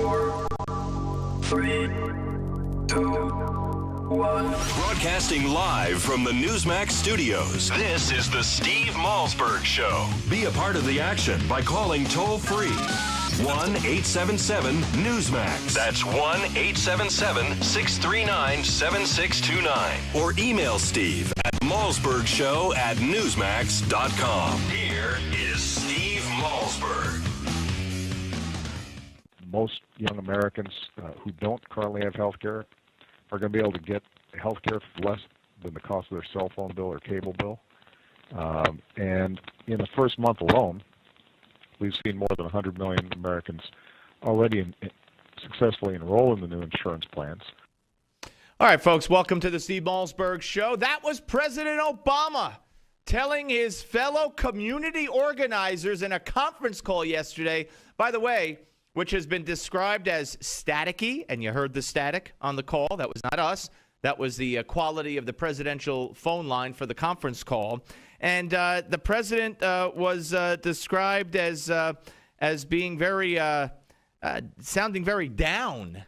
4, 3, 2, 1. Broadcasting live from the Newsmax studios, this is the Steve Malzberg Show. Be a part of the action by calling toll-free 1-877-Newsmax. That's 1-877-639-7629. Or email Steve at malzbergshow@newsmax.com. Here is Steve Malzberg. Most young Americans who don't currently have health care are going to be able to get health care for less than the cost of their cell phone bill or cable bill. And in the first month alone, we've seen more than 100 million Americans already successfully enroll in the new insurance plans. All right, folks, welcome to the Steve Malzberg Show. That was President Obama telling his fellow community organizers in a conference call yesterday, by the way, which has been described as staticky, and you heard the static on the call. That was not us. That was the quality of the presidential phone line for the conference call. And the president was described as being very, sounding very down,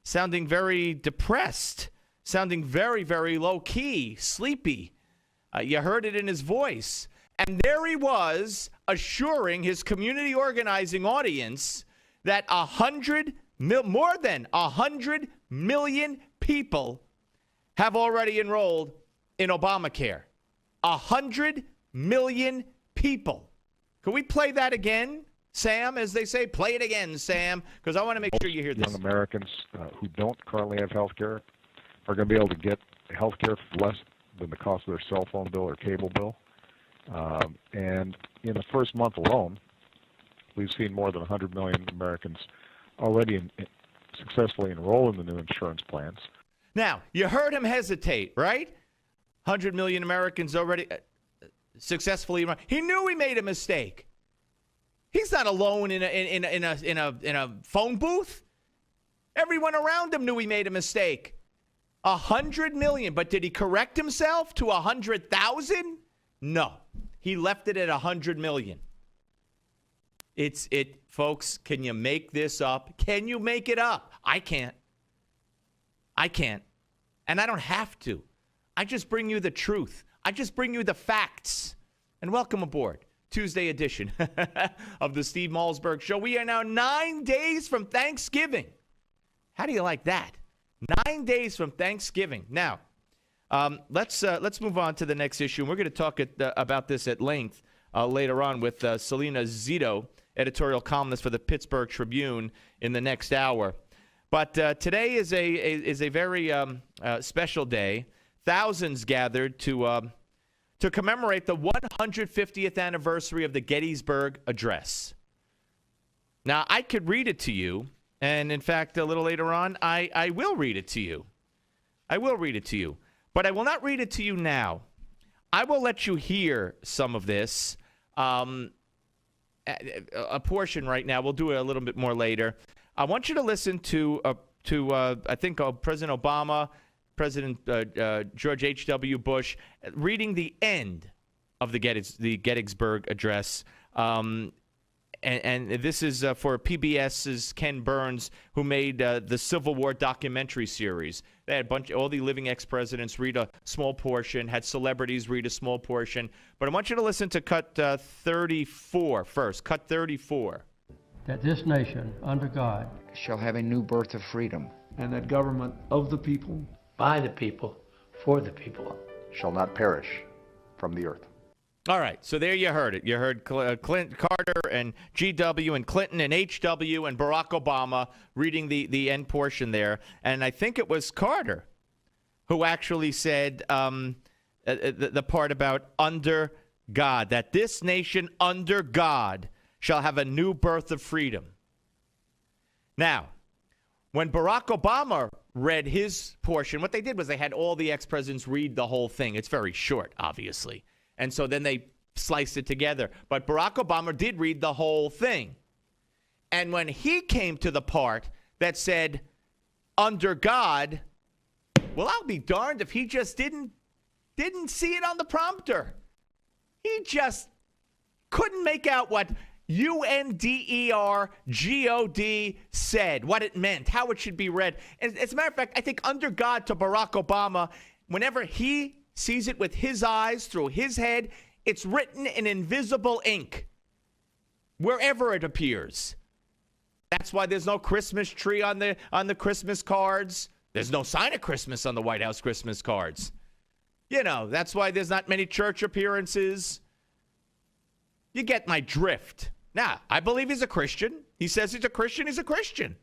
sounding very depressed, sounding very, very low-key, sleepy. You heard it in his voice. And there he was assuring his community organizing audience that more than 100 million people have already enrolled in Obamacare. 100 million people. Can we play that again, Sam, as they say? Play it again, Sam, because I want to make sure you hear this. Young Americans who don't currently have health care are going to be able to get health care for less than the cost of their cell phone bill or cable bill. And in the first month alone, we've seen more than 100 million Americans already successfully enroll in the new insurance plans. Now, you heard him hesitate, right? 100 million Americans already successfully. He knew he made a mistake. He's not alone in a phone booth. Everyone around him knew he made a mistake. 100 million, but did he correct himself to 100,000? No, he left it at 100 million. Folks, can you make this up? Can you make it up? I can't. And I don't have to. I just bring you the truth. I just bring you the facts. And welcome aboard. Tuesday edition of the Steve Malzberg Show. We are now 9 days from Thanksgiving. How do you like that? 9 days from Thanksgiving. Now, let's move on to the next issue. And we're going to talk about this at length later on with Selena Zito, editorial columnist for the Pittsburgh Tribune, in the next hour. But today is a very special day. Thousands gathered to commemorate the 150th anniversary of the Gettysburg Address. Now, I could read it to you, and in fact, a little later on, I will read it to you. I will read it to you, but I will not read it to you now. I will let you hear some of this. A portion right now. We'll do it a little bit more later. I want you to listen to I think President Obama, President George H.W. Bush reading the end of the Gettysburg Address. And this is for PBS's Ken Burns, who made the Civil War documentary series. They had all the living ex-presidents read a small portion, had celebrities read a small portion. But I want you to listen to cut 34 first. Cut 34. That this nation, under God, shall have a new birth of freedom, and that government of the people, by the people, for the people, shall not perish from the earth. All right, so there you heard it. You heard Clinton, Carter, and GW, and Clinton, and HW, and Barack Obama reading the end portion there. And I think it was Carter who actually said the part about under God, that this nation under God shall have a new birth of freedom. Now, when Barack Obama read his portion, what they did was they had all the ex-presidents read the whole thing. It's very short, obviously. And so then they sliced it together. But Barack Obama did read the whole thing. And when he came to the part that said, under God, well, I'll be darned if he just didn't see it on the prompter. He just couldn't make out what UNDERGOD said, what it meant, how it should be read. And as a matter of fact, I think under God to Barack Obama, whenever he sees it with his eyes through his head, it's written in invisible ink wherever it appears. That's why there's no Christmas tree on the Christmas cards. There's no sign of Christmas on the White House Christmas cards. You know, that's why there's not many church appearances. You get my drift. Now, I believe he's a Christian. He says he's a Christian. He's a Christian.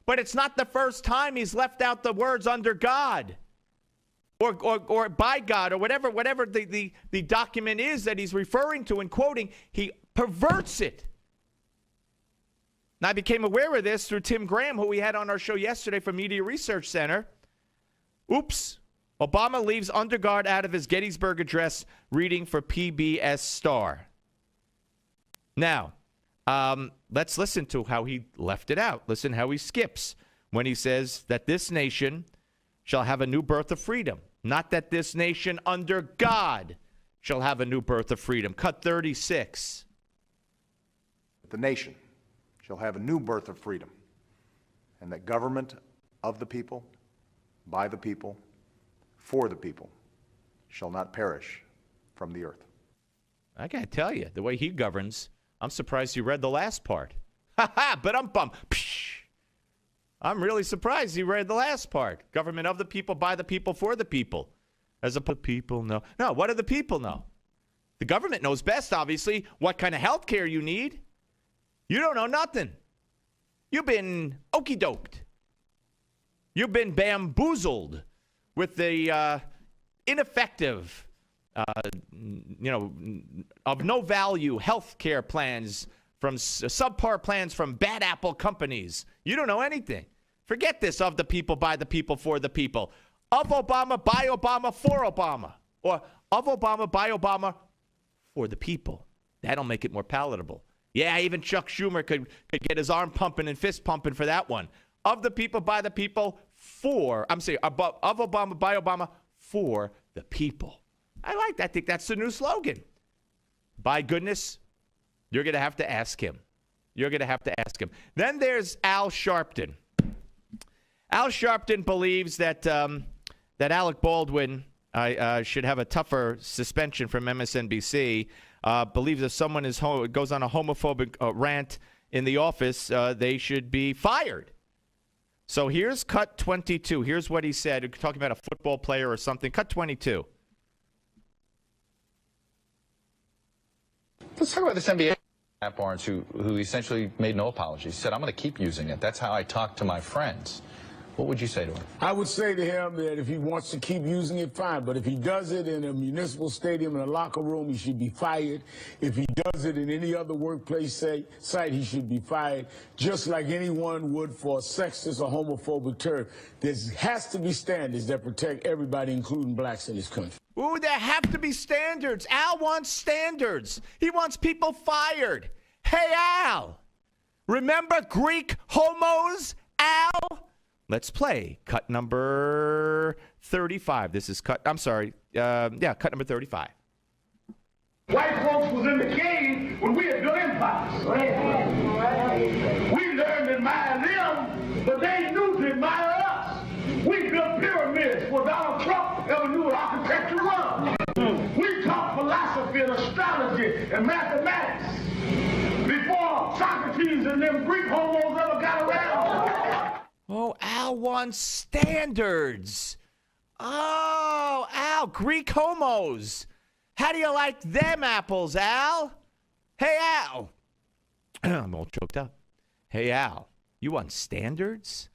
But it's not the first time he's left out the words under God or by God or whatever the document is that he's referring to and quoting. He perverts it. And I became aware of this through Tim Graham, who we had on our show yesterday from Media Research Center. Oops. Obama leaves under God out of his Gettysburg Address, reading for PBS Star. Now, let's listen to how he left it out. Listen how he skips when he says that this nation shall have a new birth of freedom. Not that this nation under God shall have a new birth of freedom. Cut 36. The nation shall have a new birth of freedom, and that government of the people, by the people, for the people, shall not perish from the earth. I got to tell you, the way he governs, I'm surprised you read the last part. Ha ha, but I'm bummed. I'm really surprised you read the last part. Government of the people, by the people, for the people. As opposed to people know. No, what do the people know? The government knows best, obviously, what kind of health care you need. You don't know nothing. You've been okey-doked. You've been bamboozled with the ineffective, of no value health care plans from subpar plans from bad apple companies. You don't know anything. Forget this of the people, by the people, for the people. Of Obama, by Obama, for Obama. Or of Obama, by Obama, for the people. That'll make it more palatable. Yeah, even Chuck Schumer could get his arm pumping and fist pumping for that one. Of the people, by the people, for, of Obama, by Obama, for the people. I like that. I think that's the new slogan. By goodness, you're going to have to ask him. You're going to have to ask him. Then there's Al Sharpton. Al Sharpton believes that Alec Baldwin should have a tougher suspension from MSNBC. Believes if someone goes on a homophobic rant in the office, they should be fired. So here's cut 22. Here's what he said, talking about a football player or something. Cut 22. Let's talk about this NBA. Matt Barnes, who essentially made no apology, said, I'm going to keep using it. That's how I talk to my friends. What would you say to him? I would say to him that if he wants to keep using it, fine. But if he does it in a municipal stadium, in a locker room, he should be fired. If he does it in any other workplace site, he should be fired, just like anyone would for a sexist or homophobic term. There has to be standards that protect everybody, including blacks in this country. Ooh, there have to be standards. Al wants standards. He wants people fired. Hey, Al, remember Greek homos, Al? Let's play cut number 35. This is cut number 35. White folks was in the cave when we had built empires. We learned to admire them, but they knew to admire us. We built pyramids before Donald Trump ever knew what architecture was. We taught philosophy and astrology and mathematics before Socrates and them Greek homos ever got around. Oh, Al wants standards. Oh, Al, Greek homos. How do you like them apples, Al? Hey, Al. I'm all choked up. Hey, Al, you want standards?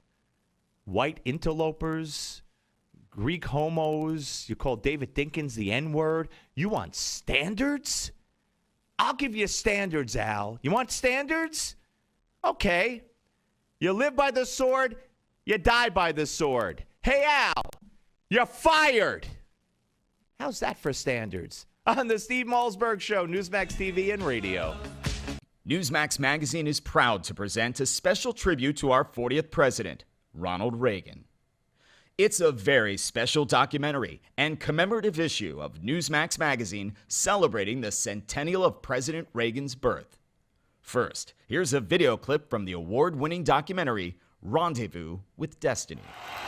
White interlopers, Greek homos, you call David Dinkins the N-word. You want standards? I'll give you standards, Al. You want standards? Okay. You live by the sword, you die by the sword. Hey, Al, you're fired. How's that for standards? On the Steve Malzberg Show, Newsmax TV and radio. Newsmax Magazine is proud to present a special tribute to our 40th president, Ronald Reagan. It's a very special documentary and commemorative issue of Newsmax Magazine celebrating the centennial of President Reagan's birth. First, here's a video clip from the award-winning documentary Rendezvous with Destiny.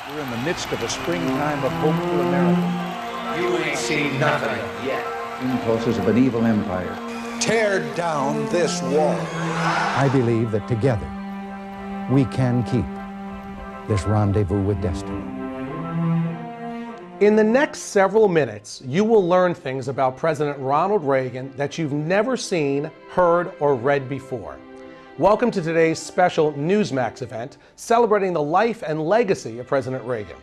We're in the midst of a springtime of hope for America. You ain't seen nothing yet. Impulses of an evil empire. Tear down this wall. I believe that together we can keep this rendezvous with destiny. In the next several minutes, you will learn things about President Ronald Reagan that you've never seen, heard, or read before. Welcome to today's special Newsmax event celebrating the life and legacy of President Reagan.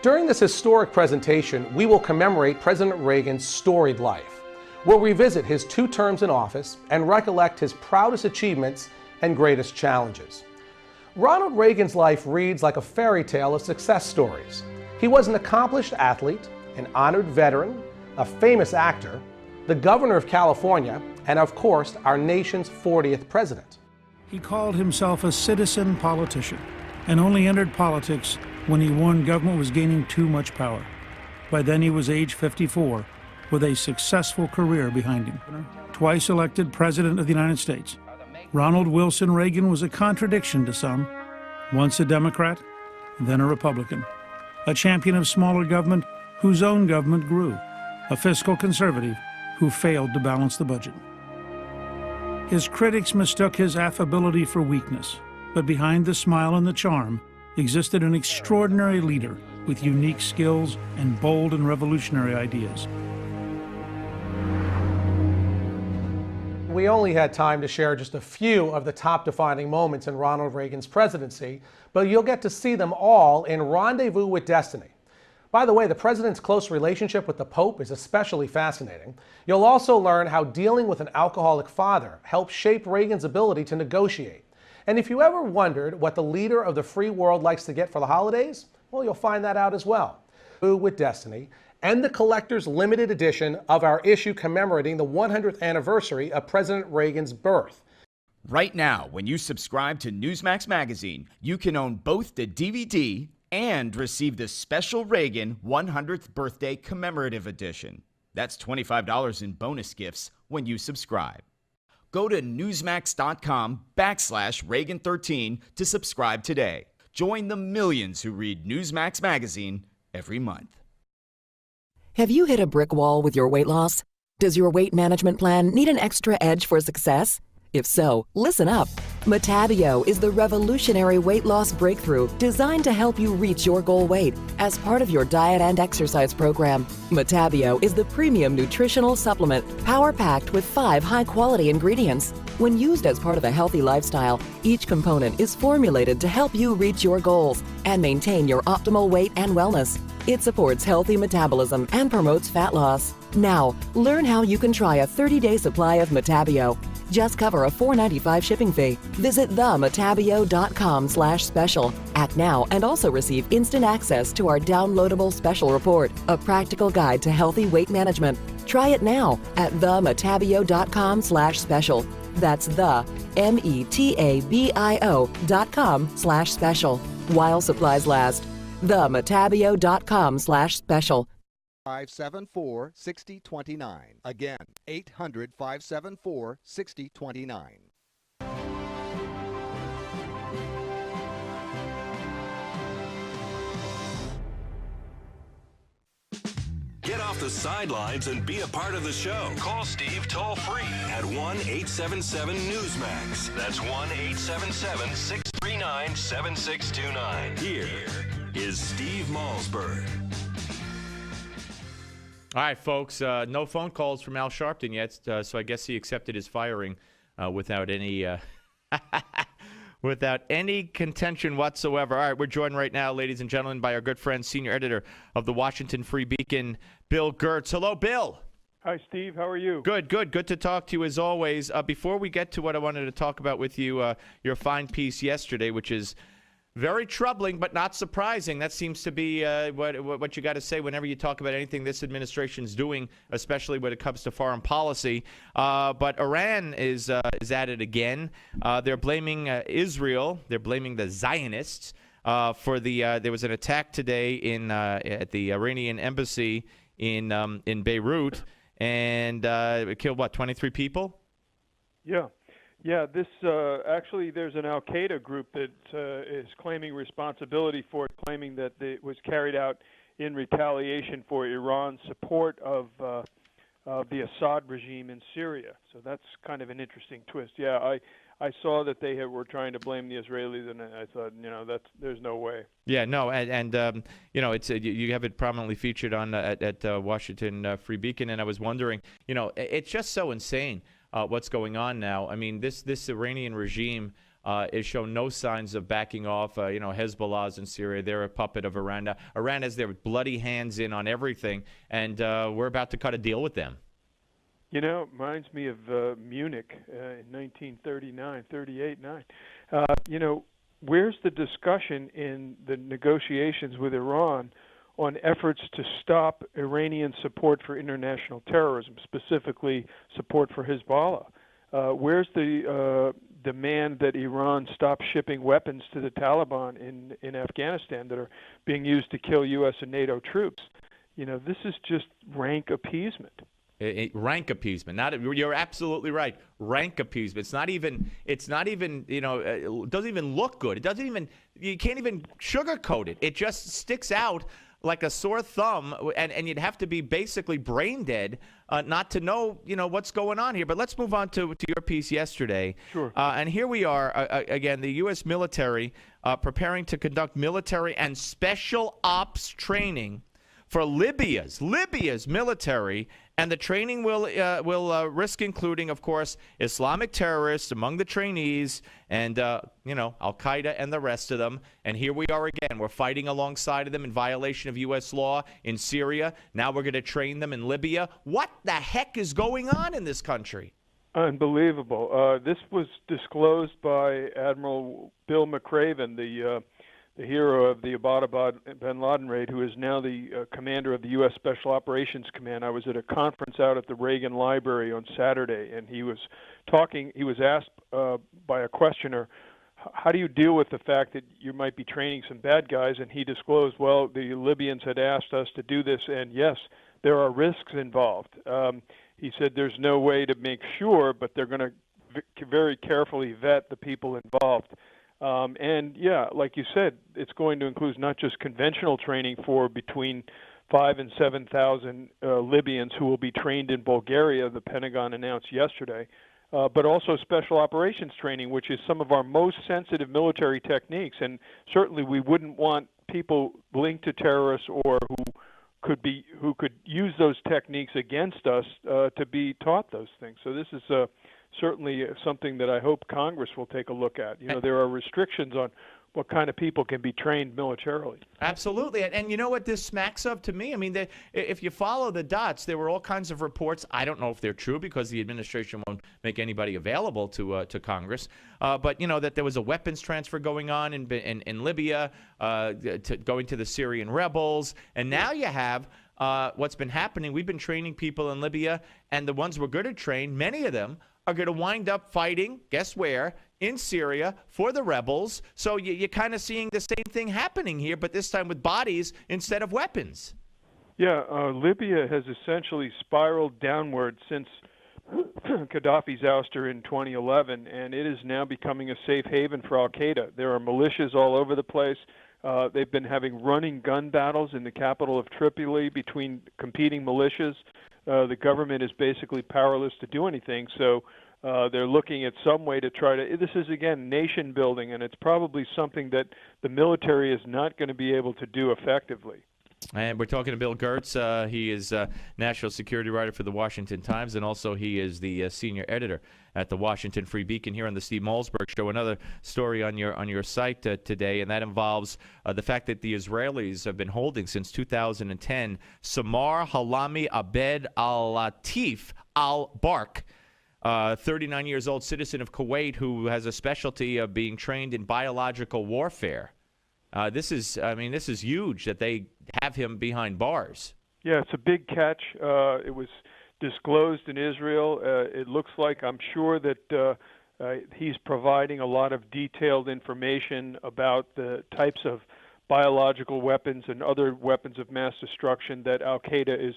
During this historic presentation, we will commemorate President Reagan's storied life. We'll revisit his 2 terms in office and recollect his proudest achievements and greatest challenges. Ronald Reagan's life reads like a fairy tale of success stories. He was an accomplished athlete, an honored veteran, a famous actor, the governor of California, and of course, our nation's 40th president. He called himself a citizen politician and only entered politics when he warned government was gaining too much power. By then he was age 54 with a successful career behind him. Twice elected President of the United States, Ronald Wilson Reagan was a contradiction to some. Once a Democrat, then a Republican. A champion of smaller government whose own government grew. A fiscal conservative who failed to balance the budget. His critics mistook his affability for weakness, but behind the smile and the charm existed an extraordinary leader with unique skills and bold and revolutionary ideas. We only had time to share just a few of the top defining moments in Ronald Reagan's presidency, but you'll get to see them all in Rendezvous with Destiny. By the way, the president's close relationship with the Pope is especially fascinating. You'll also learn how dealing with an alcoholic father helped shape Reagan's ability to negotiate. And if you ever wondered what the leader of the free world likes to get for the holidays, well, you'll find that out as well. With Destiny, and the collector's limited edition of our issue commemorating the 100th anniversary of President Reagan's birth. Right now, when you subscribe to Newsmax Magazine, you can own both the DVD and receive the special Reagan 100th Birthday Commemorative Edition. That's $25 in bonus gifts when you subscribe. Go to newsmax.com/Reagan13 to subscribe today. Join the millions who read Newsmax Magazine every month. Have you hit a brick wall with your weight loss? Does your weight management plan need an extra edge for success? If so, listen up. Metabio is the revolutionary weight loss breakthrough designed to help you reach your goal weight as part of your diet and exercise program. Metabio is the premium nutritional supplement power-packed with 5 high-quality ingredients. When used as part of a healthy lifestyle, each component is formulated to help you reach your goals and maintain your optimal weight and wellness. It supports healthy metabolism and promotes fat loss. Now, learn how you can try a 30-day supply of Metabio. Just cover a $4.95 shipping fee. Visit themetabio.com/special. Act now and also receive instant access to our downloadable special report, a practical guide to healthy weight management. Try it now at themetabio.com/special. That's the metabio.com/special. While supplies last. themetabio.com/special. 574-6029. Again, 800-574-6029. Get off the sidelines and be a part of the show. Call Steve toll free at 1-877-Newsmax. That's 1-877-639-7629. Here is Steve Malzberg. All right, folks, no phone calls from Al Sharpton yet, so I guess he accepted his firing without any without any contention whatsoever. All right, we're joined right now, ladies and gentlemen, by our good friend, senior editor of the Washington Free Beacon, Bill Gertz. Hello, Bill. Hi, Steve. How are you? Good. Good to talk to you as always. Before we get to what I wanted to talk about with you, your fine piece yesterday, which is very troubling, but not surprising. That seems to be what you got to say whenever you talk about anything this administration's doing, especially when it comes to foreign policy. But Iran is at it again. They're blaming Israel. They're blaming the Zionists for there was an attack today at the Iranian embassy in Beirut, and it killed 23 people. Yeah. Yeah, this actually there's an Al-Qaeda group that is claiming responsibility for it, claiming that it was carried out in retaliation for Iran's support of the Assad regime in Syria. So that's kind of an interesting twist. Yeah, I saw that they were trying to blame the Israelis, and I thought, there's no way. Yeah, no, and it's you have it prominently featured on at Washington Free Beacon, and I was wondering, it's just so insane what's going on now. I mean, this Iranian regime has shown no signs of backing off. Hezbollah's in Syria; they're a puppet of Iran. Now, Iran has their bloody hands in on everything, and we're about to cut a deal with them. It reminds me of Munich in 1939, 38-9. Where's the discussion in the negotiations with Iran on efforts to stop Iranian support for international terrorism, specifically support for Hezbollah? Where's the demand that Iran stop shipping weapons to the Taliban in Afghanistan that are being used to kill U.S. and NATO troops? This is just rank appeasement. Rank appeasement. You're absolutely right. Rank appeasement. It's not even. It doesn't even look good. You can't even sugarcoat it. It just sticks out like a sore thumb, and you'd have to be basically brain dead not to know what's going on here. But let's move on to your piece yesterday. Sure. And here we are again. The U.S. military preparing to conduct military and special ops training for Libya's military, and the training will risk including, of course, Islamic terrorists among the trainees, and Al-Qaeda and the rest of them. And here we are again. We're fighting alongside of them in violation of U.S. law in Syria. Now we're going to train them in Libya. What the heck is going on in this country? Unbelievable. This was disclosed by Admiral Bill McRaven, the hero of the Abbottabad bin Laden raid, who is now the commander of the U.S. Special Operations Command. I was at a conference out at the Reagan Library on Saturday, and he was asked by a questioner, how do you deal with the fact that you might be training some bad guys? And he disclosed, well, the Libyans had asked us to do this, and yes, there are risks involved. He said there's no way to make sure, but they're going to very carefully vet the people involved. And yeah, like you said, it's going to include not just conventional training for between 5,000 and 7,000 Libyans who will be trained in Bulgaria, the Pentagon announced yesterday, but also special operations training, which is some of our most sensitive military techniques. And certainly we wouldn't want people linked to terrorists or who could use those techniques against us to be taught those things. So this is certainly something that I hope Congress will take a look at. There are restrictions on what kind of people can be trained militarily. Absolutely. And you know what this smacks of to me? I mean, if you follow the dots, there were all kinds of reports. I don't know if they're true because the administration won't make anybody available to Congress. But, that there was a weapons transfer going on in Libya, going to the Syrian rebels. And now you have what's been happening. We've been training people in Libya, and the ones we're going to train, many of them, are going to wind up fighting, guess where, in Syria for the rebels. So you're kind of seeing the same thing happening here, but this time with bodies instead of weapons. Yeah, Libya has essentially spiraled downward since Gaddafi's ouster in 2011, and it is now becoming a safe haven for Al-Qaeda. There are militias all over the place. They've been having running gun battles in the capital of Tripoli between competing militias. The government is basically powerless to do anything, so they're looking at some way to try to, this is again nation building, and it's probably something that the military is not going to be able to do effectively. And we're talking to Bill Gertz. He is national security writer for the Washington Times, and also he is the senior editor at the Washington Free Beacon here on the Steve Malzberg Show. Another story on your site today, and that involves the fact that the Israelis have been holding since 2010 Samar Halami Abed al-Latif al-Bark, 39 years old citizen of Kuwait who has a specialty of being trained in biological warfare. This is huge that they have him behind bars. Yeah, it's a big catch. It was disclosed in Israel. It looks like, I'm sure that he's providing a lot of detailed information about the types of biological weapons and other weapons of mass destruction that Al-Qaeda is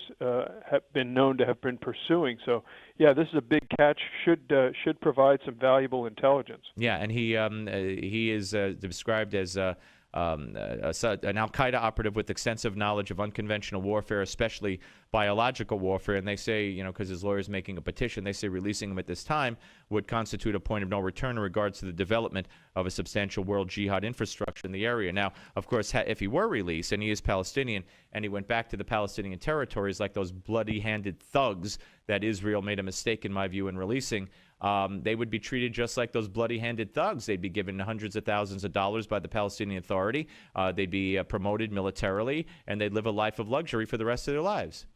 have been known to have been pursuing. So, yeah, this is a big catch. Should provide some valuable intelligence. Yeah, and he is described as an Al-Qaeda operative with extensive knowledge of unconventional warfare, especially biological warfare. And they say, because his lawyer is making a petition, they say releasing him at this time would constitute a point of no return in regards to the development of a substantial world jihad infrastructure in the area. Now, of course, if he were released, and he is Palestinian, and he went back to the Palestinian territories like those bloody-handed thugs that Israel made a mistake, in my view, in releasing, they would be treated just like those bloody-handed thugs. They'd be given hundreds of thousands of dollars by the Palestinian Authority. They'd be promoted militarily, and they'd live a life of luxury for the rest of their lives.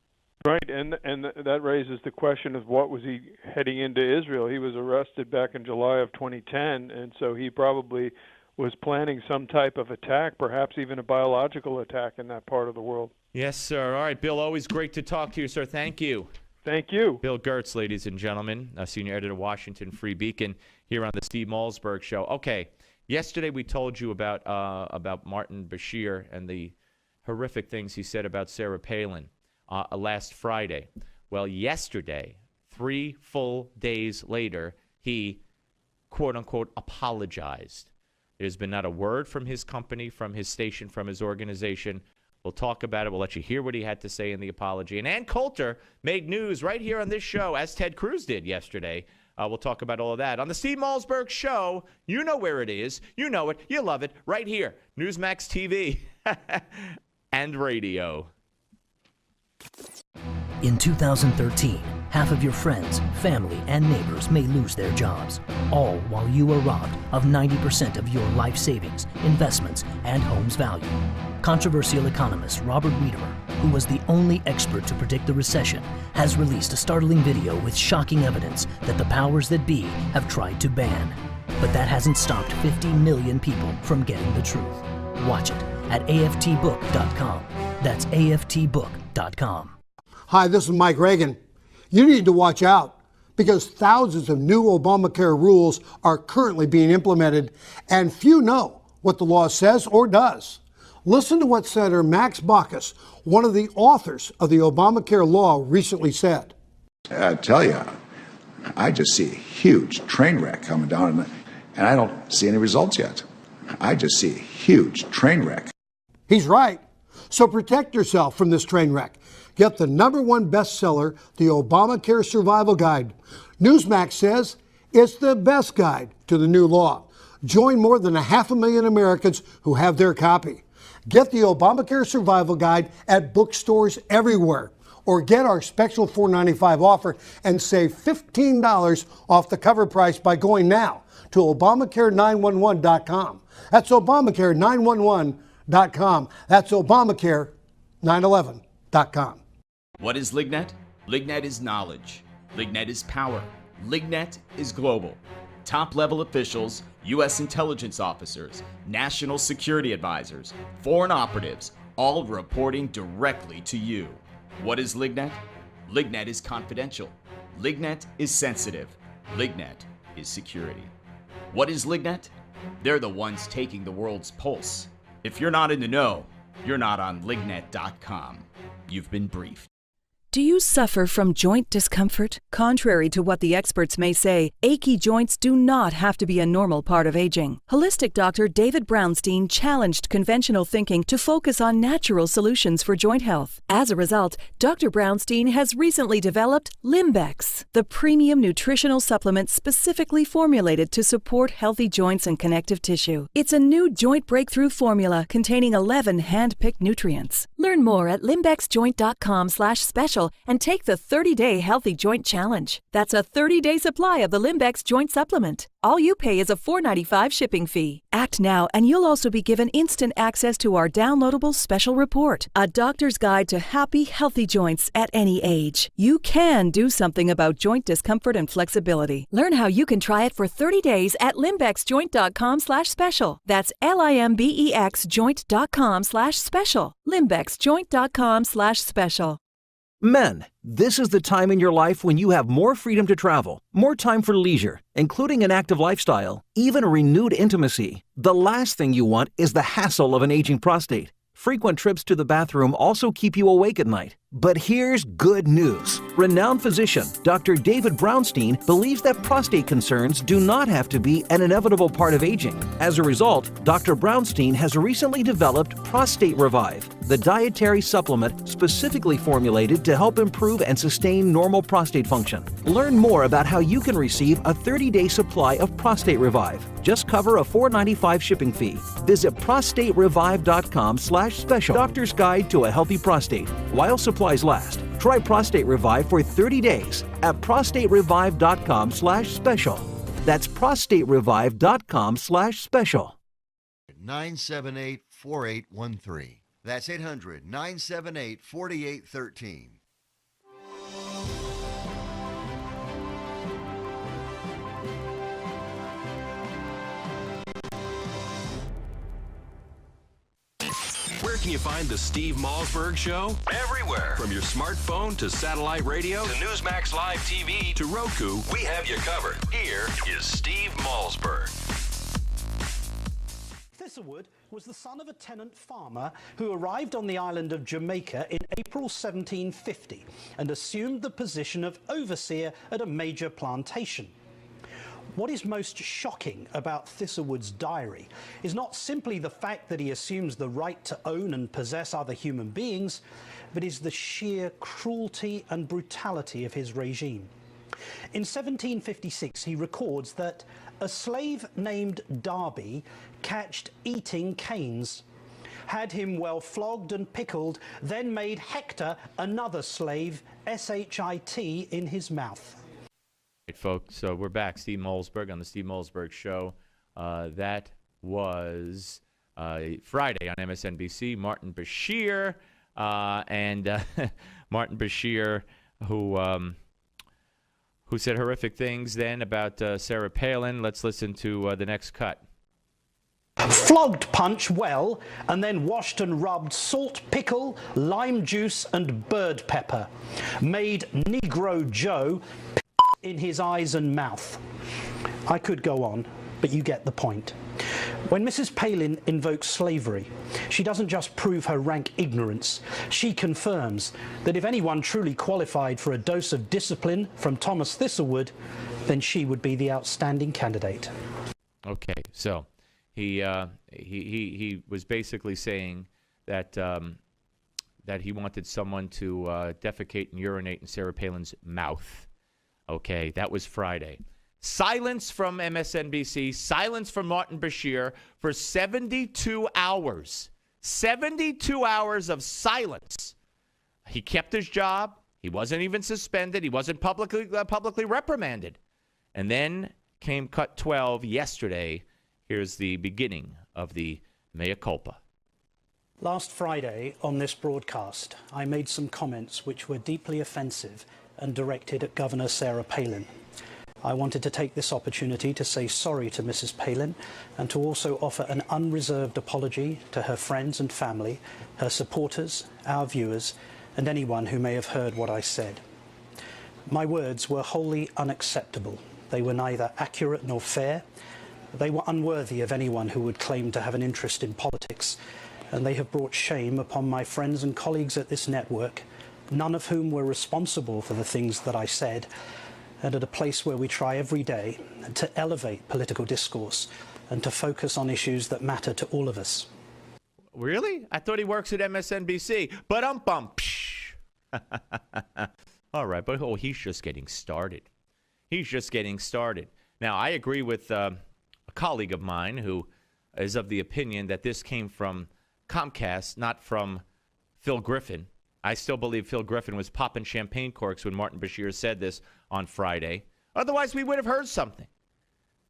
Right, and that raises the question of what was he heading into Israel. He was arrested back in July of 2010, and so he probably was planning some type of attack, perhaps even a biological attack in that part of the world. Yes, sir. All right, Bill, always great to talk to you, sir. Thank you. Thank you. Bill Gertz, ladies and gentlemen, senior editor, Washington Free Beacon, here on the Steve Malzberg Show. Okay, yesterday we told you about Martin Bashir and the horrific things he said about Sarah Palin last Friday. Well, yesterday, 3 full days later, he, quote-unquote, apologized. There's been not a word from his company, from his station, from his organization. We'll talk about it. We'll let you hear what he had to say in the apology. And Ann Coulter made news right here on this show, as Ted Cruz did yesterday. We'll talk about all of that on the Steve Malzberg Show. You know where it is. You know it. You love it. Right here. Newsmax TV and radio. In 2013, half of your friends, family, and neighbors may lose their jobs, all while you are robbed of 90% of your life savings, investments, and home's value. Controversial economist Robert Wiedemer, who was the only expert to predict the recession, has released a startling video with shocking evidence that the powers that be have tried to ban. But that hasn't stopped 50 million people from getting the truth. Watch it at aftbook.com. That's aftbook.com. Hi, this is Mike Reagan. You need to watch out because thousands of new Obamacare rules are currently being implemented, and few know what the law says or does. Listen to what Senator Max Baucus, one of the authors of the Obamacare law, recently said. I tell you, I just see a huge train wreck coming down, and I don't see any results yet. I just see a huge train wreck. He's right. So protect yourself from this train wreck. Get the #1 bestseller, The Obamacare Survival Guide. Newsmax says it's the best guide to the new law. Join more than 500,000 Americans who have their copy. Get the Obamacare Survival Guide at bookstores everywhere, or get our special $4.95 offer and save $15 off the cover price by going now to Obamacare911.com. That's Obamacare911.com. That's Obamacare911.com. What is LigNet? LigNet is knowledge. LigNet is power. LigNet is global. Top-level officials, U.S. intelligence officers, national security advisors, foreign operatives, all reporting directly to you. What is LigNet? LigNet is confidential. LigNet is sensitive. LigNet is security. What is LigNet? They're the ones taking the world's pulse. If you're not in the know, you're not on lignet.com. You've been briefed. Do you suffer from joint discomfort? Contrary to what the experts may say, achy joints do not have to be a normal part of aging. Holistic doctor David Brownstein challenged conventional thinking to focus on natural solutions for joint health. As a result, Dr. Brownstein has recently developed Limbex, the premium nutritional supplement specifically formulated to support healthy joints and connective tissue. It's a new joint breakthrough formula containing 11 hand-picked nutrients. Learn more at limbexjoint.com/special and take the 30-day Healthy Joint Challenge. That's a 30-day supply of the Limbex Joint Supplement. All you pay is a $4.95 shipping fee. Act now, and you'll also be given instant access to our downloadable special report, A Doctor's Guide to Happy, Healthy Joints at Any Age. You can do something about joint discomfort and flexibility. Learn how you can try it for 30 days at limbexjoint.com/special. That's limbexjoint.com/special. limbexjoint.com/special. Men, this is the time in your life when you have more freedom to travel, more time for leisure, including an active lifestyle, even a renewed intimacy. The last thing you want is the hassle of an aging prostate. Frequent trips to the bathroom also keep you awake at night. But here's good news. Renowned physician Dr. David Brownstein believes that prostate concerns do not have to be an inevitable part of aging. As a result, Dr. Brownstein has recently developed Prostate Revive, the dietary supplement specifically formulated to help improve and sustain normal prostate function. Learn more about how you can receive a 30-day supply of Prostate Revive. Just cover a $4.95 shipping fee. Visit prostaterevive.com/special. Doctor's Guide to a Healthy Prostate. While supplies last, try Prostate Revive for 30 days at prostaterevive.com/special. That's prostaterevive.com/special. 978-4813. That's 800-978-4813. Where can you find the Steve Malzberg Show? Everywhere. From your smartphone to satellite radio to Newsmax Live TV to Roku, we have you covered. Here is Steve Malzberg. Thistlewood was the son of a tenant farmer who arrived on the island of Jamaica in April 1750 and assumed the position of overseer at a major plantation. What is most shocking about Thistlewood's diary is not simply the fact that he assumes the right to own and possess other human beings, but is the sheer cruelty and brutality of his regime. In 1756, he records that a slave named Darby catched eating canes, had him well flogged and pickled, then made Hector, another slave, shit in his mouth. Right, folks, so we're back. Steve Malzberg on the Steve Malzberg Show. That was Friday on MSNBC. Martin Bashir Martin Bashir, who said horrific things then about Sarah Palin. Let's listen to the next cut. Flogged Punch well, and then washed and rubbed salt, pickle, lime juice, and bird pepper. Made Negro Joe in his eyes and mouth. I could go on, but you get the point. When Mrs. Palin invokes slavery, she doesn't just prove her rank ignorance, she confirms that if anyone truly qualified for a dose of discipline from Thomas Thistlewood, then she would be the outstanding candidate. Okay, so he was basically saying that that he wanted someone to defecate and urinate in Sarah Palin's mouth. Okay, that was Friday. Silence from MSNBC, silence from Martin Bashir for 72 hours. 72 hours of silence. He kept his job. He wasn't even suspended. He wasn't publicly reprimanded. And then came cut 12 yesterday. Here's the beginning of the mea culpa. Last Friday on this broadcast, I made some comments which were deeply offensive and directed at Governor Sarah Palin. I wanted to take this opportunity to say sorry to Mrs. Palin and to also offer an unreserved apology to her friends and family, her supporters, our viewers, and anyone who may have heard what I said. My words were wholly unacceptable. They were neither accurate nor fair. They were unworthy of anyone who would claim to have an interest in politics, and they have brought shame upon my friends and colleagues at this network, none of whom were responsible for the things that I said, and at a place where we try every day to elevate political discourse and to focus on issues that matter to all of us. Really? I thought he works at MSNBC. But all right, but he's just getting started. He's just getting started. Now, I agree with a colleague of mine who is of the opinion that this came from Comcast, not from Phil Griffin. I still believe Phil Griffin was popping champagne corks when Martin Bashir said this on Friday. Otherwise, we would have heard something.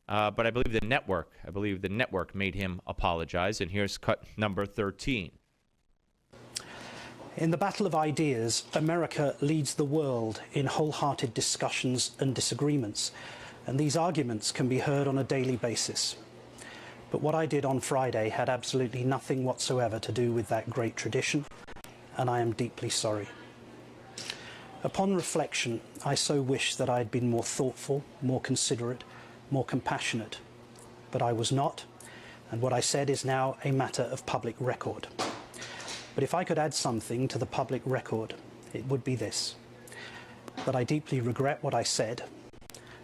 But I believe the network made him apologize. And here's cut number 13. In the battle of ideas, America leads the world in wholehearted discussions and disagreements. And these arguments can be heard on a daily basis. But what I did on Friday had absolutely nothing whatsoever to do with that great tradition, and I am deeply sorry. Upon reflection, I so wish that I had been more thoughtful, more considerate, more compassionate. But I was not, and what I said is now a matter of public record. But if I could add something to the public record, it would be this: that I deeply regret what I said,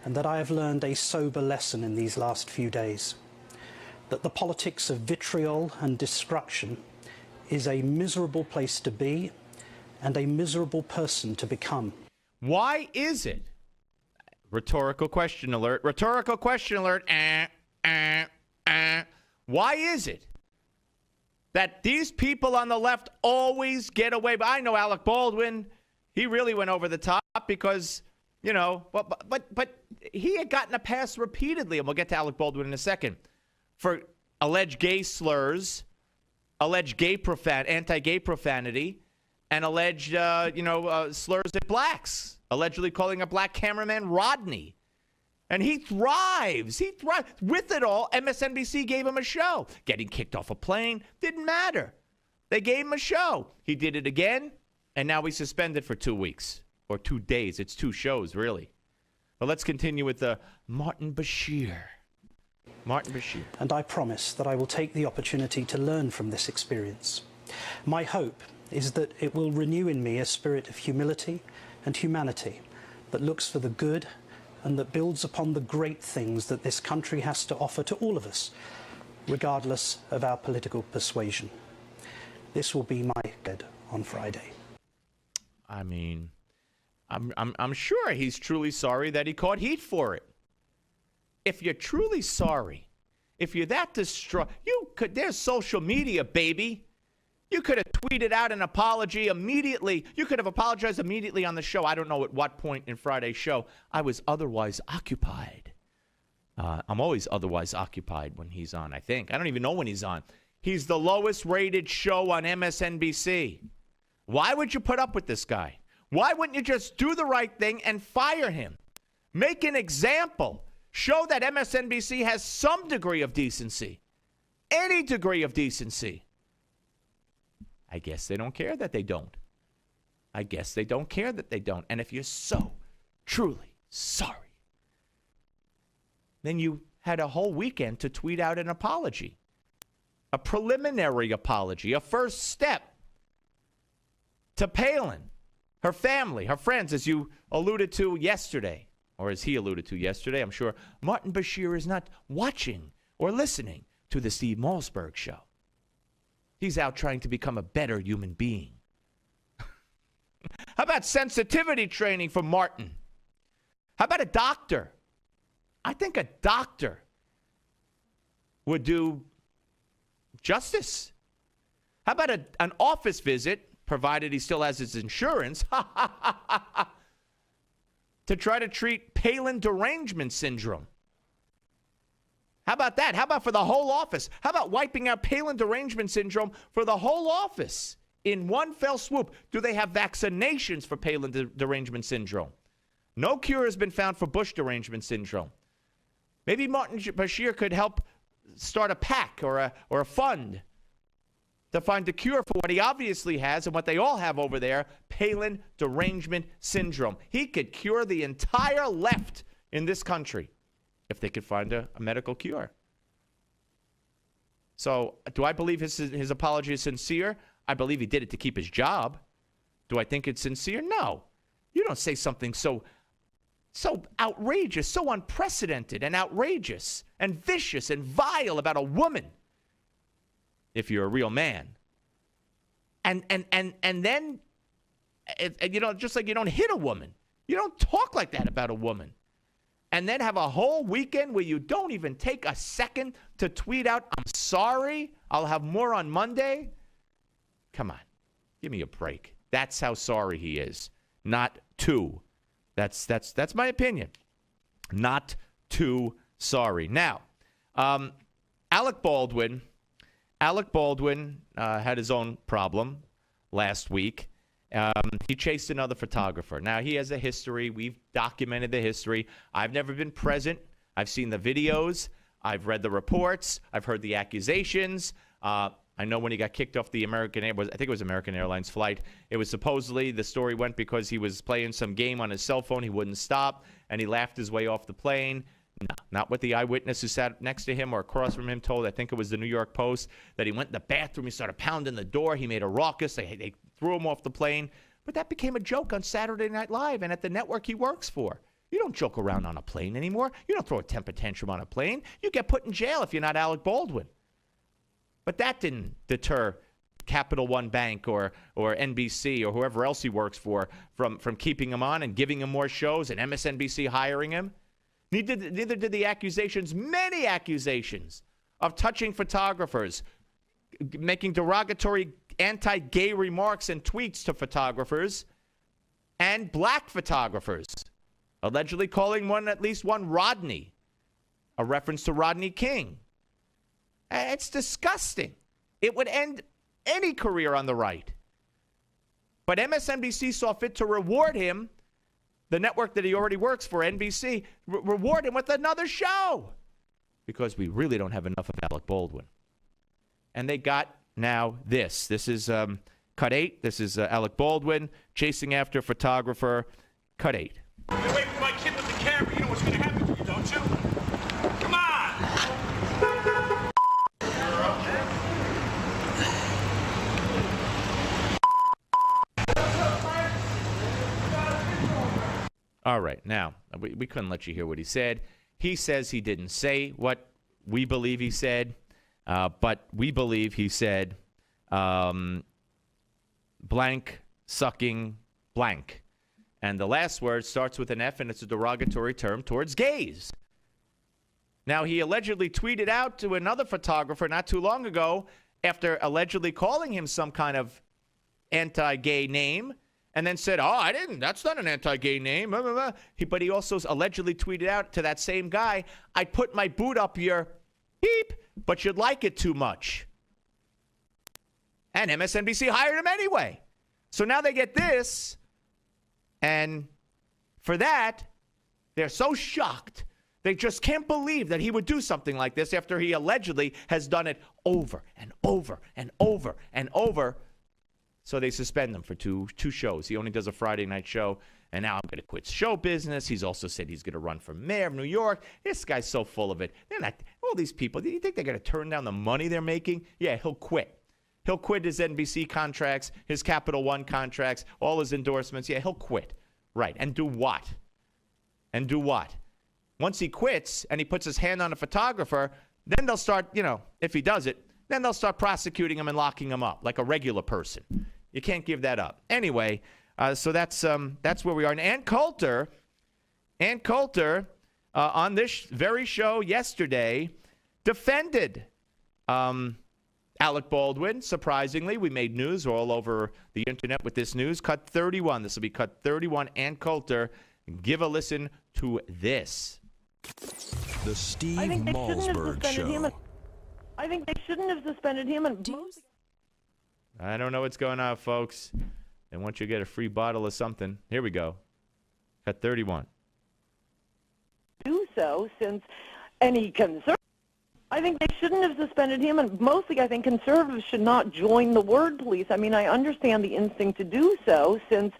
and that I have learned a sober lesson in these last few days. That the politics of vitriol and destruction is a miserable place to be and a miserable person to become. Why is it? Rhetorical question alert. Rhetorical question alert. Why is it that these people on the left always get away? But I know Alec Baldwin, he really went over the top because, you know, but he had gotten a pass repeatedly, and we'll get to Alec Baldwin in a second, for alleged gay slurs, alleged anti-gay profanity, and alleged, slurs at blacks, allegedly calling a black cameraman Rodney. And he thrives. He thrives. With it all, MSNBC gave him a show. Getting kicked off a plane didn't matter. They gave him a show. He did it again, and now he's suspended for 2 weeks. Or 2 days. It's 2 shows, really. But let's continue with Martin Bashir. Martin Bashir. And I promise that I will take the opportunity to learn from this experience. My hope is that it will renew in me a spirit of humility and humanity that looks for the good and that builds upon the great things that this country has to offer to all of us, regardless of our political persuasion. This will be my bed on Friday. I mean, I'm sure he's truly sorry that he caught heat for it. If you're truly sorry, if you're that distraught, there's social media, baby. You could have tweeted out an apology immediately. You could have apologized immediately on the show. I don't know at what point in Friday's show. I was otherwise occupied. I'm always otherwise occupied when he's on, I think. I don't even know when he's on. He's the lowest rated show on MSNBC. Why would you put up with this guy? Why wouldn't you just do the right thing and fire him? Make an example. Show that MSNBC has some degree of decency. Any degree of decency. I guess they don't care that they don't. I guess they don't care that they don't. And if you're so truly sorry, then you had a whole weekend to tweet out an apology. A preliminary apology. A first step to Palin, her family, her friends, as you alluded to yesterday. Or as he alluded to yesterday, I'm sure Martin Bashir is not watching or listening to the Steve Malzberg Show. He's out trying to become a better human being. How about sensitivity training for Martin? How about a doctor? I think a doctor would do justice. How about an office visit, provided he still has his insurance, to try to treat Palin derangement syndrome? How about that? How about for the whole office? How about wiping out Palin derangement syndrome for the whole office in one fell swoop? Do they have vaccinations for Palin derangement syndrome? No cure has been found for Bush derangement syndrome. Maybe Martin Bashir could help start a PAC or a fund to find a cure for what he obviously has and what they all have over there, Palin derangement syndrome. He could cure the entire left in this country if they could find a medical cure. So do I believe his apology is sincere? I believe he did it to keep his job. Do I think it's sincere? No. You don't say something so outrageous, so unprecedented and outrageous and vicious and vile about a woman if you're a real man. And then, just like you don't hit a woman. You don't talk like that about a woman. And then have a whole weekend where you don't even take a second to tweet out, I'm sorry, I'll have more on Monday. Come on, give me a break. That's how sorry he is. Not too. That's my opinion. Not too sorry. Now, Alec Baldwin had his own problem last week. He chased another photographer. Now, he has a history. We've documented the history. I've never been present. I've seen the videos. I've read the reports. I've heard the accusations. I know when he got kicked off the I think it was American Airlines flight, it was supposedly, the story went because he was playing some game on his cell phone. He wouldn't stop, and he laughed his way off the plane. No, not what the eyewitness who sat next to him or across from him told. I think it was the New York Post, that he went in the bathroom. He started pounding the door. He made a ruckus. They threw him off the plane. But that became a joke on Saturday Night Live and at the network he works for. You don't joke around on a plane anymore. You don't throw a temper tantrum on a plane. You get put in jail if you're not Alec Baldwin. But that didn't deter Capital One Bank or NBC or whoever else he works for from keeping him on and giving him more shows and MSNBC hiring him. Neither did the accusations, many accusations, of touching photographers, making derogatory anti-gay remarks and tweets to photographers, and black photographers, allegedly calling at least one Rodney, a reference to Rodney King. It's disgusting. It would end any career on the right. But MSNBC saw fit to reward him, the network that he already works for, NBC, reward him with another show because we really don't have enough of Alec Baldwin. And they got now this. This is Cut 8. This is Alec Baldwin chasing after a photographer. Cut 8. Get away from my kid with the camera. You know what's going to happen to you, don't you? Come on! All right. Now, we couldn't let you hear what he said. He says he didn't say what we believe he said, but we believe he said blank sucking blank. And the last word starts with an F, and it's a derogatory term towards gays. Now, he allegedly tweeted out to another photographer not too long ago after allegedly calling him some kind of anti-gay name, and then said, I didn't. That's not an anti-gay name. But he also allegedly tweeted out to that same guy, I put my boot up your beep, but you'd like it too much. And MSNBC hired him anyway. So now they get this, and for that, they're so shocked. They just can't believe that he would do something like this after he allegedly has done it over and over and over and over. So they suspend him for two shows. He only does a Friday night show, and now I'm going to quit show business. He's also said he's going to run for mayor of New York. This guy's so full of it. They're not, all these people, do you think they're going to turn down the money they're making? Yeah, he'll quit. He'll quit his NBC contracts, his Capital One contracts, all his endorsements. Yeah, he'll quit. Right. And do what? And do what? Once he quits and he puts his hand on a photographer, then they'll start, if he does it, then they'll start prosecuting him and locking him up like a regular person. You can't give that up. Anyway, so that's where we are. And Ann Coulter, on this very show yesterday, defended Alec Baldwin. Surprisingly, we made news all over the internet with this news. Cut 31. This will be Cut 31. Ann Coulter. Give a listen to this. The Steve Malzberg Show. I think they shouldn't have suspended him. I don't know what's going on, folks. They want you to get a free bottle of something. Here we go. Cut 31. Do so since any conservative. I think they shouldn't have suspended him, and mostly I think conservatives should not join the word police. I mean, I understand the instinct to do so since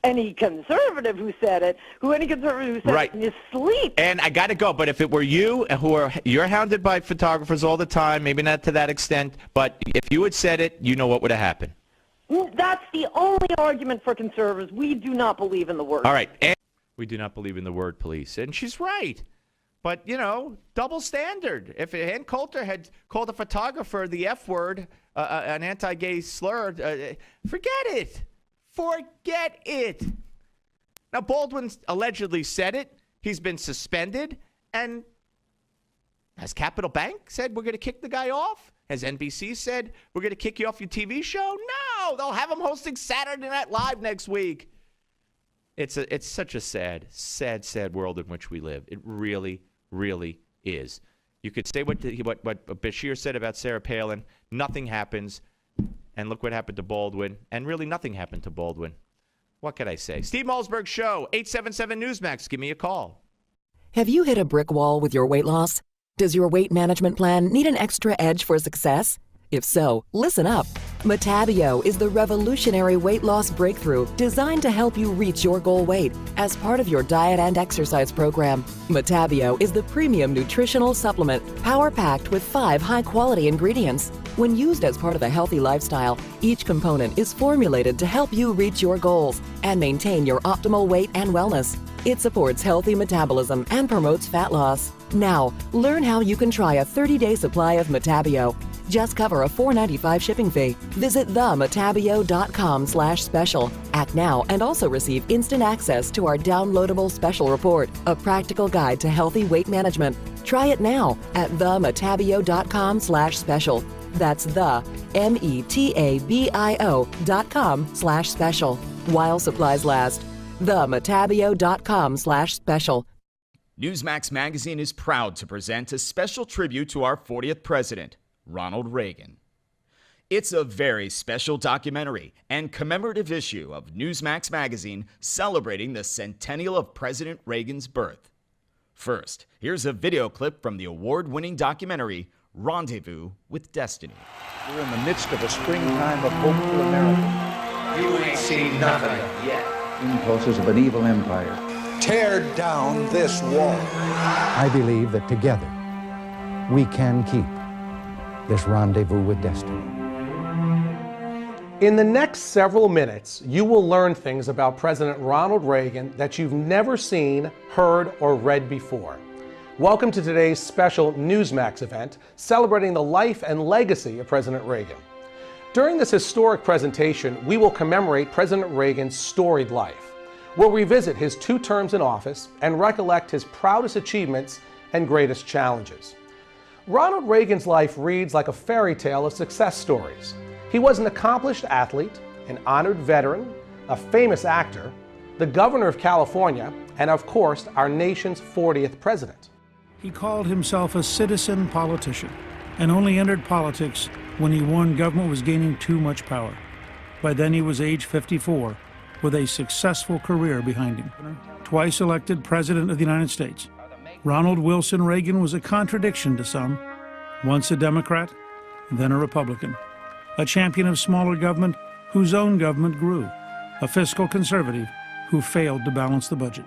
any conservative who said it, it in his sleep. And I got to go, but if it were you, you're hounded by photographers all the time, maybe not to that extent, but if you had said it, you know what would have happened. That's the only argument for conservatives. We do not believe in the word. All right. And we do not believe in the word police. And she's right. But, double standard. If Ann Coulter had called a photographer the F word, an anti-gay slur, forget it. Forget it. Now, Baldwin allegedly said it. He's been suspended. And has Capital Bank said we're going to kick the guy off? Has NBC said we're going to kick you off your TV show? No, they'll have him hosting Saturday Night Live next week. It's such a sad world in which we live. It really, really is. You could say what Bashir said about Sarah Palin. Nothing happens. And look what happened to Baldwin. And really nothing happened to Baldwin. What could I say? Steve Malzberg Show, 877 Newsmax. Give me a call. Have you hit a brick wall with your weight loss? Does your weight management plan need an extra edge for success? If If so, listen up. Metabio is the revolutionary weight loss breakthrough designed to help you reach your goal weight as part of your diet and exercise program. Metabio is the premium nutritional supplement power-packed with 5 high-quality ingredients. When used as part of a healthy lifestyle, each component is formulated to help you reach your goals and maintain your optimal weight and wellness. It supports healthy metabolism and promotes fat loss. Now, learn how you can try a 30-day supply of Metabio. Just cover a $4.95 shipping fee. Visit themetabio.com/special. Act now and also receive instant access to our downloadable special report, a practical guide to healthy weight management. Try it now at themetabio.com/special. That's the metabio.com/special. While supplies last. themetabio.com/special. Newsmax Magazine is proud to present a special tribute to our 40th president, Ronald Reagan. It's a very special documentary and commemorative issue of Newsmax Magazine celebrating the centennial of President Reagan's birth. First, here's a video clip from the award-winning documentary, Rendezvous with Destiny. We're in the midst of a springtime of hope for America. You ain't seen nothing yet. Impulses of an evil empire. Tear down this wall. I believe that together we can keep this rendezvous with destiny. In the next several minutes, you will learn things about President Ronald Reagan that you've never seen, heard, or read before. Welcome to today's special Newsmax event celebrating the life and legacy of President Reagan. During this historic presentation, we will commemorate President Reagan's storied life. We'll revisit his 2 terms in office and recollect his proudest achievements and greatest challenges. Ronald Reagan's life reads like a fairy tale of success stories. He was an accomplished athlete, an honored veteran, a famous actor, the governor of California, and of course, our nation's 40th president. He called himself a citizen politician and only entered politics when he warned government was gaining too much power. By then he was age 54, with a successful career behind him. Twice elected President of the United States, Ronald Wilson Reagan was a contradiction to some. Once a Democrat, then a Republican. A champion of smaller government whose own government grew. A fiscal conservative who failed to balance the budget.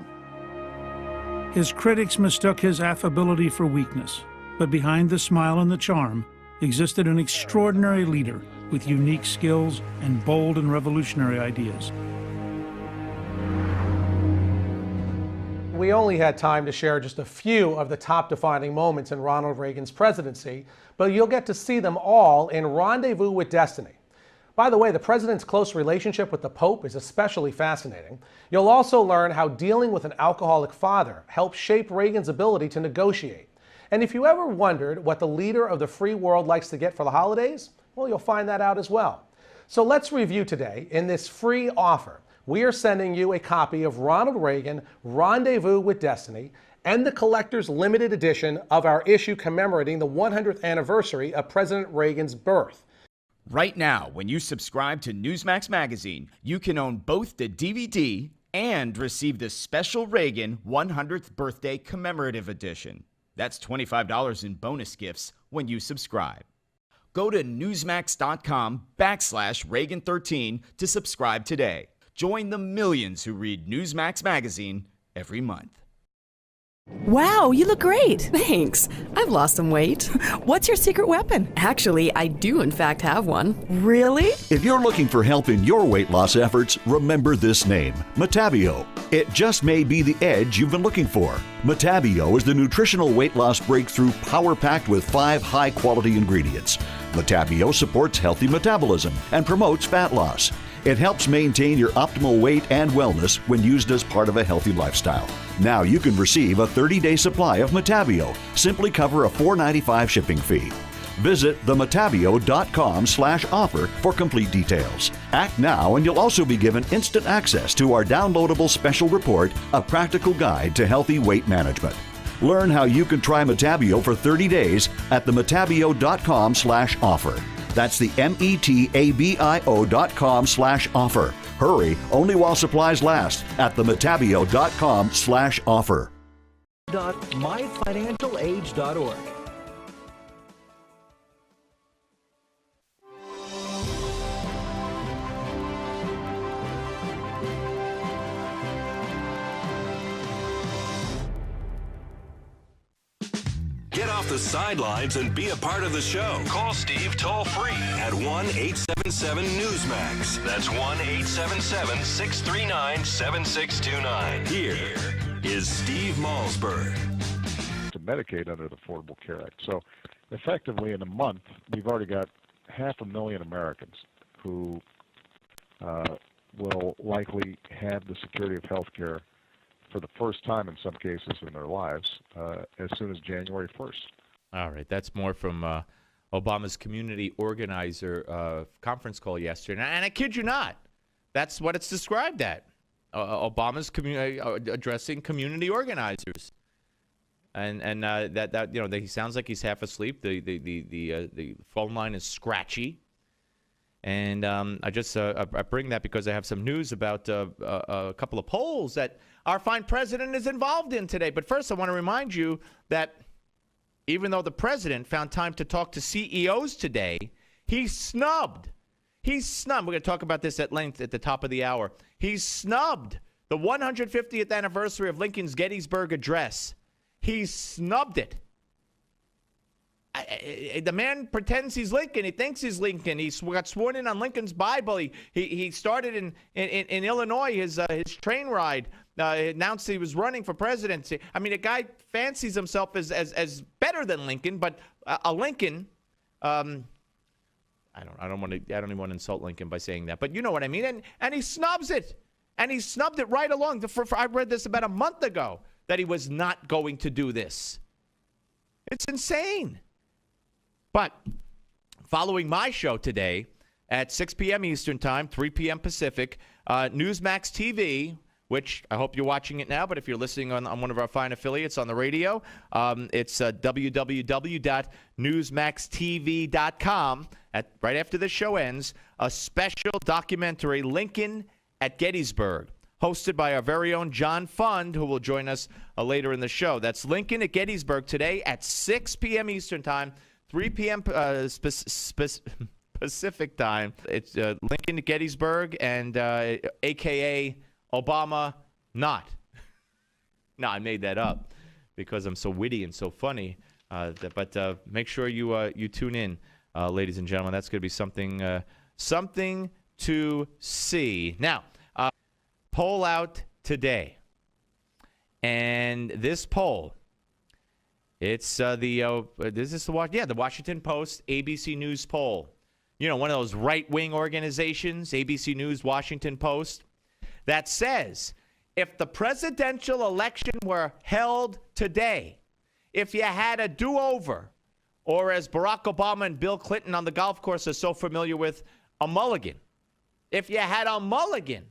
His critics mistook his affability for weakness, but behind the smile and the charm existed an extraordinary leader with unique skills and bold and revolutionary ideas. We only had time to share just a few of the top defining moments in Ronald Reagan's presidency, but you'll get to see them all in Rendezvous with Destiny. By the way, the president's close relationship with the Pope is especially fascinating. You'll also learn how dealing with an alcoholic father helped shape Reagan's ability to negotiate. And if you ever wondered what the leader of the free world likes to get for the holidays, well, you'll find that out as well. So let's review today in this free offer. We are sending you a copy of Ronald Reagan, Rendezvous with Destiny, and the collector's limited edition of our issue commemorating the 100th anniversary of President Reagan's birth. Right now, when you subscribe to Newsmax Magazine, you can own both the DVD and receive the special Reagan 100th Birthday Commemorative Edition. That's $25 in bonus gifts when you subscribe. Go to newsmax.com/Reagan13 to subscribe today. Join the millions who read Newsmax Magazine every month. Wow, you look great. Thanks. I've lost some weight. What's your secret weapon? Actually, I do in fact have one. Really? If you're looking for help in your weight loss efforts, remember this name, Metabio. It just may be the edge you've been looking for. Metabio is the nutritional weight loss breakthrough power-packed with 5 high-quality ingredients. Metabio supports healthy metabolism and promotes fat loss. It helps maintain your optimal weight and wellness when used as part of a healthy lifestyle. Now you can receive a 30-day supply of Metabio. Simply cover a $4.95 shipping fee. Visit themetabio.com/offer for complete details. Act now and you'll also be given instant access to our downloadable special report, A Practical Guide to Healthy Weight Management. Learn how you can try Metabio for 30 days at themetabio.com/offer. That's the metabio.com/offer. Hurry, only while supplies last at themetabio.com/offer. .myfinancialage.org. the sidelines and be a part of the show. Call Steve toll-free at 1-877-NEWSMAX. That's 1-877-639-7629. Here is Steve Malzberg. To Medicaid under the Affordable Care Act. So effectively in a month, we've already got 500,000 Americans who will likely have the security of health care for the first time in some cases in their lives as soon as January 1st. All right, that's more from Obama's community organizer conference call yesterday. And I kid you not, that's what it's described at. Obama's addressing community organizers. And that he sounds like he's half asleep. The phone line is scratchy. And I bring that because I have some news about a couple of polls that our fine president is involved in today. But first, I want to remind you that even though the president found time to talk to CEOs today, he's snubbed. We're going to talk about this at length at the top of the hour. He's snubbed the 150th anniversary of Lincoln's Gettysburg Address. He snubbed it. The man pretends he's Lincoln. He thinks he's Lincoln. He got sworn in on Lincoln's Bible. He started in Illinois his train ride. Announced he was running for presidency. I mean, a guy fancies himself as better than Lincoln, but a Lincoln. I don't even want to insult Lincoln by saying that, but you know what I mean. And he snubs it, and he snubbed it right along. I read this about a month ago that he was not going to do this. It's insane. But following my show today at 6 p.m. Eastern Time, 3 p.m. Pacific, Newsmax TV, which I hope you're watching it now, but if you're listening on one of our fine affiliates on the radio, it's www.newsmaxtv.com. Right after the show ends, a special documentary, Lincoln at Gettysburg, hosted by our very own John Fund, who will join us later in the show. That's Lincoln at Gettysburg today at 6 p.m. Eastern Time, 3 p.m. Pacific Time. It's Lincoln at Gettysburg and a.k.a. Obama not. No, I made that up because I'm so witty and so funny. But make sure you tune in, ladies and gentlemen. That's going to be something to see. Now, poll out today. And this poll, it's the Washington Post ABC News poll. You know, one of those right-wing organizations, ABC News, Washington Post, that says if the presidential election were held today, if you had a do-over, or as Barack Obama and Bill Clinton on the golf course are so familiar with, a mulligan. If you had a mulligan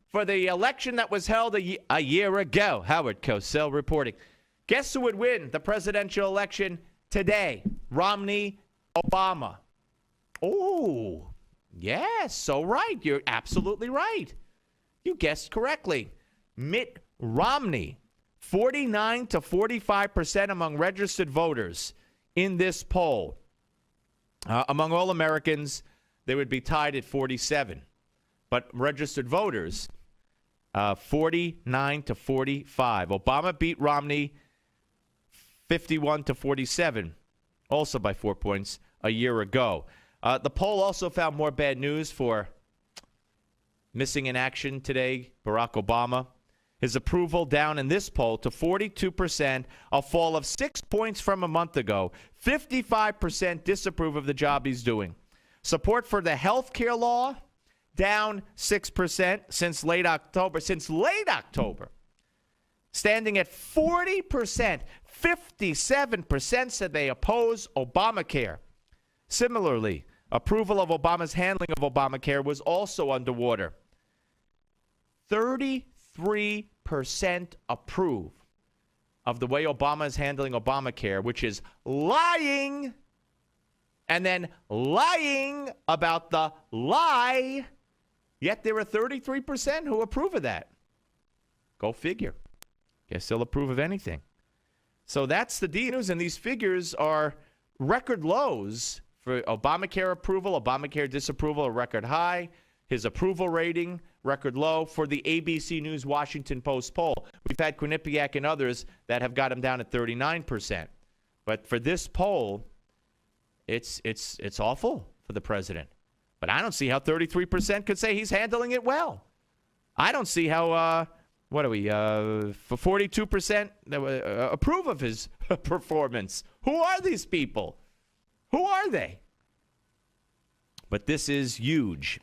for the election that was held a year ago, Howard Cosell reporting. Guess who would win the presidential election today? Romney, Obama. Oh, yes, so right. You're absolutely right. You guessed correctly. Mitt Romney, 49 to 45% among registered voters in this poll. Among all Americans, they would be tied at 47. But registered voters, 49 to 45. Obama beat Romney 51 to 47, also by 4 points a year ago. The poll also found more bad news for missing in action today, Barack Obama. His approval down in this poll to 42%, a fall of 6 points from a month ago. 55% disapprove of the job he's doing. Support for the health care law, down 6% since late October. Standing at 40%. 57% said they oppose Obamacare. Similarly, approval of Obama's handling of Obamacare was also underwater. 33% approve of the way Obama is handling Obamacare, which is lying and then lying about the lie. Yet there are 33% who approve of that. Go figure. Guess they'll approve of anything. So that's the news, and these figures are record lows for Obamacare approval. Obamacare disapproval, a record high. His approval rating, record low for the ABC News Washington Post poll. We've had Quinnipiac and others that have got him down at 39%. But for this poll, it's awful for the president. But I don't see how 33% could say he's handling it well. I don't see how, for 42% approve of his performance. Who are these people? Who are they? But this is huge.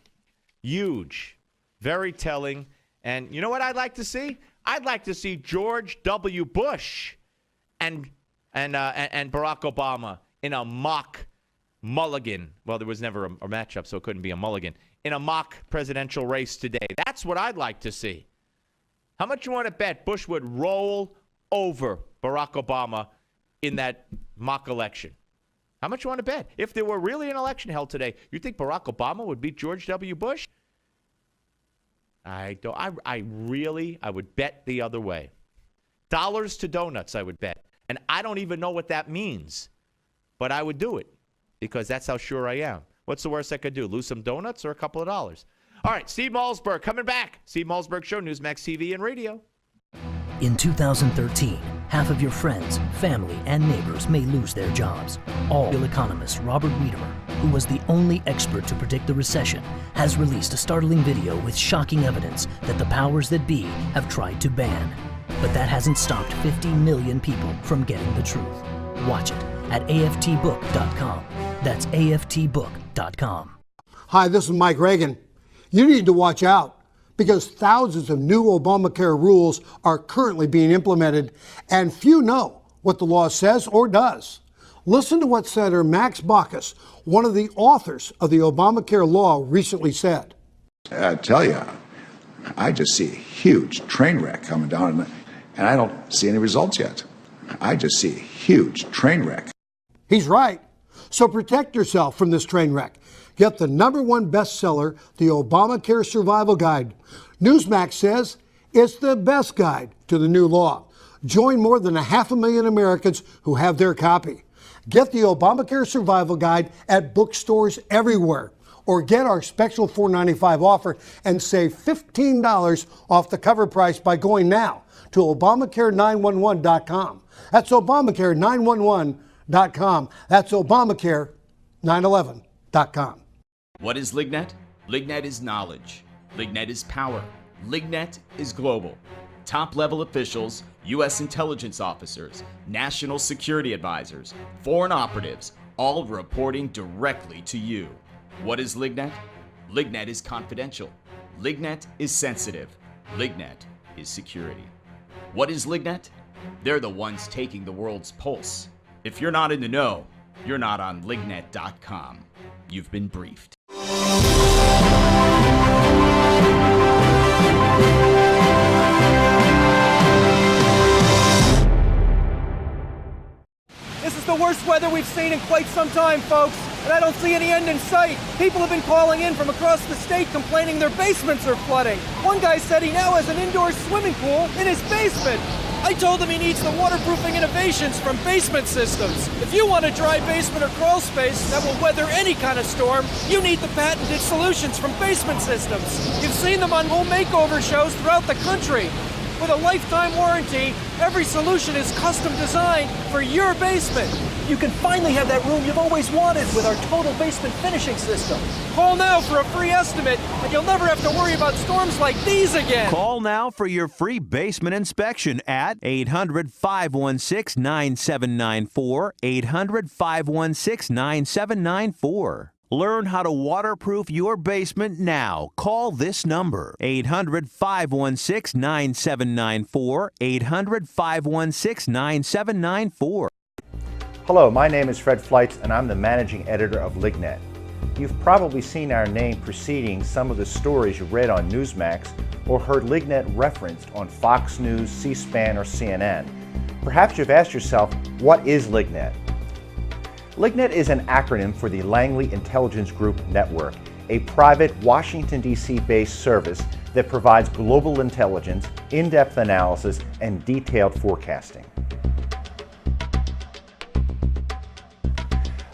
Huge. Very telling. And you know what I'd like to see? I'd like to see George W. Bush and Barack Obama in a mock mulligan. Well, there was never a matchup, so it couldn't be a mulligan. In a mock presidential race today. That's what I'd like to see. How much you want to bet Bush would roll over Barack Obama in that mock election? How much you want to bet? If there were really an election held today, you think Barack Obama would beat George W. Bush? I don't. I would bet the other way. Dollars to donuts, I would bet. And I don't even know what that means. But I would do it because that's how sure I am. What's the worst I could do? Lose some donuts or a couple of dollars? All right, Steve Malzberg coming back. Steve Malzberg Show, Newsmax TV and radio. In 2013, half of your friends, family, and neighbors may lose their jobs. All economist Robert Wiedemer, who was the only expert to predict the recession, has released a startling video with shocking evidence that the powers that be have tried to ban. But that hasn't stopped 50 million people from getting the truth. Watch it at aftbook.com. That's aftbook.com. Hi, this is Mike Reagan. You need to watch out because thousands of new Obamacare rules are currently being implemented, and few know what the law says or does. Listen to what Senator Max Baucus, one of the authors of the Obamacare law, recently said. I tell you, I just see a huge train wreck coming down, and I don't see any results yet. I just see a huge train wreck. He's right. So protect yourself from this train wreck. Get the #1 bestseller, the Obamacare Survival Guide. Newsmax says it's the best guide to the new law. Join more than 500,000 Americans who have their copy. Get the Obamacare Survival Guide at bookstores everywhere, or get our special $4.95 offer and save $15 off the cover price by going now to Obamacare911.com. That's Obamacare911.com. That's Obamacare911.com. What is LigNet? LigNet is knowledge. LigNet is power. LigNet is global. Top-level officials, U.S. intelligence officers, national security advisors, foreign operatives, all reporting directly to you. What is LigNet? LigNet is confidential. LigNet is sensitive. LigNet is security. What is LigNet? They're the ones taking the world's pulse. If you're not in the know, you're not on lignet.com. You've been briefed. This is the worst weather we've seen in quite some time, folks, and I don't see any end in sight. People have been calling in from across the state complaining their basements are flooding. One guy said he now has an indoor swimming pool in his basement. I told him he needs the waterproofing innovations from Basement Systems. If you want a dry basement or crawl space that will weather any kind of storm, you need the patented solutions from Basement Systems. You've seen them on home makeover shows throughout the country. With a lifetime warranty, every solution is custom designed for your basement. You can finally have that room you've always wanted with our total basement finishing system. Call now for a free estimate, and you'll never have to worry about storms like these again. Call now for your free basement inspection at 800-516-9794, 800-516-9794. Learn how to waterproof your basement now. Call this number, 800-516-9794, 800-516-9794. Hello, my name is Fred Fleitz, and I'm the managing editor of LigNet. You've probably seen our name preceding some of the stories you read on Newsmax or heard LigNet referenced on Fox News, C-SPAN, or CNN. Perhaps you've asked yourself, what is LigNet? LigNet is an acronym for the Langley Intelligence Group Network, a private Washington, D.C. based service that provides global intelligence, in-depth analysis, and detailed forecasting.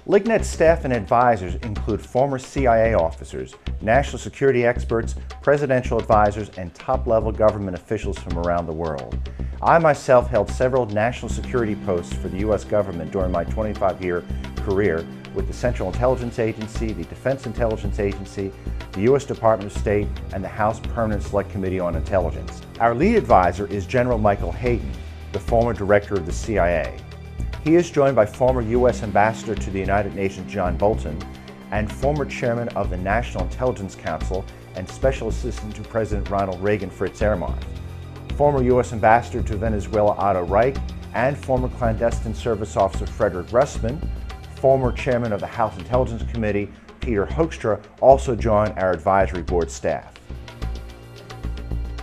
LigNet staff and advisors include former CIA officers, national security experts, presidential advisors, and top-level government officials from around the world. I myself held several national security posts for the U.S. government during my 25-year career with the Central Intelligence Agency, the Defense Intelligence Agency, the U.S. Department of State, and the House Permanent Select Committee on Intelligence. Our lead advisor is General Michael Hayden, the former director of the CIA. He is joined by former U.S. Ambassador to the United Nations John Bolton and former chairman of the National Intelligence Council and Special Assistant to President Ronald Reagan Fritz Ehrmann, former U.S. Ambassador to Venezuela Otto Reich, and former clandestine service officer Frederick Russman. Former chairman of the House Intelligence Committee Peter Hoekstra also join our advisory board staff.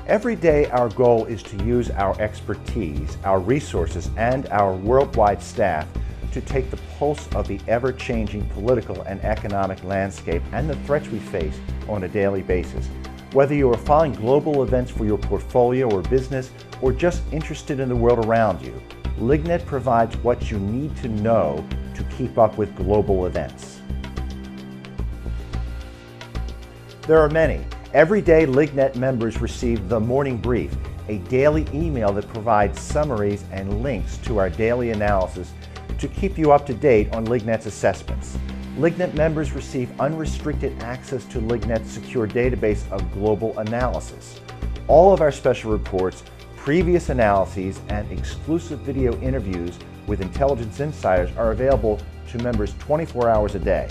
Every day our goal is to use our expertise, our resources, and our worldwide staff to take the pulse of the ever-changing political and economic landscape and the threats we face on a daily basis. Whether you are following global events for your portfolio or business, or just interested in the world around you, LigNet provides what you need to know to keep up with global events. There are many. Every day, LigNet members receive the Morning Brief, a daily email that provides summaries and links to our daily analysis to keep you up to date on LigNet's assessments. LigNet members receive unrestricted access to LigNet's secure database of global analysis. All of our special reports, previous analyses, and exclusive video interviews with intelligence insiders are available to members 24 hours a day.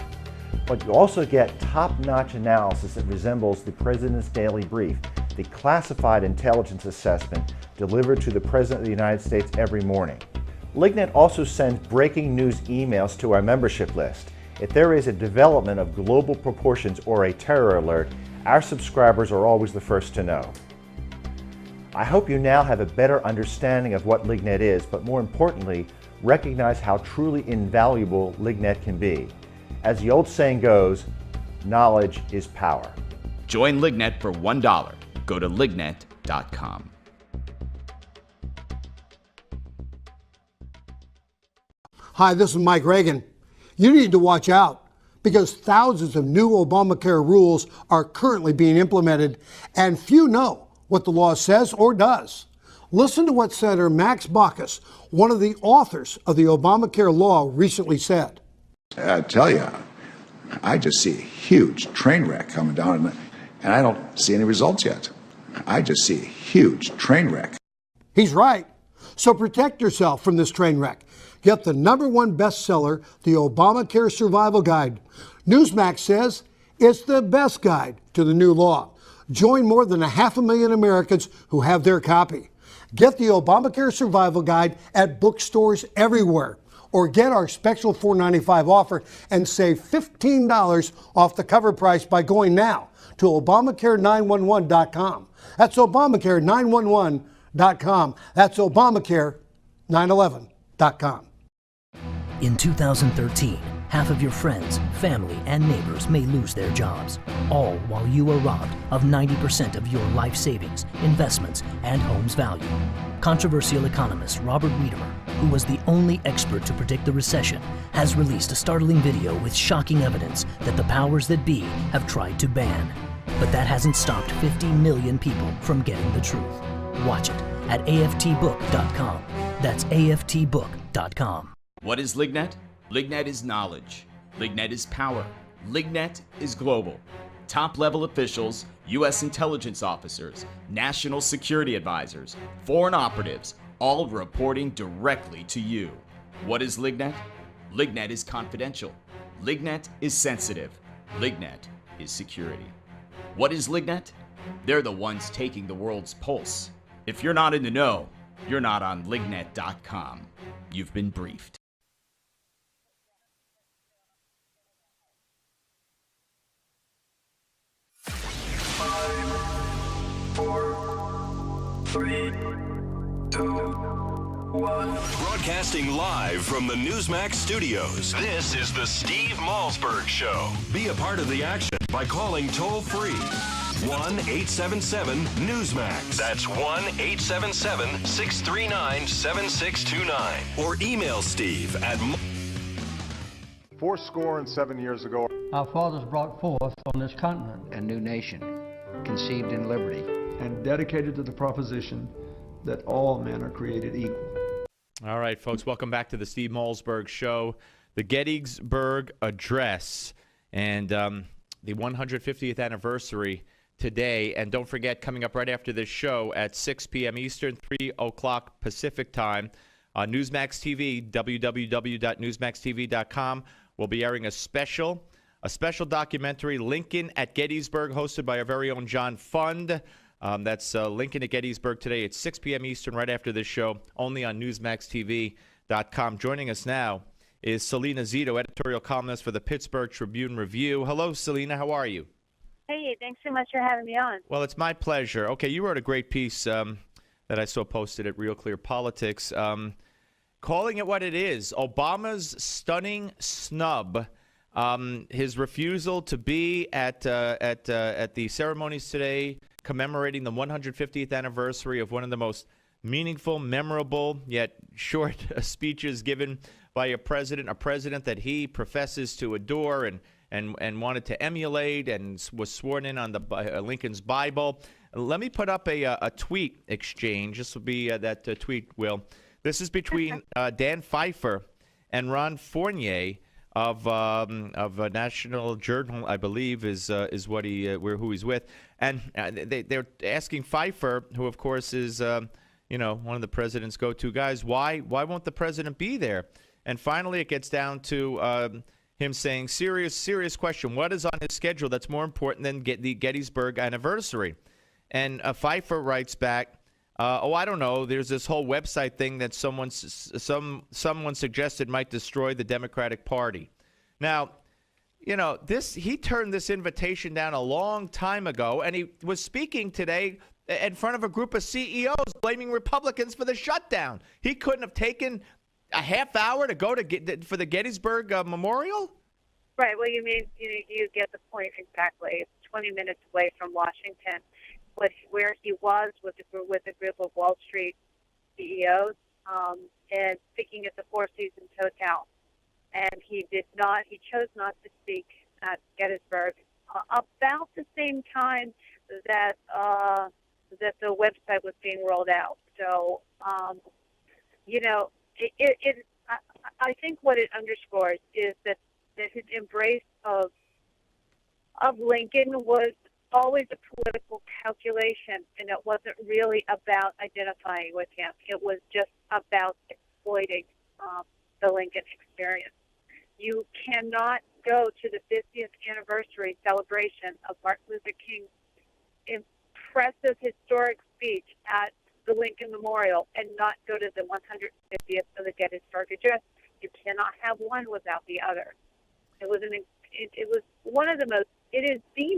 But you also get top-notch analysis that resembles the President's Daily Brief, the classified intelligence assessment delivered to the President of the United States every morning. LigNet also sends breaking news emails to our membership list. If there is a development of global proportions or a terror alert, our subscribers are always the first to know. I hope you now have a better understanding of what LigNet is, but more importantly, recognize how truly invaluable LigNet can be. As the old saying goes, knowledge is power. Join LigNet for $1. Go to lignet.com. Hi, this is Mike Reagan. You need to watch out because thousands of new Obamacare rules are currently being implemented and few know what the law says or does. Listen to what Senator Max Baucus, one of the authors of the Obamacare law, recently said. I tell you, I just see a huge train wreck coming down, and I don't see any results yet. I just see a huge train wreck. He's right. So protect yourself from this train wreck. Get the #1 bestseller, The Obamacare Survival Guide. Newsmax says it's the best guide to the new law. Join more than 500,000 Americans who have their copy. Get the Obamacare Survival Guide at bookstores everywhere, or get our special $4.95 offer and save $15 off the cover price by going now to Obamacare911.com. That's Obamacare911.com. That's Obamacare911.com. In 2013, half of your friends, family, and neighbors may lose their jobs, all while you are robbed of 90% of your life savings, investments, and home's value. Controversial economist Robert Wiedemer, who was the only expert to predict the recession, has released a startling video with shocking evidence that the powers that be have tried to ban. But that hasn't stopped 50 million people from getting the truth. Watch it at aftbook.com. That's aftbook.com. What is LigNet? LigNet is knowledge. LigNet is power. LigNet is global. Top-level officials, U.S. intelligence officers, national security advisors, foreign operatives, all reporting directly to you. What is LigNet? LigNet is confidential. LigNet is sensitive. LigNet is security. What is LigNet? They're the ones taking the world's pulse. If you're not in the know, you're not on lignet.com. You've been briefed. Broadcasting live from the Newsmax studios, this is the Steve Malzberg Show. Be a part of the action by calling toll-free 1-877-NEWSMAX. That's 1-877-639-7629. Or email Steve at fourscore and 7 years ago. Our fathers brought forth on this continent A new nation, conceived in liberty. and dedicated to the proposition that all men are created equal. All right, folks, welcome back to the Steve Malzberg Show. The Gettysburg Address and the 150th anniversary today. And don't forget, coming up right after this show at 6 p.m. Eastern, 3 o'clock Pacific time, on Newsmax TV, www.newsmaxtv.com, we'll be airing a special documentary, Lincoln at Gettysburg, hosted by our very own John Fund. That's Lincoln at Gettysburg today at 6 p.m. Eastern, right after this show, only on NewsmaxTV.com. Joining us now is Selena Zito, editorial columnist for the Pittsburgh Tribune-Review. Hello, Selena. How are you? Hey, thanks so much for having me on. Well, it's my pleasure. Okay, you wrote a great piece that I saw posted at Real Clear Politics, calling it what it is, Obama's stunning snub. His refusal to be at the ceremonies today commemorating the 150th anniversary of one of the most meaningful, memorable, yet short speeches given by a president that he professes to adore and wanted to emulate and was sworn in on the Lincoln's Bible. Let me put up a tweet exchange. This will be that tweet, Will. This is between Dan Pfeiffer and Ron Fournier of a national journal, I believe, is what who he's with, and they're asking Pfeiffer, who of course is one of the president's go-to guys, why won't the president be there? And finally, it gets down to him saying, serious question, what is on his schedule that's more important than the Gettysburg anniversary? And Pfeiffer writes back, I don't know. There's this whole website thing that someone suggested might destroy the Democratic Party. Now, he turned this invitation down a long time ago, and he was speaking today in front of a group of CEOs blaming Republicans for the shutdown. He couldn't have taken a half hour to go for the Gettysburg Memorial? Right. Well, you mean you get the point exactly. It's 20 minutes away from Washington. Where he was with a group of Wall Street CEOs and speaking at the Four Seasons Hotel. And he chose not to speak at Gettysburg about the same time that the website was being rolled out. So, I think what it underscores is that his embrace of Lincoln was always a political calculation, and it wasn't really about identifying with him. It was just about exploiting the Lincoln experience. You cannot go to the 50th anniversary celebration of Martin Luther King's impressive historic speech at the Lincoln Memorial and not go to the 150th of the Gettysburg Address. You cannot have one without the other. It was the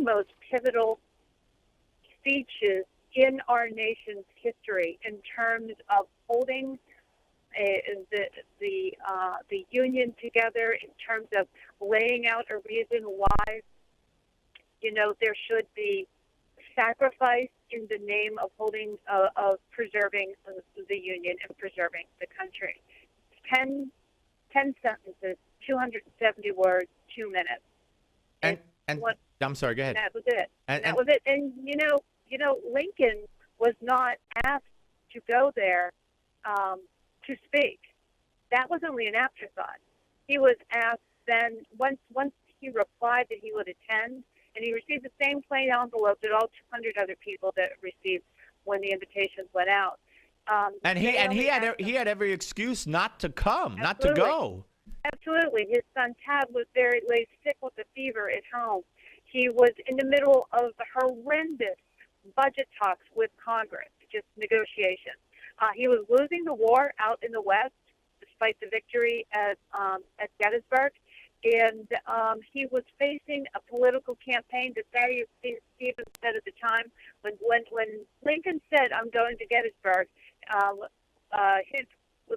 most pivotal speeches in our nation's history in terms of holding the Union together, in terms of laying out a reason why there should be sacrifice in the name of preserving the Union and preserving the country. 10 sentences, 270 words, 2 minutes. I'm sorry, go ahead. That was it. That was it. And Lincoln was not asked to go there to speak. That was only an afterthought. He was asked then, once he replied that he would attend, and he received the same plain envelope that all 200 other people that received when the invitations went out. He had every excuse not to come, not to go. Absolutely. His son Tad lay sick with a fever at home. He was in the middle of horrendous budget talks with Congress, just negotiations. He was losing the war out in the West, despite the victory at Gettysburg, and he was facing a political campaign that Thaddeus Stevens said at the time, when Lincoln said, "I'm going to Gettysburg,"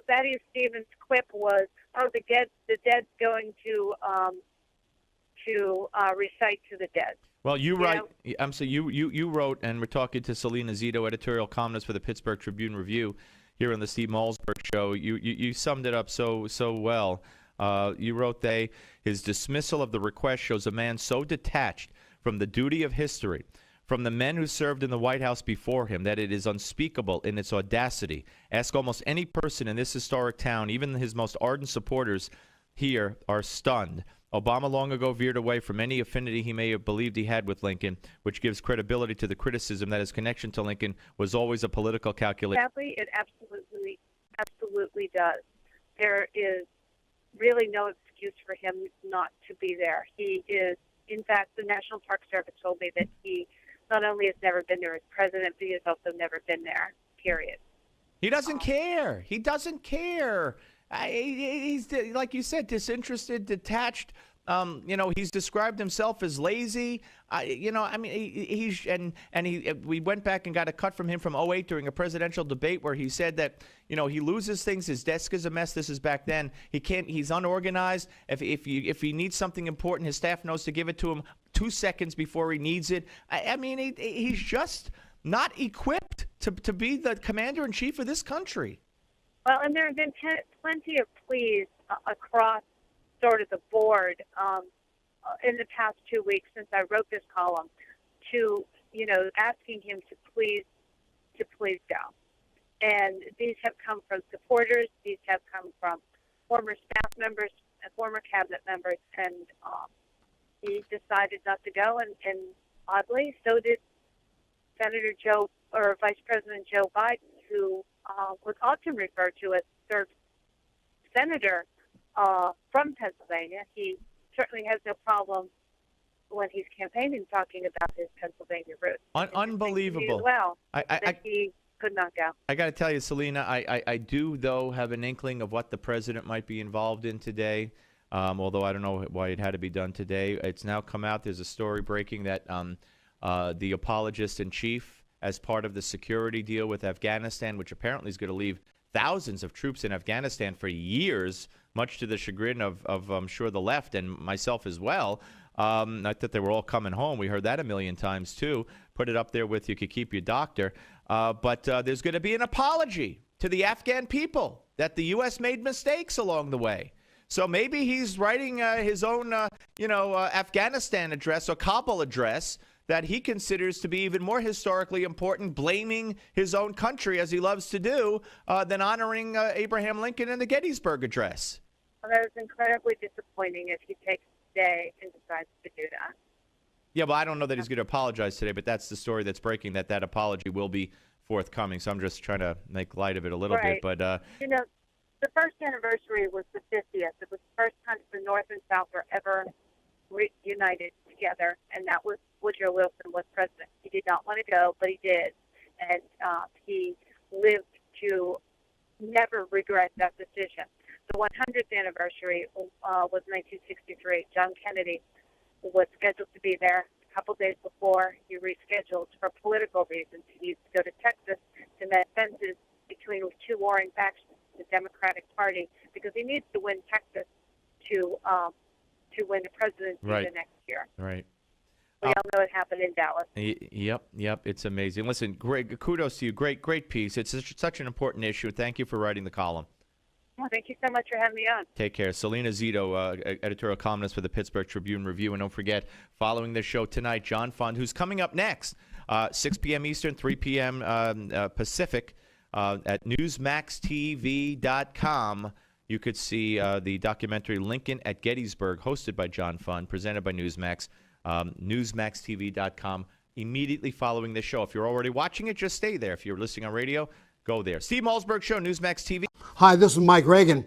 Thaddeus Stevens' quip was, "Oh, the dead's going to recite to the dead." Well, you write. You wrote, and we're talking to Selena Zito, editorial columnist for the Pittsburgh Tribune Review, here on the Steve Malzberg Show. You summed it up so well. You wrote his dismissal of the request shows a man so detached from the duty of history, from the men who served in the White House before him, that it is unspeakable in its audacity. Ask almost any person in this historic town, even his most ardent supporters here are stunned. Obama long ago veered away from any affinity he may have believed he had with Lincoln, which gives credibility to the criticism that his connection to Lincoln was always a political calculation. Sadly, it absolutely does. There is really no excuse for him not to be there. He is, in fact, the National Park Service told me that he not only has never been there as president, but he has also never been there, period. He doesn't care. He doesn't care. He's, like you said, disinterested, detached. He's described himself as lazy. We went back and got a cut from him from 2008 during a presidential debate where he said that, he loses things. His desk is a mess. This is back then. He's unorganized. If he needs something important, his staff knows to give it to him 2 seconds before he needs it. He's just not equipped to be the commander-in-chief of this country. Well, and there have been plenty of pleas across sort of the board in the past 2 weeks since I wrote this column to, asking him to please go. And these have come from supporters. These have come from former staff members and former cabinet members. And he decided not to go. And oddly, so did Vice President Joe Biden, who was often referred to as third senator from Pennsylvania. He certainly has no problem when he's campaigning talking about his Pennsylvania roots. Unbelievable. Well, he could not go. I got to tell you, Selena, I do, though, have an inkling of what the president might be involved in today, although I don't know why it had to be done today. It's now come out. There's a story breaking that the apologist in chief, as part of the security deal with Afghanistan, which apparently is going to leave thousands of troops in Afghanistan for years, much to the chagrin of I'm sure, the left and myself as well. Not that they were all coming home. We heard that a million times, too. Put it up there with you could keep your doctor. But there's going to be an apology to the Afghan people that the U.S. made mistakes along the way. So maybe he's writing his own, Afghanistan address or Kabul address that he considers to be even more historically important, blaming his own country, as he loves to do, than honoring Abraham Lincoln in the Gettysburg Address. Well, that is incredibly disappointing if he takes a day and decides to do that. Yeah, well, I don't know that he's going to apologize today, but that's the story that's breaking, that apology will be forthcoming. So I'm just trying to make light of it a little bit. But the first anniversary was the 50th. It was the first time the North and South were ever reunited together, and that was Woodrow Wilson was president. He did not want to go, but he did, and he lived to never regret that decision. The 100th anniversary was 1963. John Kennedy was scheduled to be there. A couple days before, he rescheduled for political reasons. He needs to go to Texas to mend fences between two warring factions, the Democratic Party, because he needs to win Texas to win the presidency the next year. Right. We all know it happened in Dallas. Yep. It's amazing. Listen, Greg, kudos to you. Great piece. It's such an important issue. Thank you for writing the column. Well, thank you so much for having me on. Take care. Selena Zito, editorial columnist for the Pittsburgh Tribune-Review. And don't forget, following the show tonight, John Fund, who's coming up next, 6 p.m. Eastern, 3 p.m. Pacific, at NewsmaxTV.com. You could see the documentary Lincoln at Gettysburg, hosted by John Fund, presented by Newsmax. NewsmaxTV.com immediately following this show. If you're already watching it, just stay there. If you're listening on radio, go there. Steve Malzberg Show, Newsmax TV. Hi, this is Mike Reagan.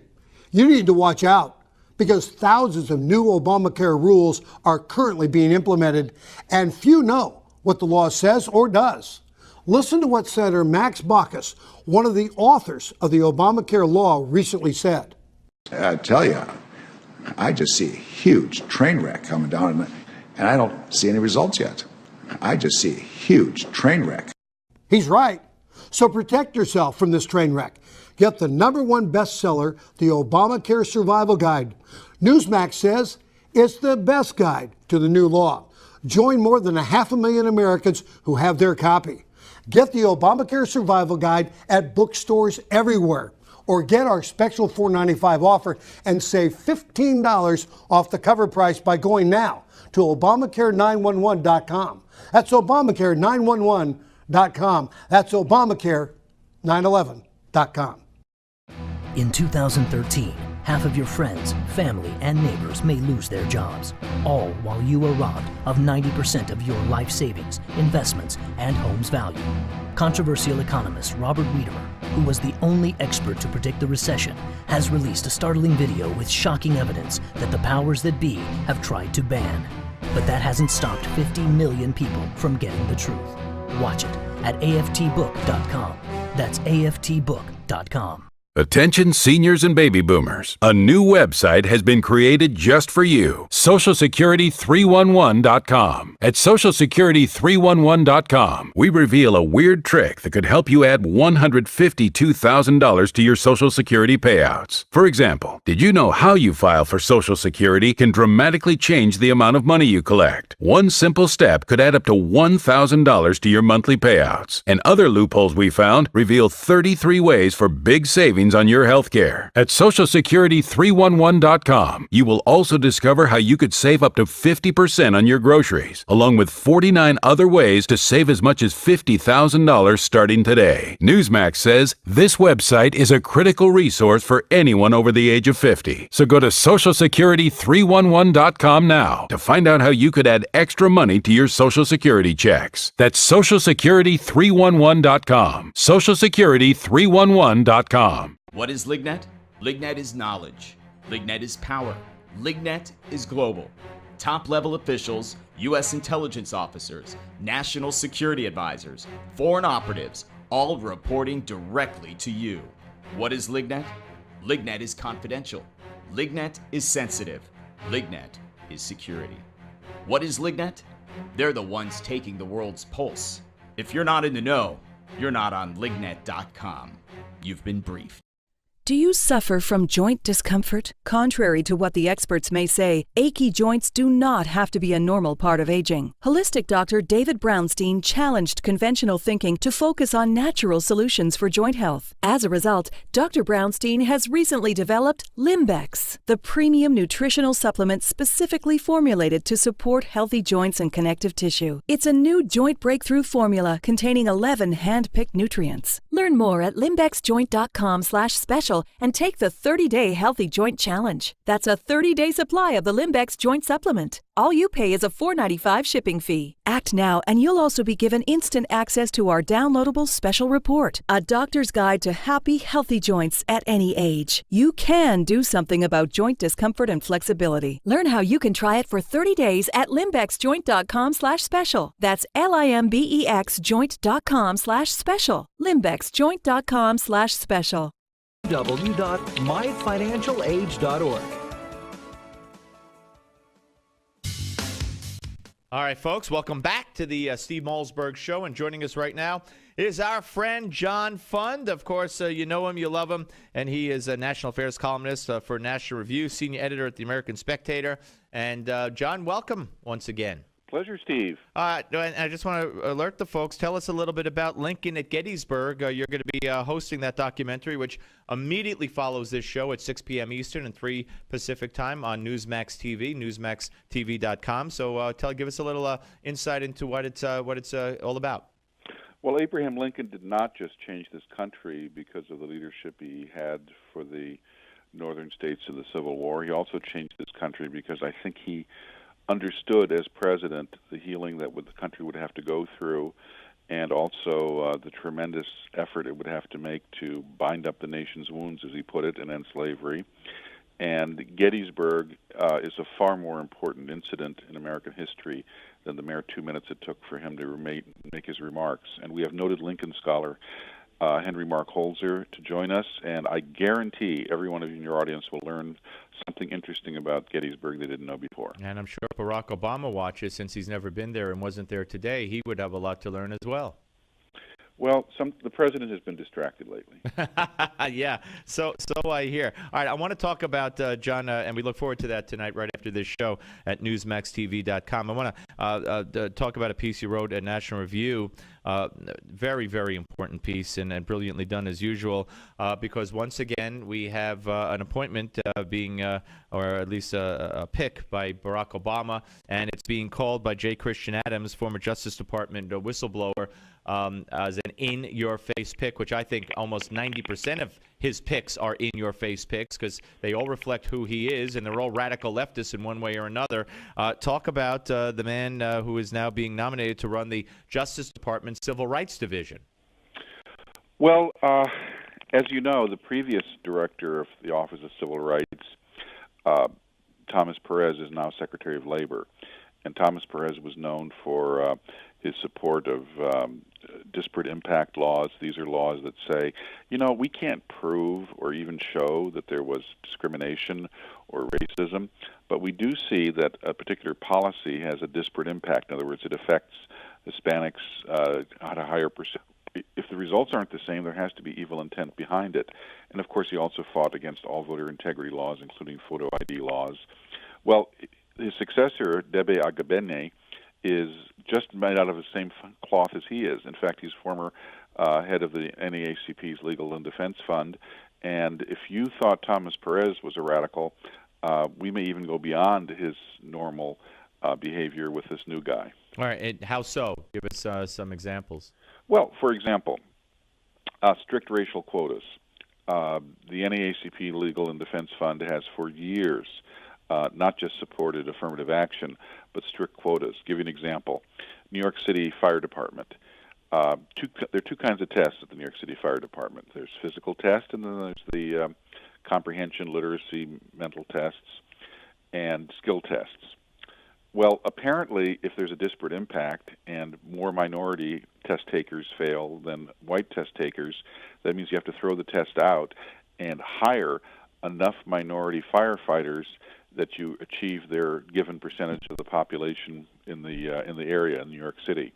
You need to watch out because thousands of new Obamacare rules are currently being implemented, and few know what the law says or does. Listen to what Senator Max Baucus, one of the authors of the Obamacare law, recently said. I tell you, I just see a huge train wreck coming down, and I don't see any results yet. I just see a huge train wreck. He's right. So protect yourself from this train wreck. Get the #1 bestseller, the Obamacare Survival Guide. Newsmax says it's the best guide to the new law. Join more than 500,000 Americans who have their copy. Get the Obamacare Survival Guide at bookstores everywhere or get our special $4.95 offer and save $15 off the cover price by going now to Obamacare911.com. That's Obamacare911.com. That's Obamacare911.com. In 2013, half of your friends, family, and neighbors may lose their jobs, all while you are robbed of 90% of your life savings, investments, and home's value. Controversial economist Robert Wiedemer, who was the only expert to predict the recession, has released a startling video with shocking evidence that the powers that be have tried to ban. But that hasn't stopped 50 million people from getting the truth. Watch it at aftbook.com. That's aftbook.com. Attention seniors and baby boomers. A new website has been created just for you. SocialSecurity311.com. At SocialSecurity311.com, we reveal a weird trick that could help you add $152,000 to your Social Security payouts. For example, did you know how you file for Social Security can dramatically change the amount of money you collect? One simple step could add up to $1,000 to your monthly payouts. And other loopholes we found reveal 33 ways for big savings on your health care. At SocialSecurity311.com, you will also discover how you could save up to 50% on your groceries, along with 49 other ways to save as much as $50,000 starting today. Newsmax says this website is a critical resource for anyone over the age of 50. So go to SocialSecurity311.com now to find out how you could add extra money to your Social Security checks. That's SocialSecurity311.com. SocialSecurity311.com. What is Lignet? Lignet is knowledge. Lignet is power. Lignet is global. Top-level officials, U.S. intelligence officers, national security advisors, foreign operatives, all reporting directly to you. What is Lignet? Lignet is confidential. Lignet is sensitive. Lignet is security. What is Lignet? They're the ones taking the world's pulse. If you're not in the know, you're not on Lignet.com. You've been briefed. Do you suffer from joint discomfort? Contrary to what the experts may say, achy joints do not have to be a normal part of aging. Holistic doctor David Brownstein challenged conventional thinking to focus on natural solutions for joint health. As a result, Dr. Brownstein has recently developed Limbex, the premium nutritional supplement specifically formulated to support healthy joints and connective tissue. It's a new joint breakthrough formula containing 11 hand-picked nutrients. Learn more at limbexjoint.com/special and take the 30-day Healthy Joint Challenge. That's a 30-day supply of the Limbex Joint Supplement. All you pay is a $4.95 shipping fee. Act now and you'll also be given instant access to our downloadable special report, A Doctor's Guide to Happy, Healthy Joints at Any Age. You can do something about joint discomfort and flexibility. Learn how you can try it for 30 days at limbexjoint.com/special. That's limbexjoint.com/special. limbexjoint.com/special. www.myfinancialage.org. All right, folks, welcome back to the Steve Malzberg Show. And joining us right now is our friend John Fund. Of course, you know him, you love him, and he is a national affairs columnist for National Review, senior editor at the American Spectator. And John, welcome once again. Pleasure, Steve. And I just want to alert the folks, tell us a little bit about Lincoln at Gettysburg. You're going to be hosting that documentary, which immediately follows this show at 6 p.m. Eastern and 3 Pacific time on Newsmax TV, newsmaxtv.com. So give us a little insight into what it's all about. Well, Abraham Lincoln did not just change this country because of the leadership he had for the northern states of the Civil War. He also changed this country because I think he understood as president the healing that the country would have to go through, and also the tremendous effort it would have to make to bind up the nation's wounds, as he put it, and end slavery. And Gettysburg is a far more important incident in American history than the mere 2 minutes it took for him to make his remarks. And we have noted Lincoln scholar Henry Mark Holzer to join us, and I guarantee every one of you in your audience will learn something interesting about Gettysburg they didn't know before. And I'm sure Barack Obama watches, since he's never been there and wasn't there today, he would have a lot to learn as well. Well, the president has been distracted lately. Yeah, so I hear. All right, I want to talk about, John, and we look forward to that tonight right after this show at NewsmaxTV.com. I want to talk about a piece you wrote at National Review, very, very important piece and brilliantly done as usual, because once again we have an appointment being, or at least a pick by Barack Obama, and it's being called by J. Christian Adams, former Justice Department whistleblower, as an in-your-face pick, which I think almost 90% of his picks are in-your-face picks because they all reflect who he is, and they're all radical leftists in one way or another. Talk about the man who is now being nominated to run the Justice Department Civil Rights Division. Well, as you know, the previous director of the Office of Civil Rights, Thomas Perez, is now Secretary of Labor. And Thomas Perez was known for his support of disparate impact laws. These are laws that say, we can't prove or even show that there was discrimination or racism, but we do see that a particular policy has a disparate impact. In other words, it affects Hispanics at a higher percent. If the results aren't the same, there has to be evil intent behind it. And of course, he also fought against all voter integrity laws, including photo ID laws. Well, his successor, Debe Agabene, is just made out of the same cloth as he is. In fact, he's former head of the NAACP's Legal and Defense Fund. And if you thought Thomas Perez was a radical, we may even go beyond his normal behavior with this new guy. All right, and how so? Give us some examples. Well, for example, strict racial quotas. The NAACP Legal and Defense Fund has for years not just supported affirmative action, but strict quotas. Give you an example. New York City Fire Department. There are two kinds of tests at the New York City Fire Department. There's physical tests, and then there's the comprehension, literacy, mental tests, and skill tests. Well, apparently, if there's a disparate impact and more minority test takers fail than white test takers, that means you have to throw the test out and hire enough minority firefighters that you achieve their given percentage of the population in the area in New York City.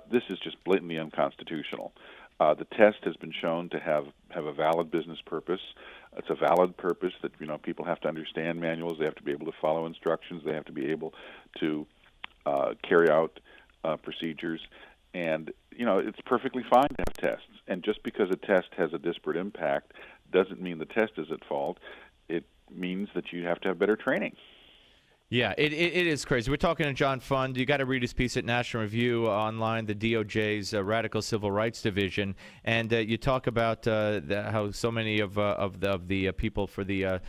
This is just blatantly unconstitutional. The test has been shown to have a valid business purpose. It's a valid purpose that people have to understand manuals. They have to be able to follow instructions. They have to be able to carry out procedures. And it's perfectly fine to have tests. And just because a test has a disparate impact doesn't mean the test is at fault. It means that you have to have better training. Yeah, it is crazy. We're talking to John Fund. You got to read his piece at National Review online, the DOJ's Radical Civil Rights Division, and you talk about how so many of the people for the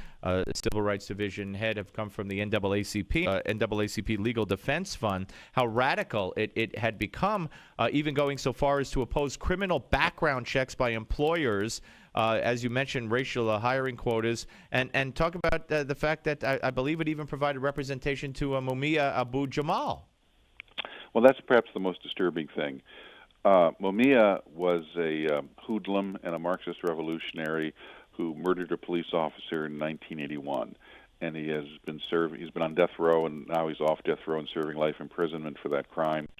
Civil Rights Division head have come from the NAACP Legal Defense Fund. How radical it had become, even going so far as to oppose criminal background checks by employers. As you mentioned, racial hiring quotas, and talk about the fact that I believe it even provided representation to Mumia Abu-Jamal. Well, that's perhaps the most disturbing thing. Mumia was a hoodlum and a Marxist revolutionary who murdered a police officer in 1981, and he has been He's been on death row, and now he's off death row and serving life imprisonment for that crime.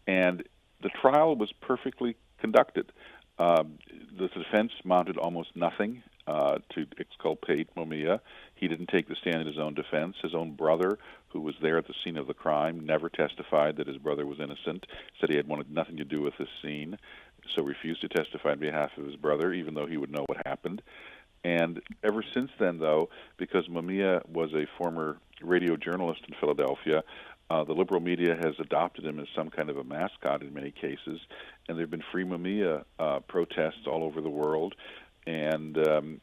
And the trial was perfectly conducted. The defense mounted almost nothing to exculpate Mumia. He didn't take the stand in his own defense. His own brother, who was there at the scene of the crime, never testified that his brother was innocent, said he had wanted nothing to do with this scene, so refused to testify on behalf of his brother, even though he would know what happened. And ever since then, though, because Mumia was a former radio journalist in Philadelphia, the liberal media has adopted him as some kind of a mascot in many cases, and there have been Free Mumia protests all over the world. And the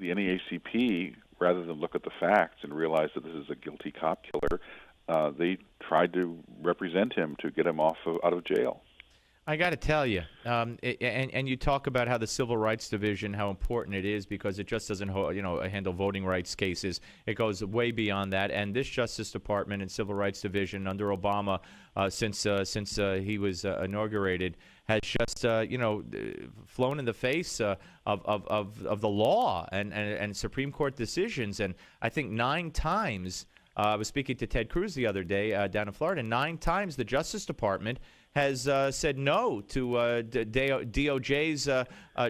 NAACP, rather than look at the facts and realize that this is a guilty cop killer, they tried to represent him to get him out of jail. I got to tell you, and you talk about how the Civil Rights Division, how important it is because it just doesn't, handle voting rights cases. It goes way beyond that. And this Justice Department and Civil Rights Division under Obama, since he was inaugurated, has just flown in the face of the law and Supreme Court decisions. And I think 9 times I was speaking to Ted Cruz the other day down in Florida. 9 times the Justice Department has said no to DOJ's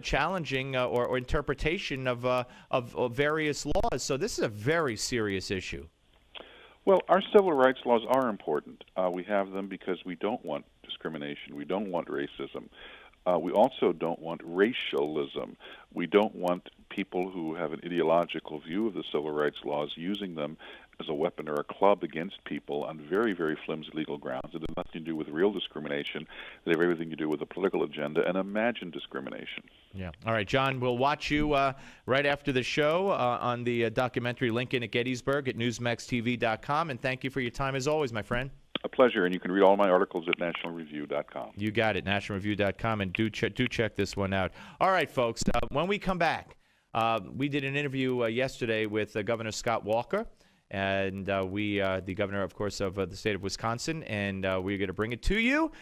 challenging or interpretation of various laws. So this is a very serious issue. Well, our civil rights laws are important. We have them because we don't want discrimination. We don't want racism. We also don't want racialism. We don't want people who have an ideological view of the civil rights laws using them as a weapon or a club against people on very, very flimsy legal grounds that have nothing to do with real discrimination, that have everything to do with a political agenda and imagined discrimination. Yeah. All right, John, we'll watch you right after the show on the documentary Lincoln at Gettysburg at NewsmaxTV.com. And thank you for your time as always, my friend. A pleasure, and you can read all my articles at NationalReview.com. You got it, NationalReview.com, and do check this one out. All right, folks, when we come back, we did an interview yesterday with Governor Scott Walker, and the governor, of course, of the state of Wisconsin, and we're going to bring it to you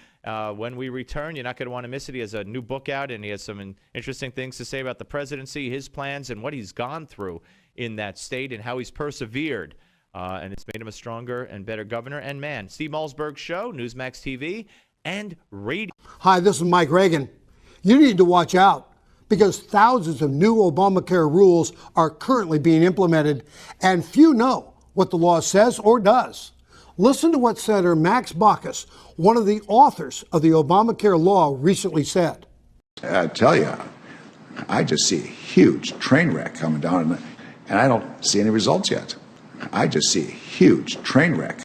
when we return. You're not going to want to miss it. He has a new book out, and he has some interesting things to say about the presidency, his plans, and what he's gone through in that state and how he's persevered. And it's made him a stronger and better governor and man. Steve Malzberg Show, Newsmax TV, and radio. Hi, this is Mike Reagan. You need to watch out because thousands of new Obamacare rules are currently being implemented, and few know what the law says or does. Listen to what Senator Max Baucus, one of the authors of the Obamacare law, recently said. I tell you, I just see a huge train wreck coming down, and I don't see any results yet. I just see a huge train wreck.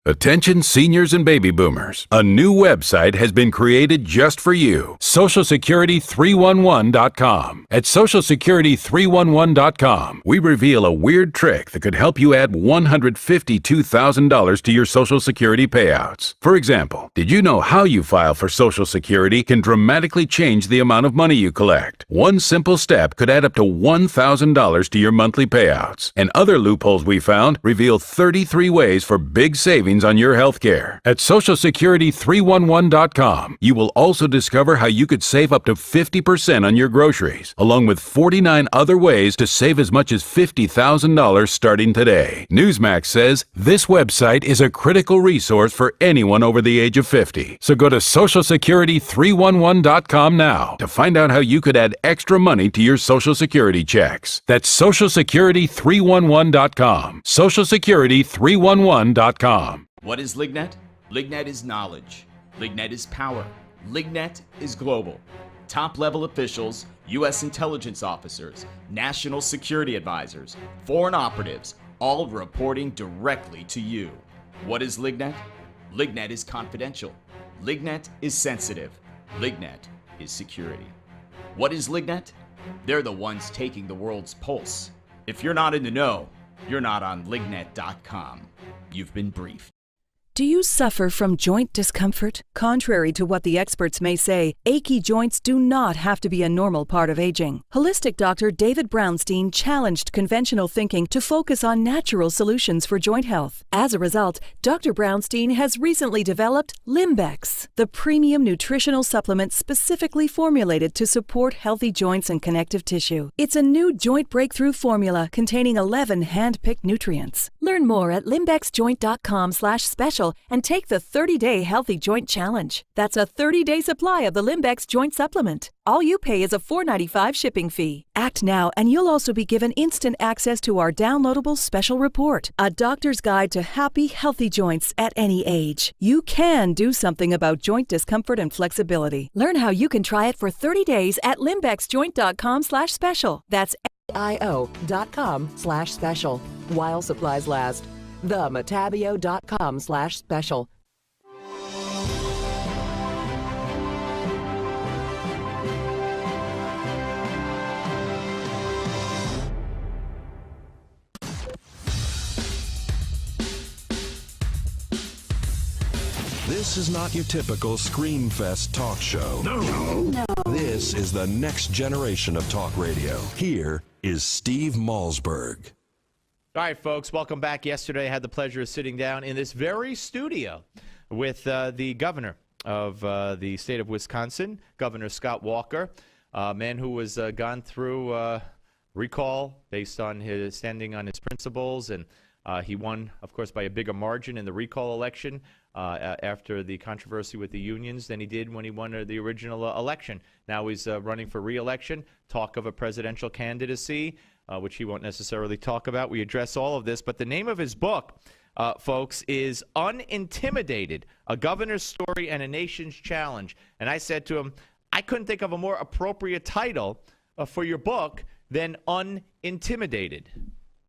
Attention seniors and baby boomers. A new website has been created just for you. SocialSecurity311.com. At SocialSecurity311.com, we reveal a weird trick that could help you add $152,000 to your Social Security payouts. For example, did you know how you file for Social Security can dramatically change the amount of money you collect? One simple step could add up to $1,000 to your monthly payouts. And other loopholes we found reveal 33 ways for big savings on your health care. At SocialSecurity311.com, you will also discover how you could save up to 50% on your groceries, along with 49 other ways to save as much as $50,000 starting today. Newsmax says this website is a critical resource for anyone over the age of 50. So go to SocialSecurity311.com now to find out how you could add extra money to your Social Security checks. That's SocialSecurity311.com. SocialSecurity311.com. What is LigNet? LigNet is knowledge. LigNet is power. LigNet is global. Top-level officials, U.S. intelligence officers, national security advisors, foreign operatives, all reporting directly to you. What is LigNet? LigNet is confidential. LigNet is sensitive. LigNet is security. What is LigNet? They're the ones taking the world's pulse. If you're not in the know, you're not on lignet.com. You've been briefed. Do you suffer from joint discomfort? Contrary to what the experts may say, achy joints do not have to be a normal part of aging. Holistic doctor David Brownstein challenged conventional thinking to focus on natural solutions for joint health. As a result, Dr. Brownstein has recently developed Limbex, the premium nutritional supplement specifically formulated to support healthy joints and connective tissue. It's a new joint breakthrough formula containing 11 hand-picked nutrients. Learn more at limbexjoint.com/special and take the 30-day Healthy Joint Challenge. That's a 30-day supply of the Limbex Joint Supplement. All you pay is a $4.95 shipping fee. Act now and you'll also be given instant access to our downloadable special report, A Doctor's Guide to Happy, Healthy Joints at Any Age. You can do something about joint discomfort and flexibility. Learn how you can try it for 30 days at limbexjoint.com/special. That's IO.com/special. While supplies last. TheMatabio.com/special. This is not your typical Screamfest talk show. No. This is the next generation of talk radio. Here is Steve Malzberg. All right, folks, welcome back. Yesterday, I had the pleasure of sitting down in this very studio with the governor of the state of Wisconsin, Governor Scott Walker, a man who was gone through recall based on his standing on his principles, and he won, of course, by a bigger margin in the recall election after the controversy with the unions than he did when he won the original election. Now he's running for re-election, talk of a presidential candidacy, which he won't necessarily talk about. We address all of this, but the name of his book, folks, is Unintimidated, A Governor's Story and a Nation's Challenge. And I said to him, I couldn't think of a more appropriate title for your book than Unintimidated.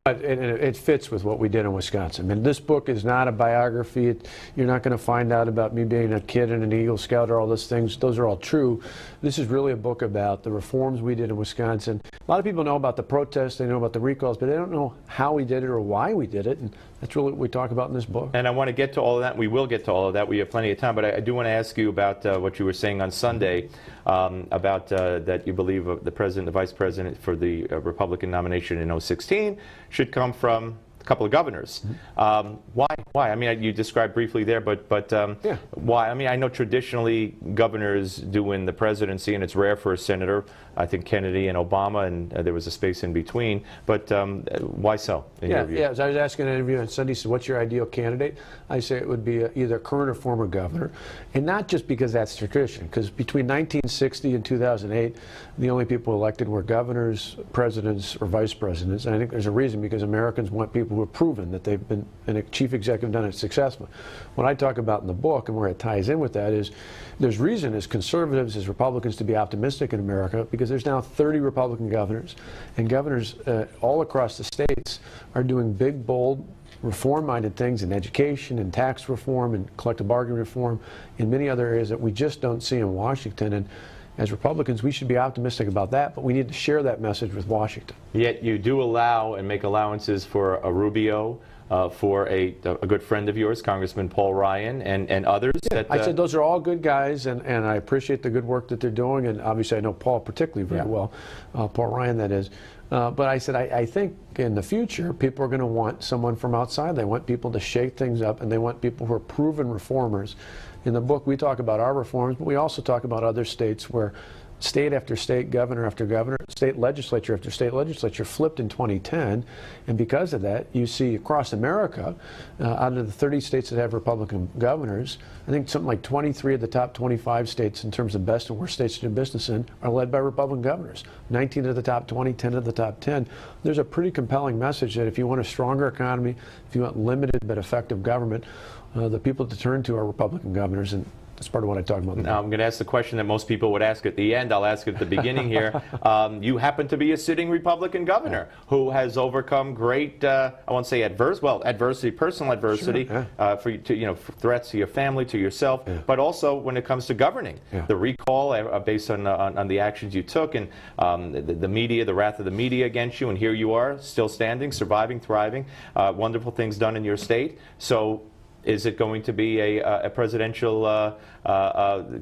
It fits with what we did in Wisconsin. I mean, this book is not a biography. You're not going to find out about me being a kid and an Eagle Scout or all those things. Those are all true. This is really a book about the reforms we did in Wisconsin. A lot of people know about the protests, they know about the recalls, but they don't know how we did it or why we did it. And that's really what we talk about in this book. And I want to get to all of that. We will get to all of that. We have plenty of time. But I do want to ask you about what you were saying on Sunday about that you believe the president, the vice president for the Republican nomination in 2016 should come from a couple of governors. Why? I mean, you described briefly there, but yeah. Why? I mean, I know traditionally governors do win the presidency, and it's rare for a senator. I think Kennedy and Obama, and there was a space in between. But why so? In your view? Yeah. As I was asking an interview on Sunday, he said, "What's your ideal candidate?" I say it would be either current or former governor, and not just because that's tradition. Because between 1960 and 2008, the only people elected were governors, presidents, or vice presidents. And I think there's a reason, because Americans want people who have proven that they've been a chief executive, done it successfully. What I talk about in the book, and where it ties in with that, is there's reason as conservatives, as Republicans, to be optimistic in America, because there's now 30 Republican governors, and governors all across the states are doing big, bold, reform-minded things in education and tax reform and collective bargaining reform, in many other areas that we just don't see in Washington. And as Republicans, we should be optimistic about that, but we need to share that message with Washington. Yet you do allow and make allowances for a Rubio, for a good friend of yours, Congressman Paul Ryan, and others. Yeah, I said those are all good guys, and I appreciate the good work that they're doing, and obviously I know Paul particularly very well, Paul Ryan that is. But I said I think in the future people are going to want someone from outside. They want people to shake things up, and they want people who are proven reformers. In the book we talk about our reforms, but we also talk about other states where state after state, governor after governor, state legislature after state legislature flipped in 2010, and because of that, you see across America, out of the 30 states that have Republican governors, I think something like 23 of the top 25 states in terms of best and worst states to do business in are led by Republican governors. 19 of the top 20, 10 of the top 10. There's a pretty compelling message that if you want a stronger economy, if you want limited but effective government, the people to turn to are Republican governors, and that's part of what I talk about. Now, I'm going to ask the question that most people would ask at the end. I'll ask it at the beginning here. You happen to be a sitting Republican governor who has overcome great, I won't say adversity, personal adversity, for you to, threats to your family, to yourself, but also when it comes to governing. The recall based on the actions you took, and the media, the wrath of the media against you, and here you are, still standing, surviving, thriving. Wonderful things done in your state. So, is it going to be a presidential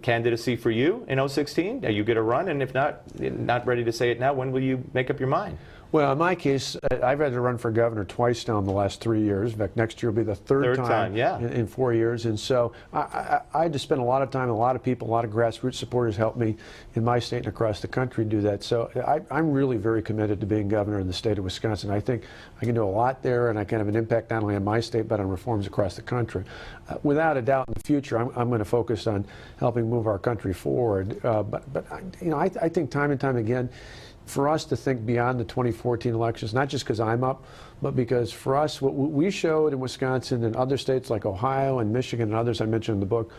candidacy for you in 2016? Are you going to run? And if not ready to say it now, when will you make up your mind? Well, in my case, I've had to run for governor twice now in the last 3 years. In fact, next year will be the third time in 4 years. And so I had to spend a lot of time, a lot of people, a lot of grassroots supporters helped me in my state and across the country do that. So I'm really very committed to being governor in the state of Wisconsin. I think I can do a lot there, and I can have an impact not only on my state, but on reforms across the country. Without a doubt, in the future, I'm going to focus on helping move our country forward. But I think time and time again, for us to think beyond the 2014 elections, not just because I'm up, but because for us, what we showed in Wisconsin and other states like Ohio and Michigan and others I mentioned in the book,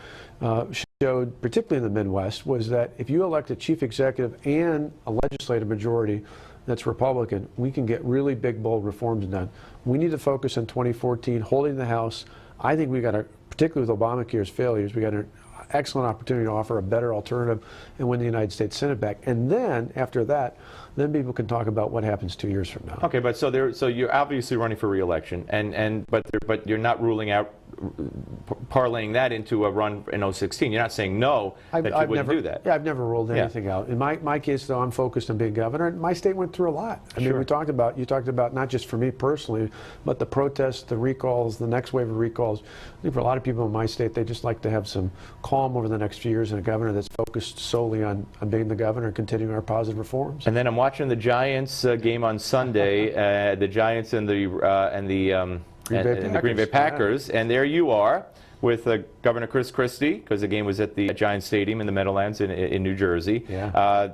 showed, particularly in the Midwest, was that if you elect a chief executive and a legislative majority that's Republican, we can get really big, bold reforms done. We need to focus on 2014, holding the House. I think we got a, particularly with Obamacare's failures, we got an excellent opportunity to offer a better alternative and win the United States Senate back. And then, after that, then people can talk about what happens 2 years from now. Okay, but so you're obviously running for re-election, but you're not ruling out parlaying that into a run in 2016. You're not saying no that you wouldn't do that. Yeah, I've never ruled anything out. In my case, though, I'm focused on being governor. And my state went through a lot. I mean, you talked about not just for me personally, but the protests, the recalls, the next wave of recalls. I think for a lot of people in my state, they just like to have some calm over the next few years and a governor that's focused solely on being the governor and continuing our positive reforms. And then I'm watching the Giants game on Sunday, the Giants and the Green Bay Packers, and there you are with Governor Chris Christie, because the game was at the Giants Stadium in the Meadowlands in New Jersey.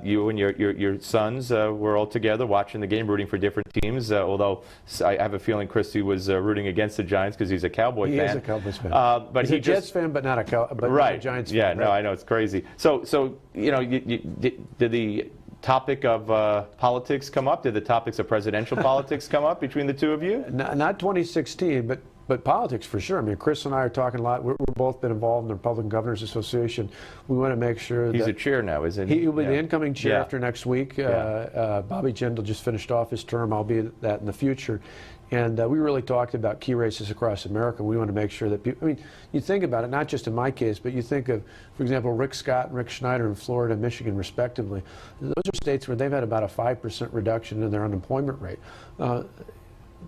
You and your sons were all together watching the game, rooting for different teams, although I have a feeling Christie was rooting against the Giants because he's a Cowboy fan. He is a Cowboys fan. But he's a Jets fan, but not a Giants fan. Yeah, no, I know, it's crazy. So did the topic of politics come up? Did the topics of presidential politics come up between the two of you? Not 2016, but politics for sure. I mean, Chris and I are talking a lot. We've both been involved in the Republican Governors Association. We want to make sure he's that a chair now, isn't he? He will be the incoming chair after next week. Bobby Jindal just finished off his term. I'll be that in the future. And we really talked about key races across America. We want to make sure that people, I mean, you think about it, not just in my case, but you think of, for example, Rick Scott and Rick Schneider in Florida and Michigan, respectively. Those are states where they've had about a 5% reduction in their unemployment rate.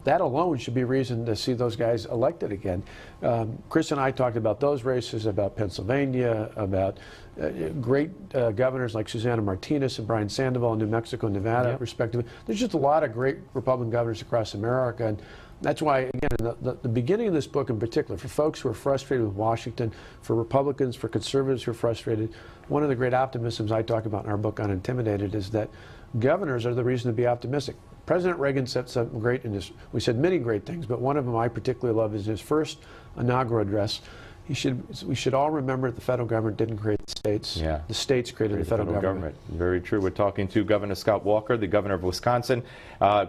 That alone should be reason to see those guys elected again. Chris and I talked about those races, about Pennsylvania, about great governors like Susana Martinez and Brian Sandoval in New Mexico and Nevada, respectively. There's just a lot of great Republican governors across America. And that's why, again, in the beginning of this book in particular, for folks who are frustrated with Washington, for Republicans, for conservatives who are frustrated, one of the great optimisms I talk about in our book, Unintimidated, is that governors are the reason to be optimistic. President Reagan said something great in his, we said many great things, but one of them I particularly love is his first inaugural address. We should all remember that the federal government didn't create States. Yeah. The states created the federal government. Very true. We're talking to Governor Scott Walker, the governor of Wisconsin.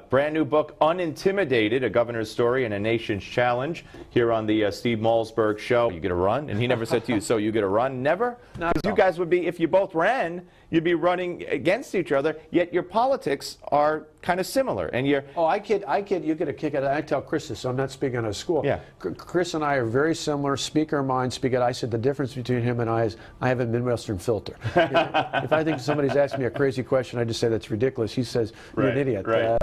Brand new book, Unintimidated, A Governor's Story and a Nation's Challenge, here on the Steve Malzberg Show. You get a run? And he never said to you, so you get a run? Never? Because you guys would be, if you both ran, you'd be running against each other, yet your politics are kind of similar. And you're... Oh, I kid, you get a kick out of it. I tell Chris this, so I'm not speaking out of school. Yeah. Chris and I are very similar, speak our mind, speak it. I said the difference between him and I is I have a Midwestern filter. If I think somebody's asking me a crazy question, I just say that's ridiculous. He says, you're an idiot. Right.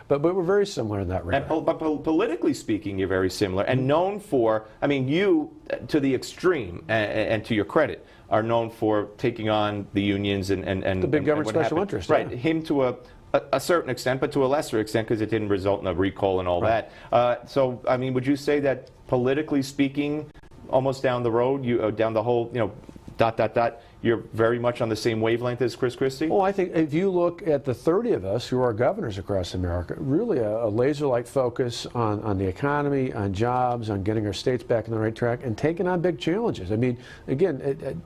But we're very similar in that regard. But politically speaking, you're very similar and known for, I mean, you, to the extreme, and to your credit, are known for taking on the unions and the big government special interest. Right. Yeah. Him to a certain extent, but to a lesser extent because it didn't result in a recall and all that. So, I mean, would you say that politically speaking, almost down the road, down the whole, you're very much on the same wavelength as Chris Christie? Oh, I think if you look at the 30 of us who are governors across America, really a laser-like focus on the economy, on jobs, on getting our states back on the right track, and taking on big challenges. I mean, again,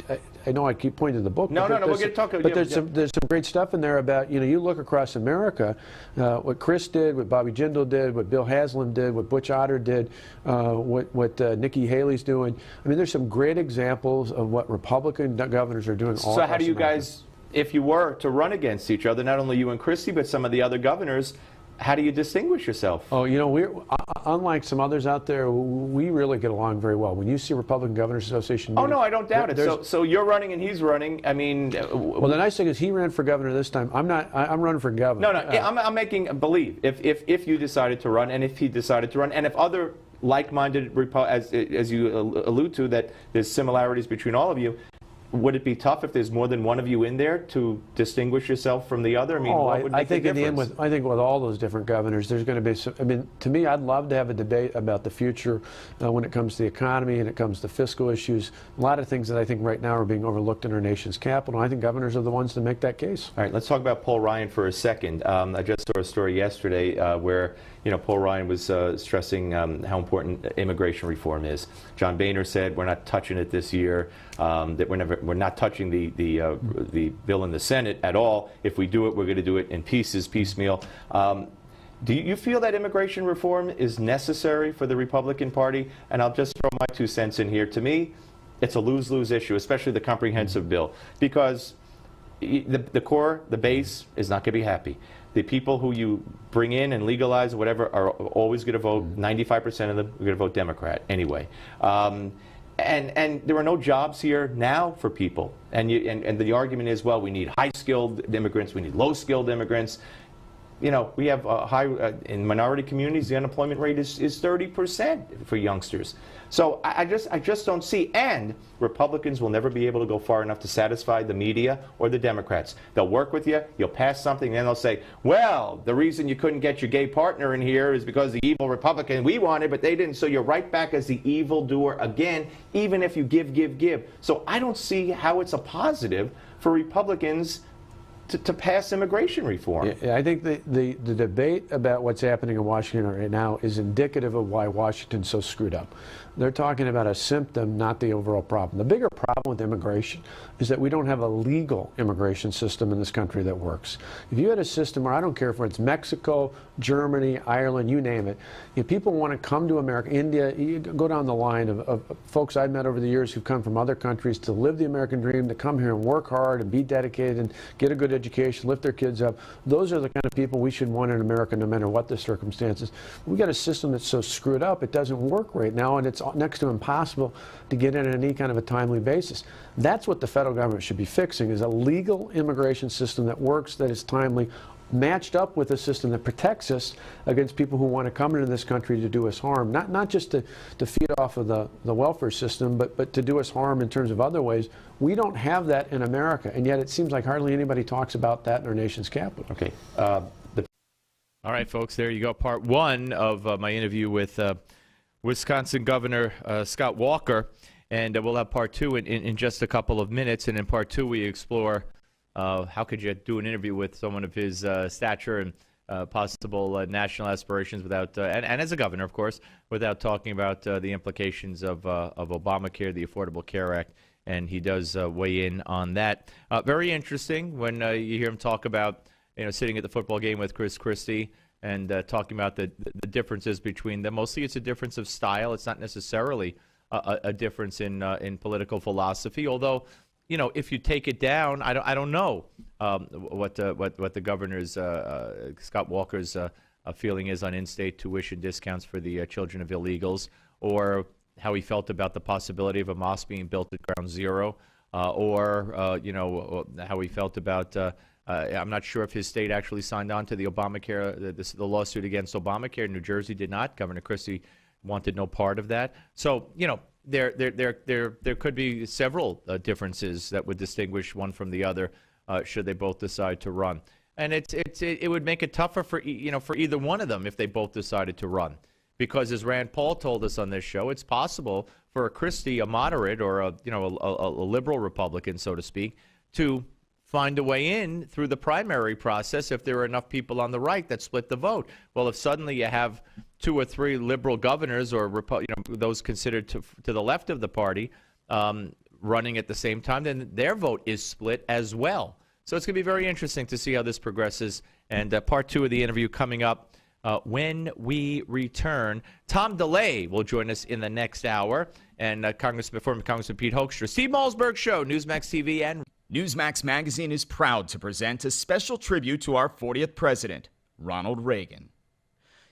I know I keep pointing to the book. No, we're going to talk. But there's some great stuff in there about, you look across America, what Chris did, what Bobby Jindal did, what Bill Haslam did, what Butch Otter did, what Nikki Haley's doing. I mean, there's some great examples of what Republican governors are doing. So how do you guys, if you were to run against each other, not only you and Christie, but some of the other governors, how do you distinguish yourself? Oh, we're unlike some others out there. We really get along very well. When you see Republican Governors Association meetings, no, I don't doubt it. So you're running and he's running. I mean, well, the nice thing is he ran for governor this time. I'm not. I'm running for governor. No. I'm making believe if you decided to run and if he decided to run and if other like-minded as you allude to that there's similarities between all of you. Would it be tough if there's more than one of you in there to distinguish yourself from the other? I mean, what would make the difference? I think with all those different governors, there's going to be some, I mean, to me, I'd love to have a debate about the future when it comes to the economy and it comes to fiscal issues. A lot of things that I think right now are being overlooked in our nation's capital. I think governors are the ones to make that case. All right, let's talk about Paul Ryan for a second. I just saw a story yesterday where Paul Ryan was stressing how important immigration reform is. John Boehner said we're not touching it this year. That we're not touching the bill in the Senate at all. If we do it, we're going to do it in pieces, piecemeal. Do you feel that immigration reform is necessary for the Republican Party? And I'll just throw my 2 cents in here. To me, it's a lose-lose issue, especially the comprehensive bill, because the core, the base, is not going to be happy. The people who you bring in and legalize or whatever are always going to vote, 95% of them are going to vote Democrat anyway. And there are no jobs here now for people. And the argument is, well, we need high-skilled immigrants, we need low-skilled immigrants. We have in minority communities, the unemployment rate is 30% for youngsters. So I just don't see, and Republicans will never be able to go far enough to satisfy the media or the Democrats. They'll work with you, you'll pass something, and then they'll say, well, the reason you couldn't get your gay partner in here is because the evil Republican we wanted, but they didn't, so you're right back as the evildoer again, even if you give. So I don't see how it's a positive for Republicans to pass immigration reform. Yeah, I think the debate about what's happening in Washington right now is indicative of why Washington's so screwed up. They're talking about a symptom, not the overall problem. The bigger problem with immigration is that we don't have a legal immigration system in this country that works. If you had a system where, I don't care if it's Mexico, Germany, Ireland, you name it, if people want to come to America, India, you go down the line of folks I've met over the years who've come from other countries to live the American dream, to come here and work hard and be dedicated and get a good education, lift their kids up. Those are the kind of people we should want in America no matter what the circumstances. We've got a system that's so screwed up, it doesn't work right now, and it's next to impossible to get in on any kind of a timely basis. That's what the federal government should be fixing, is a legal immigration system that works, that is timely, matched up with a system that protects us against people who want to come into this country to do us harm, not just to feed off of the welfare system, but to do us harm in terms of other ways. We don't have that in America, and yet it seems like hardly anybody talks about that in our nation's capital. Okay. All right, folks, there you go. Part one of my interview with Wisconsin Governor Scott Walker, and we'll have part two in just a couple of minutes. And in part two, we explore how could you do an interview with someone of his stature and possible national aspirations without, and as a governor, of course, without talking about the implications of Obamacare, the Affordable Care Act, and he does weigh in on that. Very interesting when you hear him talk about, sitting at the football game with Chris Christie and talking about the differences between them. Mostly it's a difference of style. It's not necessarily a difference in political philosophy, although, if you take it down, I don't know what the governor's, Scott Walker's feeling is on in-state tuition discounts for the children of illegals, or how he felt about the possibility of a mosque being built at Ground Zero, or how he felt about. I'm not sure if his state actually signed on to the Obamacare, the lawsuit against Obamacare. New Jersey did not. Governor Christie wanted no part of that. So, there could be several differences that would distinguish one from the other should they both decide to run. And it would make it tougher for either one of them if they both decided to run. Because as Rand Paul told us on this show, it's possible for a Christie, a moderate, or a liberal Republican, so to speak, to find a way in through the primary process if there are enough people on the right that split the vote. Well, if suddenly you have 2 or 3 liberal governors or those considered to the left of the party running at the same time, then their vote is split as well. So it's going to be very interesting to see how this progresses. And part 2 of the interview coming up when we return. Tom DeLay will join us in the next hour, and former Congressman Pete Hoekstra. Steve Malzberg Show, Newsmax TV and Newsmax Magazine is proud to present a special tribute to our 40th president, Ronald Reagan.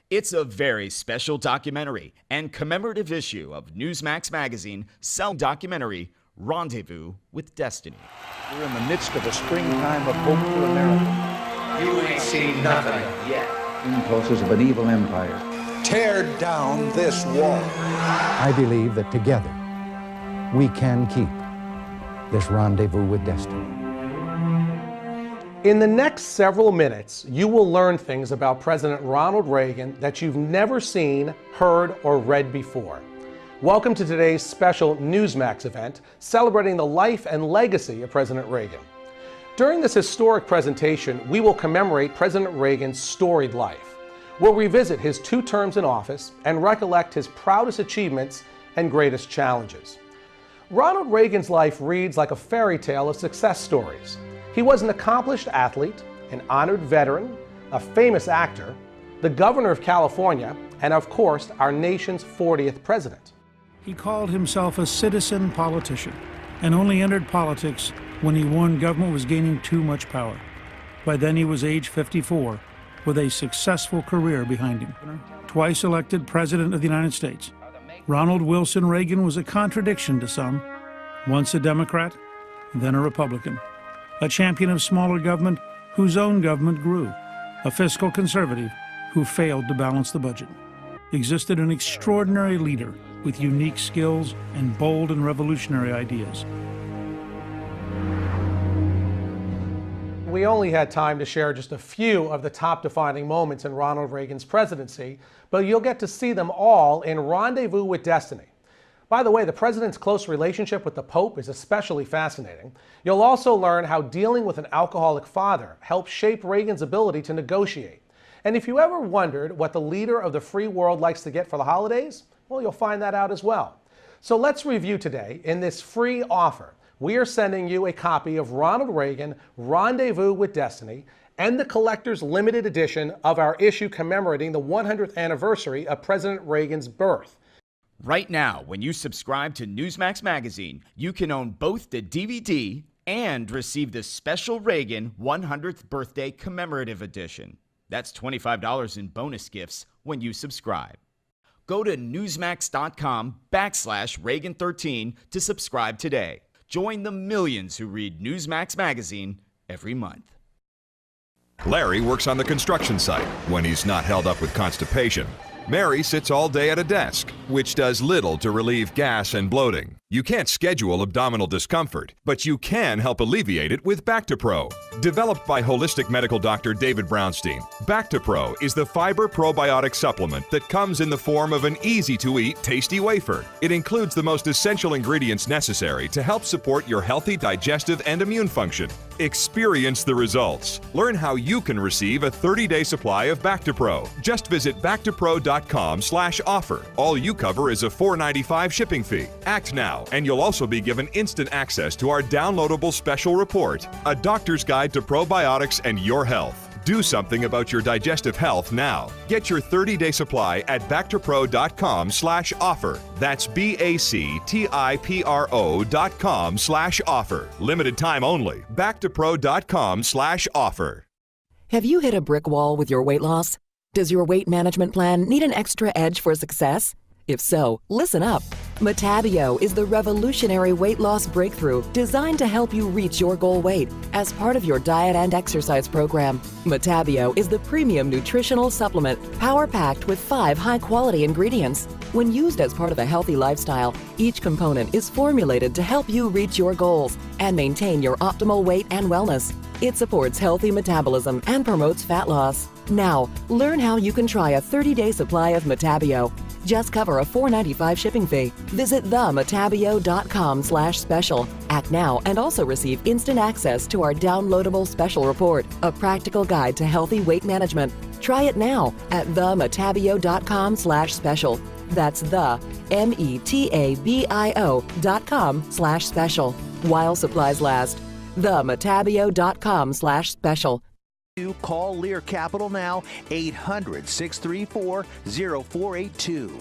It's a very special documentary and commemorative issue of Newsmax Magazine selling documentary Rendezvous with Destiny. We're in the midst of a springtime of hope for America. You ain't seen nothing yet. Impulses of an evil empire. Tear down this wall. I believe that together we can keep this rendezvous with destiny. In the next several minutes, you will learn things about President Ronald Reagan that you've never seen, heard, or read before. Welcome to today's special Newsmax event celebrating the life and legacy of President Reagan. During this historic presentation, we will commemorate President Reagan's storied life. We'll revisit his 2 terms in office and recollect his proudest achievements and greatest challenges. Ronald Reagan's life reads like a fairy tale of success stories. He was an accomplished athlete, an honored veteran, a famous actor, the governor of California, and of course, our nation's 40th president. He called himself a citizen politician and only entered politics when he warned government was gaining too much power. By then he was age 54, with a successful career behind him. Twice elected President of the United States, Ronald Wilson Reagan was a contradiction to some. Once a Democrat, then a Republican. A champion of smaller government whose own government grew. A fiscal conservative who failed to balance the budget. Existed an extraordinary leader with unique skills and bold and revolutionary ideas. We only had time to share just a few of the top defining moments in Ronald Reagan's presidency, but you'll get to see them all in Rendezvous with Destiny. By the way, the president's close relationship with the Pope is especially fascinating. You'll also learn how dealing with an alcoholic father helped shape Reagan's ability to negotiate. And if you ever wondered what the leader of the free world likes to get for the holidays, well, you'll find that out as well. So let's review today in this free offer. We are sending you a copy of Ronald Reagan, Rendezvous with Destiny, and the collector's limited edition of our issue commemorating the 100th anniversary of President Reagan's birth. Right now, when you subscribe to Newsmax Magazine, you can own both the DVD and receive the special Reagan 100th Birthday Commemorative Edition. That's $25 in bonus gifts when you subscribe. Go to newsmax.com/Reagan13 to subscribe today. Join the millions who read Newsmax Magazine every month. Larry works on the construction site when he's not held up with constipation. Mary sits all day at a desk, which does little to relieve gas and bloating. You can't schedule abdominal discomfort, but you can help alleviate it with Bactipro. Developed by holistic medical doctor David Brownstein, Bactipro is the fiber probiotic supplement that comes in the form of an easy-to-eat, tasty wafer. It includes the most essential ingredients necessary to help support your healthy digestive and immune function. Experience the results. Learn how you can receive a 30-day supply of Bactipro. Just visit Bactipro.com BactoPro.com/offer. All you cover is a $4.95 shipping fee. Act now, and you'll also be given instant access to our downloadable special report, A Doctor's Guide to Probiotics and Your Health. Do something about your digestive health now. Get your 30-day supply at BactoPro.com/offer. That's BactoPro.com/offer. Limited time only. BactoPro.com/offer. Have you hit a brick wall with your weight loss? Does your weight management plan need an extra edge for success? If so, listen up. Metabio is the revolutionary weight loss breakthrough designed to help you reach your goal weight as part of your diet and exercise program. Metabio is the premium nutritional supplement power-packed with 5 high-quality ingredients. When used as part of a healthy lifestyle, each component is formulated to help you reach your goals and maintain your optimal weight and wellness. It supports healthy metabolism and promotes fat loss. Now, learn how you can try a 30-day supply of Metabio. Just cover a $4.95 shipping fee. Visit themetabio.com/special. Act now and also receive instant access to our downloadable special report, a practical guide to healthy weight management. Try it now at themetabio.com/special. That's the METABIO.com/special. While supplies last. themetabio.com/special. You call Lear Capital now, 800-634-0482.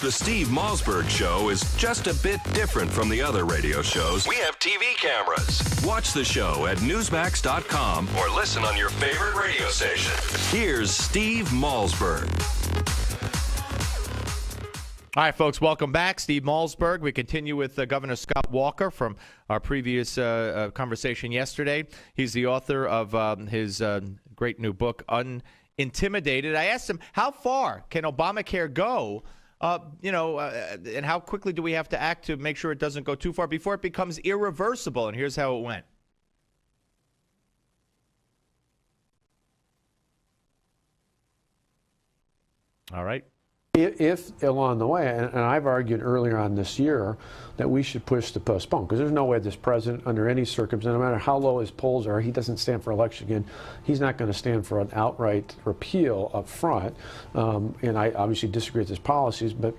The Steve Malzberg Show is just a bit different from the other radio shows. We have TV cameras. Watch the show at Newsmax.com or listen on your favorite radio station. Here's Steve Malzberg. All right, folks, welcome back. Steve Malzberg. We continue with Governor Scott Walker from our previous conversation yesterday. He's the author of his great new book, Unintimidated. I asked him, how far can Obamacare go? And how quickly do we have to act to make sure it doesn't go too far before it becomes irreversible? And here's how it went. All right. If along the way, and I've argued earlier on this year that we should push to postpone, because there's no way this president, under any circumstance, no matter how low his polls are, he doesn't stand for election again. He's not going to stand for an outright repeal up front. And I obviously disagree with his policies, but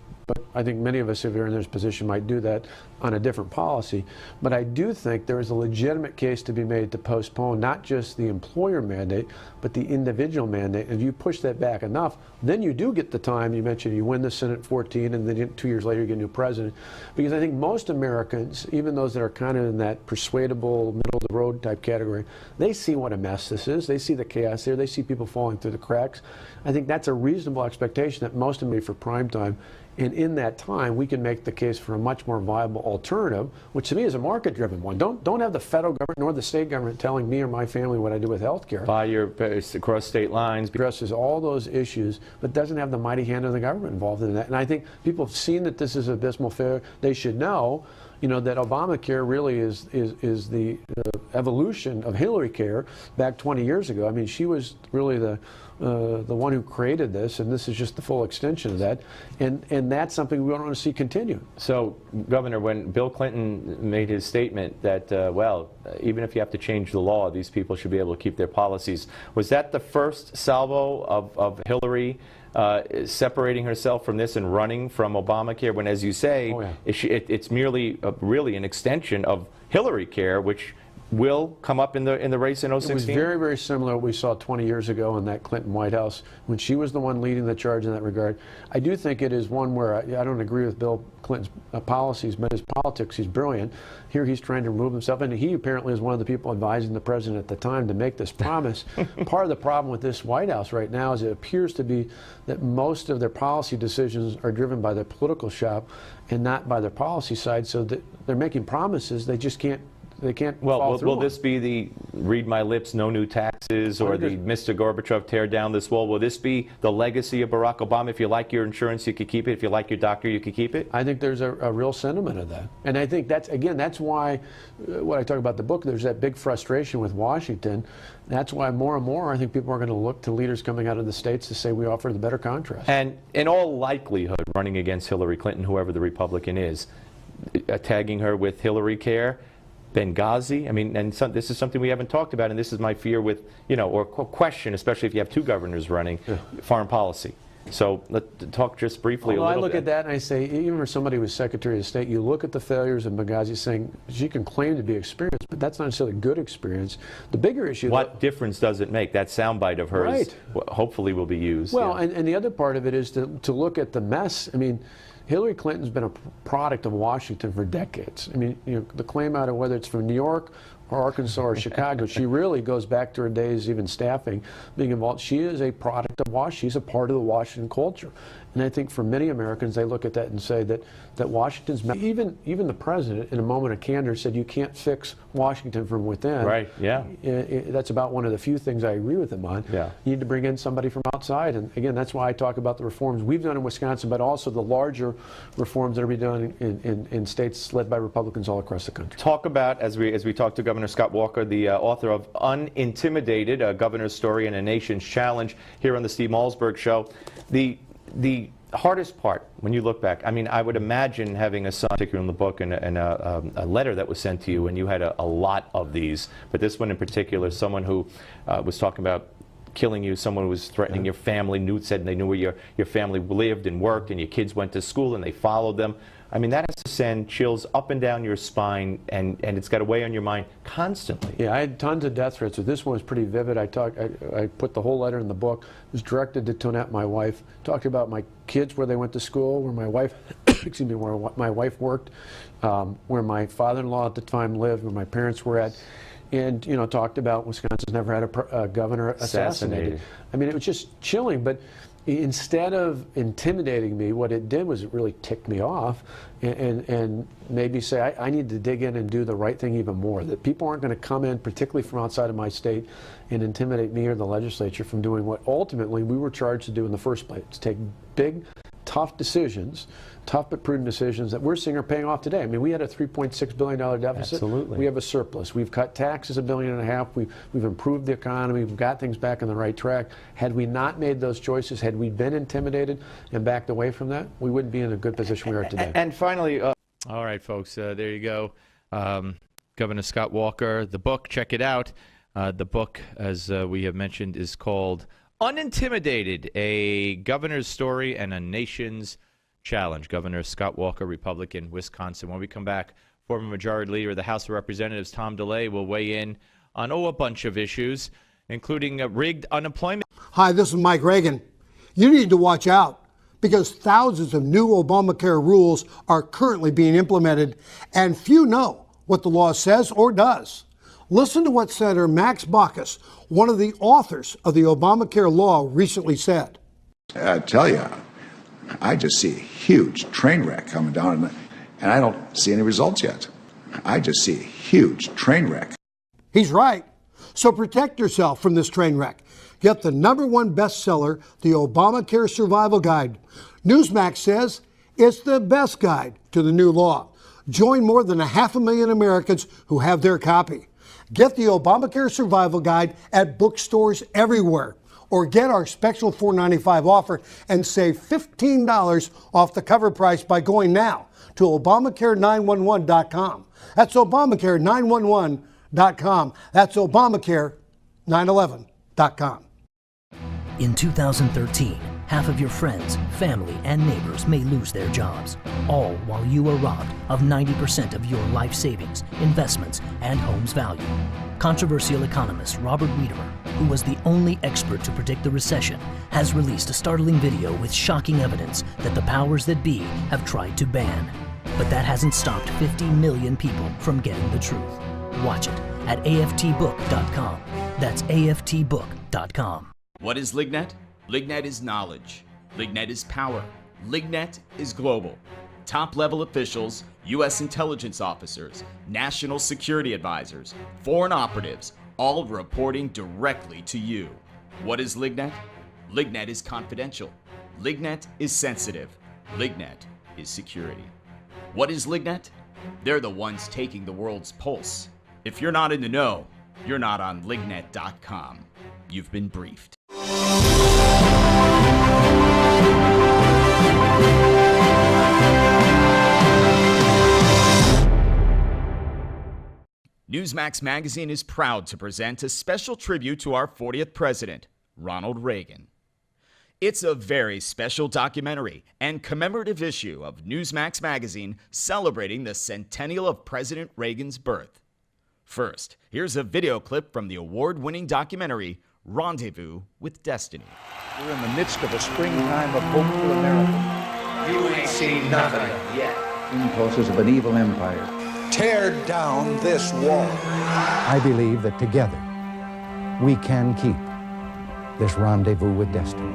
I think many of us, if you're in this position, might do that on a different policy. But I do think there is a legitimate case to be made to postpone not just the employer mandate, but the individual mandate. If you push that back enough, then you do get the time. You mentioned you win the Senate 14, and then 2 years later you get a new president. Because I think most Americans, even those that are kind of in that persuadable, middle-of-the-road type category, they see what a mess this is. They see the chaos there. They see people falling through the cracks. I think that's a reasonable expectation that most of them for prime time. And in that time, we can make the case for a much more viable alternative, which to me is a market-driven one. Don't have the federal government nor the state government telling me or my family what I do with health care. Buy your across state lines. Addresses all those issues, but doesn't have the mighty hand of the government involved in that. And I think people have seen that this is an abysmal failure. They should know, that Obamacare really is the evolution of Hillary Care back 20 years ago. I mean, she was really the one who created this, and this is just the full extension of that. And that's something we don't want to see continue. So, Governor, when Bill Clinton made his statement that, even if you have to change the law, these people should be able to keep their policies, was that the first salvo of Hillary separating herself from this and running from Obamacare, when, as you say, it's merely really an extension of Hillary Care, which will come up in the race in 2016? It was very, very similar to what we saw 20 years ago in that Clinton White House when she was the one leading the charge in that regard. I do think it is one where I don't agree with Bill Clinton's policies, but his politics, he's brilliant. Here he's trying to remove himself, and he apparently is one of the people advising the president at the time to make this promise. Part of the problem with this White House right now is it appears to be that most of their policy decisions are driven by their political shop and not by their policy side, so that they're making promises they just can't. They can't. Well, will this be the read my lips, no new taxes, or the Mr. Gorbachev tear down this wall? Will this be the legacy of Barack Obama? If you like your insurance, you could keep it. If you like your doctor, you could keep it. I think there's a real sentiment of that, and I think that's why when I talk about the book, there's that big frustration with Washington. That's why more and more I think people are going to look to leaders coming out of the states to say we offer the better contrast. And in all likelihood, running against Hillary Clinton, whoever the Republican is, tagging her with Hillary Care, Benghazi. I mean, and this is something we haven't talked about, and this is my fear with, or question, especially if you have two governors running, foreign policy. So let's talk just briefly a little bit. I look at that and I say, even for somebody who was Secretary of State, you look at the failures of Benghazi saying she can claim to be experienced, but that's not necessarily good experience. The bigger issue... What difference does it make? That soundbite of hers hopefully will be used. Well, and the other part of it is to look at the mess. I mean, Hillary Clinton's been a product of Washington for decades. I mean, the claim out of whether it's from New York or Arkansas or Chicago, she really goes back to her days even staffing, being involved. She is a product of Washington. She's a part of the Washington culture. And I think for many Americans, they look at that and say that Washington's, even the president, in a moment of candor, said you can't fix Washington from within. Right, yeah. That's about one of the few things I agree with him on. Yeah. You need to bring in somebody from outside. And again, that's why I talk about the reforms we've done in Wisconsin, but also the larger reforms that are being done in states led by Republicans all across the country. Talk about, as we talk to Governor Scott Walker, the author of Unintimidated, a Governor's Story and a Nation's Challenge, here on the Steve Malzberg Show. The hardest part, when you look back, I mean, I would imagine having a son, particularly in the book, and a letter that was sent to you, and you had a lot of these, but this one in particular, someone who was talking about killing you, someone who was threatening your family, said they knew where your family lived and worked, and your kids went to school, and they followed them. I mean, that has to send chills up and down your spine, and it's got to weigh on your mind constantly. Yeah, I had tons of death threats, but this one was pretty vivid. I put the whole letter in the book. It was directed to Tonette, my wife. Talked about my kids, where they went to school, where my wife, excuse me, where my wife worked, where my father-in-law at the time lived, where my parents were at. And, talked about Wisconsin's never had a governor assassinated. I mean, it was just chilling, but instead of intimidating me, what it did was it really ticked me off and made me say, I need to dig in and do the right thing even more. That people aren't going to come in, particularly from outside of my state, and intimidate me or the legislature from doing what ultimately we were charged to do in the first place, to take big, tough decisions, tough but prudent decisions that we're seeing are paying off today. I mean, we had a $3.6 billion deficit. Absolutely. We have a surplus. We've cut taxes $1.5 billion. We've improved the economy. We've got things back on the right track. Had we not made those choices, had we been intimidated and backed away from that, we wouldn't be in a good position we are today. And finally... All right, folks, there you go. Governor Scott Walker, the book, check it out. The book, as we have mentioned, is called Unintimidated, a Governor's Story and a Nation's Challenge. Governor Scott Walker, Republican, Wisconsin. When we come back, former Majority Leader of the House of Representatives, Tom DeLay, will weigh in on a bunch of issues, including rigged unemployment. Hi, this is Mike Reagan. You need to watch out because thousands of new Obamacare rules are currently being implemented, and few know what the law says or does. Listen to what Senator Max Baucus, one of the authors of the Obamacare law, recently said. I tell you, I just see a huge train wreck coming down, and I don't see any results yet. I just see a huge train wreck. He's right. So protect yourself from this train wreck. Get the #1 bestseller, The Obamacare Survival Guide. Newsmax says it's the best guide to the new law. Join more than 500,000 Americans who have their copy. Get the Obamacare Survival Guide at bookstores everywhere. Or get our special $4.95 offer and save $15 off the cover price by going now to Obamacare911.com. That's Obamacare911.com. That's Obamacare911.com. In 2013, half of your friends, family, and neighbors may lose their jobs, all while you are robbed of 90% of your life savings, investments, and home's value. Controversial economist Robert Wiedemer, who was the only expert to predict the recession, has released a startling video with shocking evidence that the powers that be have tried to ban. But that hasn't stopped 50 million people from getting the truth. Watch it at aftbook.com. That's aftbook.com. What is LigNet? LigNet is knowledge. LigNet is power. LigNet is global. Top-level officials, U.S. intelligence officers, national security advisors, foreign operatives, all reporting directly to you. What is LigNet? LigNet is confidential. LigNet is sensitive. LigNet is security. What is LigNet? They're the ones taking the world's pulse. If you're not in the know, you're not on lignet.com. You've been briefed. Newsmax Magazine is proud to present a special tribute to our 40th president, Ronald Reagan. It's a very special documentary and commemorative issue of Newsmax Magazine celebrating the centennial of President Reagan's birth. First, here's a video clip from the award-winning documentary, Rendezvous with Destiny. We're in the midst of a springtime of hope for America. You ain't seen nothing yet. Impulses of an evil empire. Tear down this wall. I believe that together we can keep this rendezvous with destiny.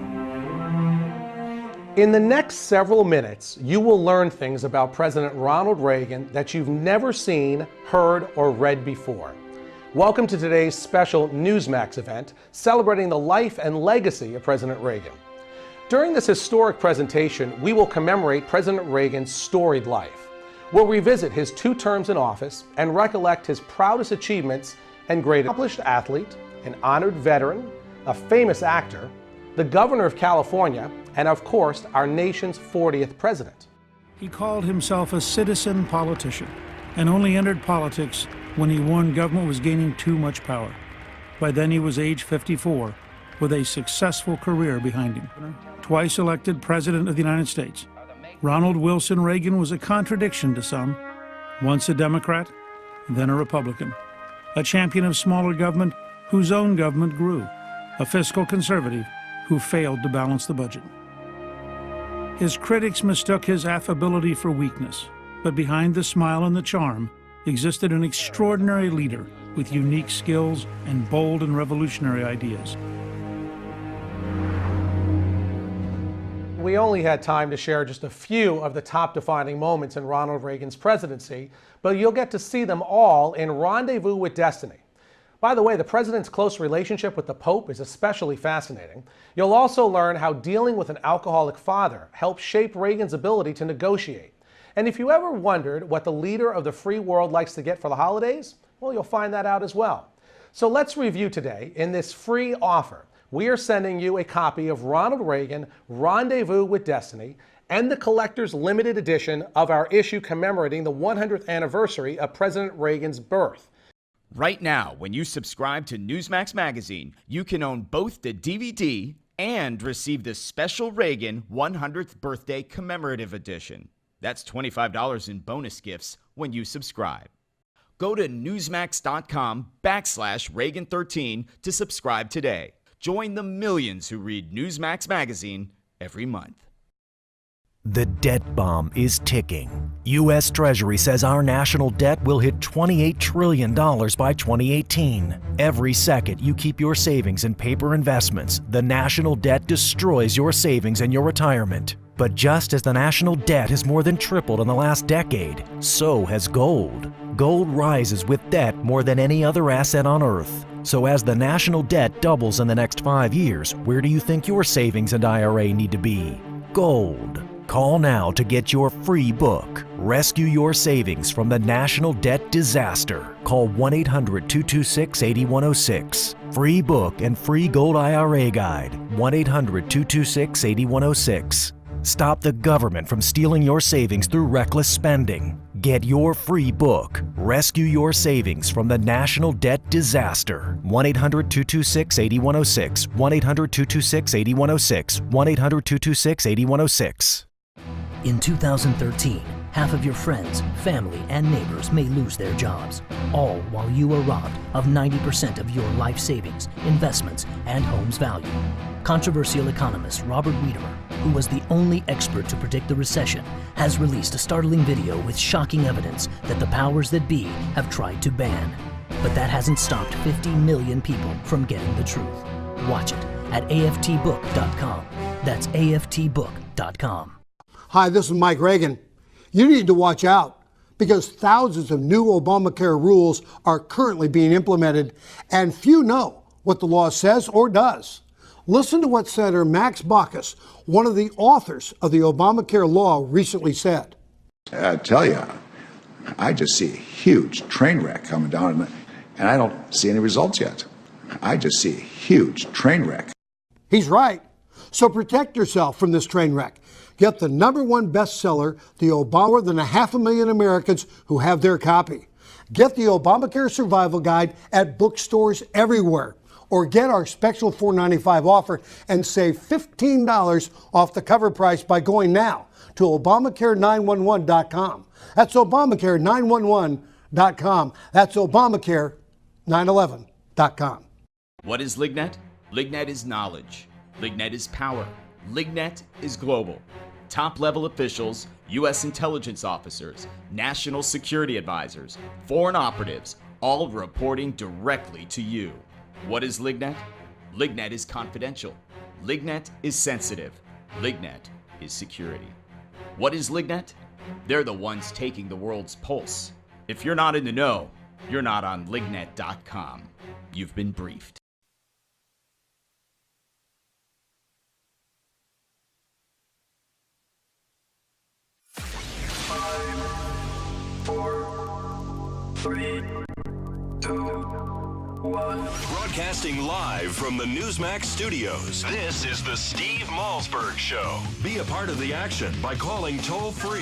In the next several minutes, you will learn things about President Ronald Reagan that you've never seen, heard, or read before. Welcome to today's special Newsmax event celebrating the life and legacy of President Reagan. During this historic presentation, we will commemorate President Reagan's storied life. We'll revisit his 2 terms in office and recollect his proudest achievements and greatest. Accomplished athlete, an honored veteran, a famous actor, the governor of California, and of course, our nation's 40th president. He called himself a citizen politician and only entered politics when he warned government was gaining too much power. By then he was age 54, with a successful career behind him. Twice elected President of the United States, Ronald Wilson Reagan was a contradiction to some. Once a Democrat, then a Republican. A champion of smaller government whose own government grew. A fiscal conservative who failed to balance the budget. His critics mistook his affability for weakness, but behind the smile and the charm existed an extraordinary leader with unique skills and bold and revolutionary ideas. We only had time to share just a few of the top defining moments in Ronald Reagan's presidency, but you'll get to see them all in Rendezvous with Destiny. By the way, the president's close relationship with the Pope is especially fascinating. You'll also learn how dealing with an alcoholic father helped shape Reagan's ability to negotiate. And if you ever wondered what the leader of the free world likes to get for the holidays, well, you'll find that out as well. So let's review today in this free offer. We are sending you a copy of Ronald Reagan, Rendezvous with Destiny, and the collector's limited edition of our issue commemorating the 100th anniversary of President Reagan's birth. Right now, when you subscribe to Newsmax Magazine, you can own both the DVD and receive the special Reagan 100th Birthday Commemorative Edition. That's $25 in bonus gifts when you subscribe. Go to newsmax.com/Reagan13 to subscribe today. Join the millions who read Newsmax Magazine every month. The debt bomb is ticking. U.S. Treasury says our national debt will hit $28 trillion by 2018. Every second you keep your savings in paper investments, the national debt destroys your savings and your retirement. But just as the national debt has more than tripled in the last decade, so has gold. Gold rises with debt more than any other asset on Earth. So as the national debt doubles in the next 5 years, where do you think your savings and IRA need to be? Gold. Call now to get your free book. Rescue your savings from the national debt disaster. Call 1-800-226-8106. Free book and free gold IRA guide. 1-800-226-8106. Stop the government from stealing your savings through reckless spending. Get your free book. Rescue your savings from the national debt disaster. 1-800-226-8106. 1-800-226-8106. 1-800-226-8106. In 2013, half of your friends, family, and neighbors may lose their jobs, all while you are robbed of 90% of your life savings, investments, and home's value. Controversial economist Robert Wiedemer, who was the only expert to predict the recession, has released a startling video with shocking evidence that the powers that be have tried to ban. But that hasn't stopped 50 million people from getting the truth. Watch it at aftbook.com. That's aftbook.com. Hi, this is Mike Reagan. You need to watch out because thousands of new Obamacare rules are currently being implemented and few know what the law says or does. Listen to what Senator Max Baucus, one of the authors of the Obamacare law, recently said. I tell you, I just see a huge train wreck coming down, and I don't see any results yet. I just see a huge train wreck. He's right. So protect yourself from this train wreck. Get the #1 bestseller, The Obama, more than 500,000 Americans who have their copy. Get the Obamacare Survival Guide at bookstores everywhere, or get our special $4.95 offer and save $15 off the cover price by going now to Obamacare911.com. That's Obamacare911.com. That's Obamacare911.com. What is LigNet? LigNet is knowledge. LigNet is power. LigNet is global. Top-level officials, U.S. intelligence officers, national security advisors, foreign operatives, all reporting directly to you. What is LigNet? LigNet is confidential. LigNet is sensitive. LigNet is security. What is LigNet? They're the ones taking the world's pulse. If you're not in the know, you're not on lignet.com. You've been briefed. Broadcasting live from the Newsmax studios, this is the Steve Malzberg Show. Be a part of the action by calling toll-free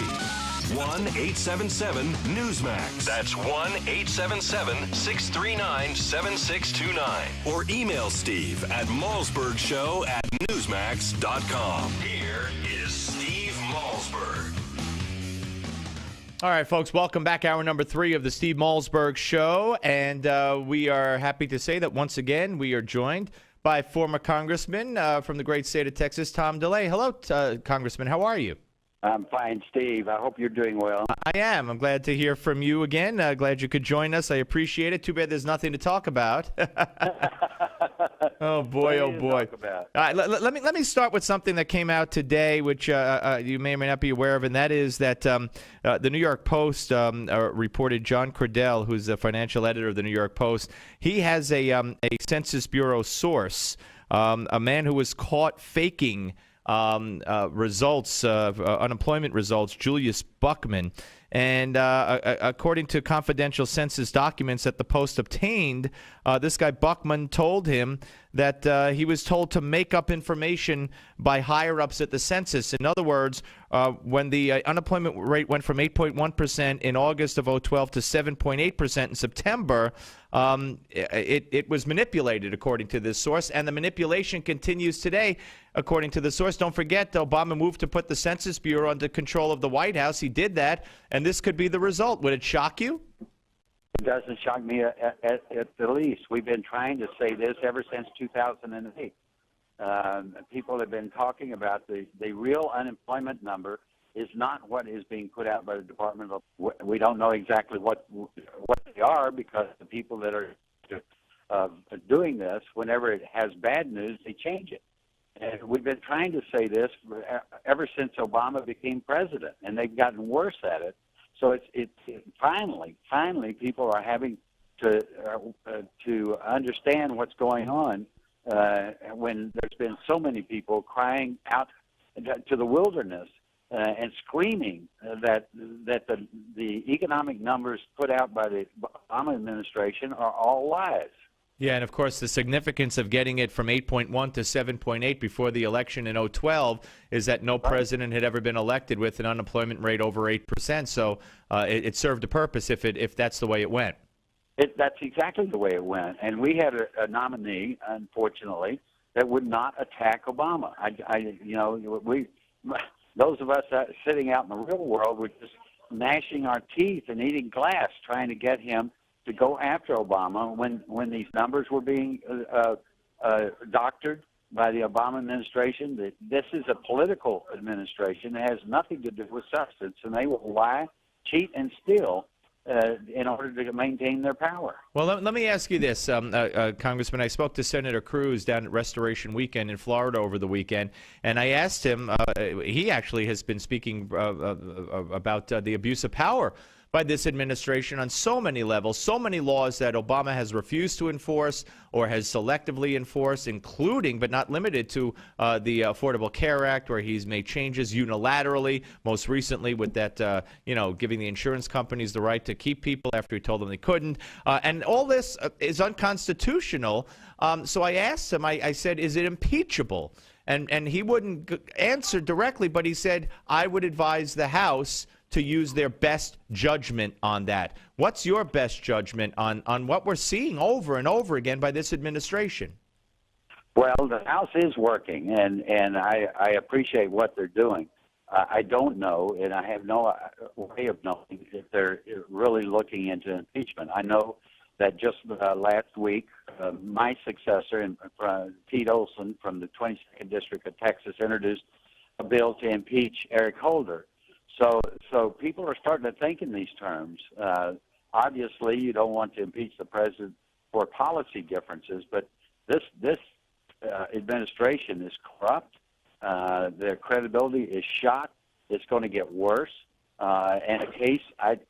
1-877-Newsmax. That's 1-877-639-7629. Or email Steve at malzbergshow@newsmax.com. Here is Steve Malzberg. All right, folks, welcome back. Hour number 3 of the Steve Malzberg Show. And we are happy to say that once again we are joined by former Congressman from the great state of Texas, Tom DeLay. Hello, Congressman. How are you? I'm fine, Steve. I hope you're doing well. I am. I'm glad to hear from you again. Glad you could join us. I appreciate it. Too bad there's nothing to talk about. Oh, boy, oh, boy. All right, let me start with something that came out today, which you may or may not be aware of, and that is that the New York Post reported John Cradell, who's the financial editor of the New York Post. He has a Census Bureau source, a man who was caught faking results, unemployment results, Julius Buckman. And according to confidential census documents that the Post obtained, this guy Buckman told him that he was told to make up information by higher-ups at the census. In other words, when the unemployment rate went from 8.1% in August of 2012 to 7.8% in September, it was manipulated, according to this source, and the manipulation continues today, according to the source. Don't forget, Obama moved to put the Census Bureau under control of the White House. He did that, and this could be the result. Would it shock you? It doesn't shock me at the least. We've been trying to say this ever since 2008. People have been talking about the real unemployment number is not what is being put out by the Department of. We don't know exactly what they are, because the people that are doing this, whenever it has bad news, they change it. And we've been trying to say this ever since Obama became president, and they've gotten worse at it. So it's finally people are having to understand what's going on when there's been so many people crying out to the wilderness and screaming that the economic numbers put out by the Obama administration are all lies. Yeah, and of course the significance of getting it from 8.1 to 7.8 before the election in 2012 is that no president had ever been elected with an unemployment rate over 8%. So it served a purpose if that's the way it went. That's exactly the way it went. And we had a nominee, unfortunately, that would not attack Obama. Those of us sitting out in the real world were just gnashing our teeth and eating glass trying to get him to go after Obama when these numbers were being doctored by the Obama administration. This is a political administration. It has nothing to do with substance, and they will lie, cheat, and steal in order to maintain their power. Well, let me ask you this, Congressman. I spoke to Senator Cruz down at Restoration Weekend in Florida over the weekend, and I asked him, he actually has been speaking about the abuse of power by this administration on so many levels, so many laws that Obama has refused to enforce or has selectively enforced, including but not limited to the Affordable Care Act, where he's made changes unilaterally, most recently with that, giving the insurance companies the right to keep people after he told them they couldn't. And all this is unconstitutional. So I asked him, I said, is it impeachable? And he wouldn't answer directly, but he said, I would advise the House to use their best judgment on that. What's your best judgment on what we're seeing over and over again by this administration? Well, the House is working, and I appreciate what they're doing. I don't know, and I have no way of knowing if they're really looking into impeachment. I know that just last week, my successor, Pete Olson from the 22nd District of Texas, introduced a bill to impeach Eric Holder. So people are starting to think in these terms. Obviously, you don't want to impeach the president for policy differences, but this administration is corrupt. Their credibility is shot. It's going to get worse. And a case at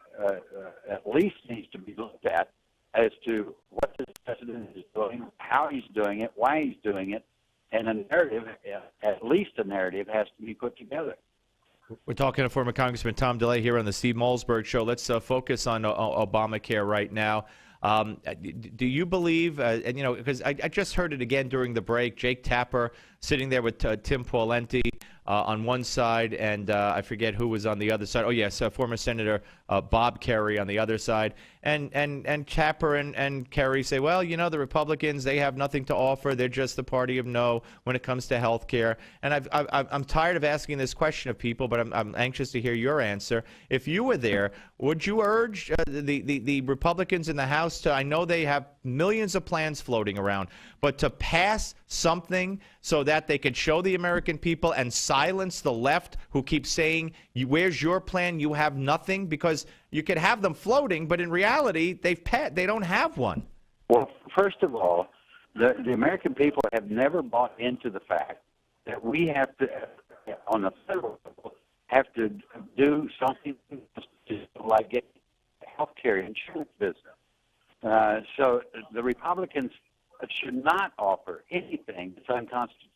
least needs to be looked at as to what the president is doing, how he's doing it, why he's doing it, and a narrative, at least a narrative, has to be put together. We're talking to former Congressman Tom DeLay here on the Steve Malzberg Show. Let's focus on Obamacare right now. Do you believe, and you know, because I just heard it again during the break, Jake Tapper sitting there with Tim Pawlenty on one side, and I forget who was on the other side. Oh, yes, former Senator Bob Kerrey on the other side. And Tapper and Kerry say, well, you know, the Republicans, they have nothing to offer. They're just the party of no when it comes to health care. And I'm tired of asking this question of people, but I'm anxious to hear your answer. If you were there, would you urge the Republicans in the House to, I know they have millions of plans floating around, but to pass something so that they could show the American people and silence the left who keep saying, where's your plan? You have nothing, because you could have them floating, but in reality, they don't have one. Well, first of all, the American people have never bought into the fact that we have to, on the federal level, have to do something like get health care insurance business. So the Republicans should not offer anything that's unconstitutional.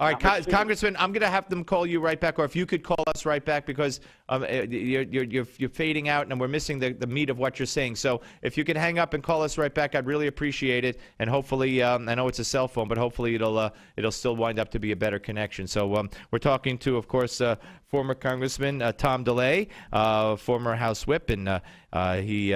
All right, Congressman, I'm going to have them call you right back, or if you could call us right back, because you're fading out and we're missing the meat of what you're saying. So if you could hang up and call us right back, I'd really appreciate it. And hopefully, I know it's a cell phone, but hopefully it'll still wind up to be a better connection. So we're talking to, of course, former Congressman Tom DeLay, former House Whip, and he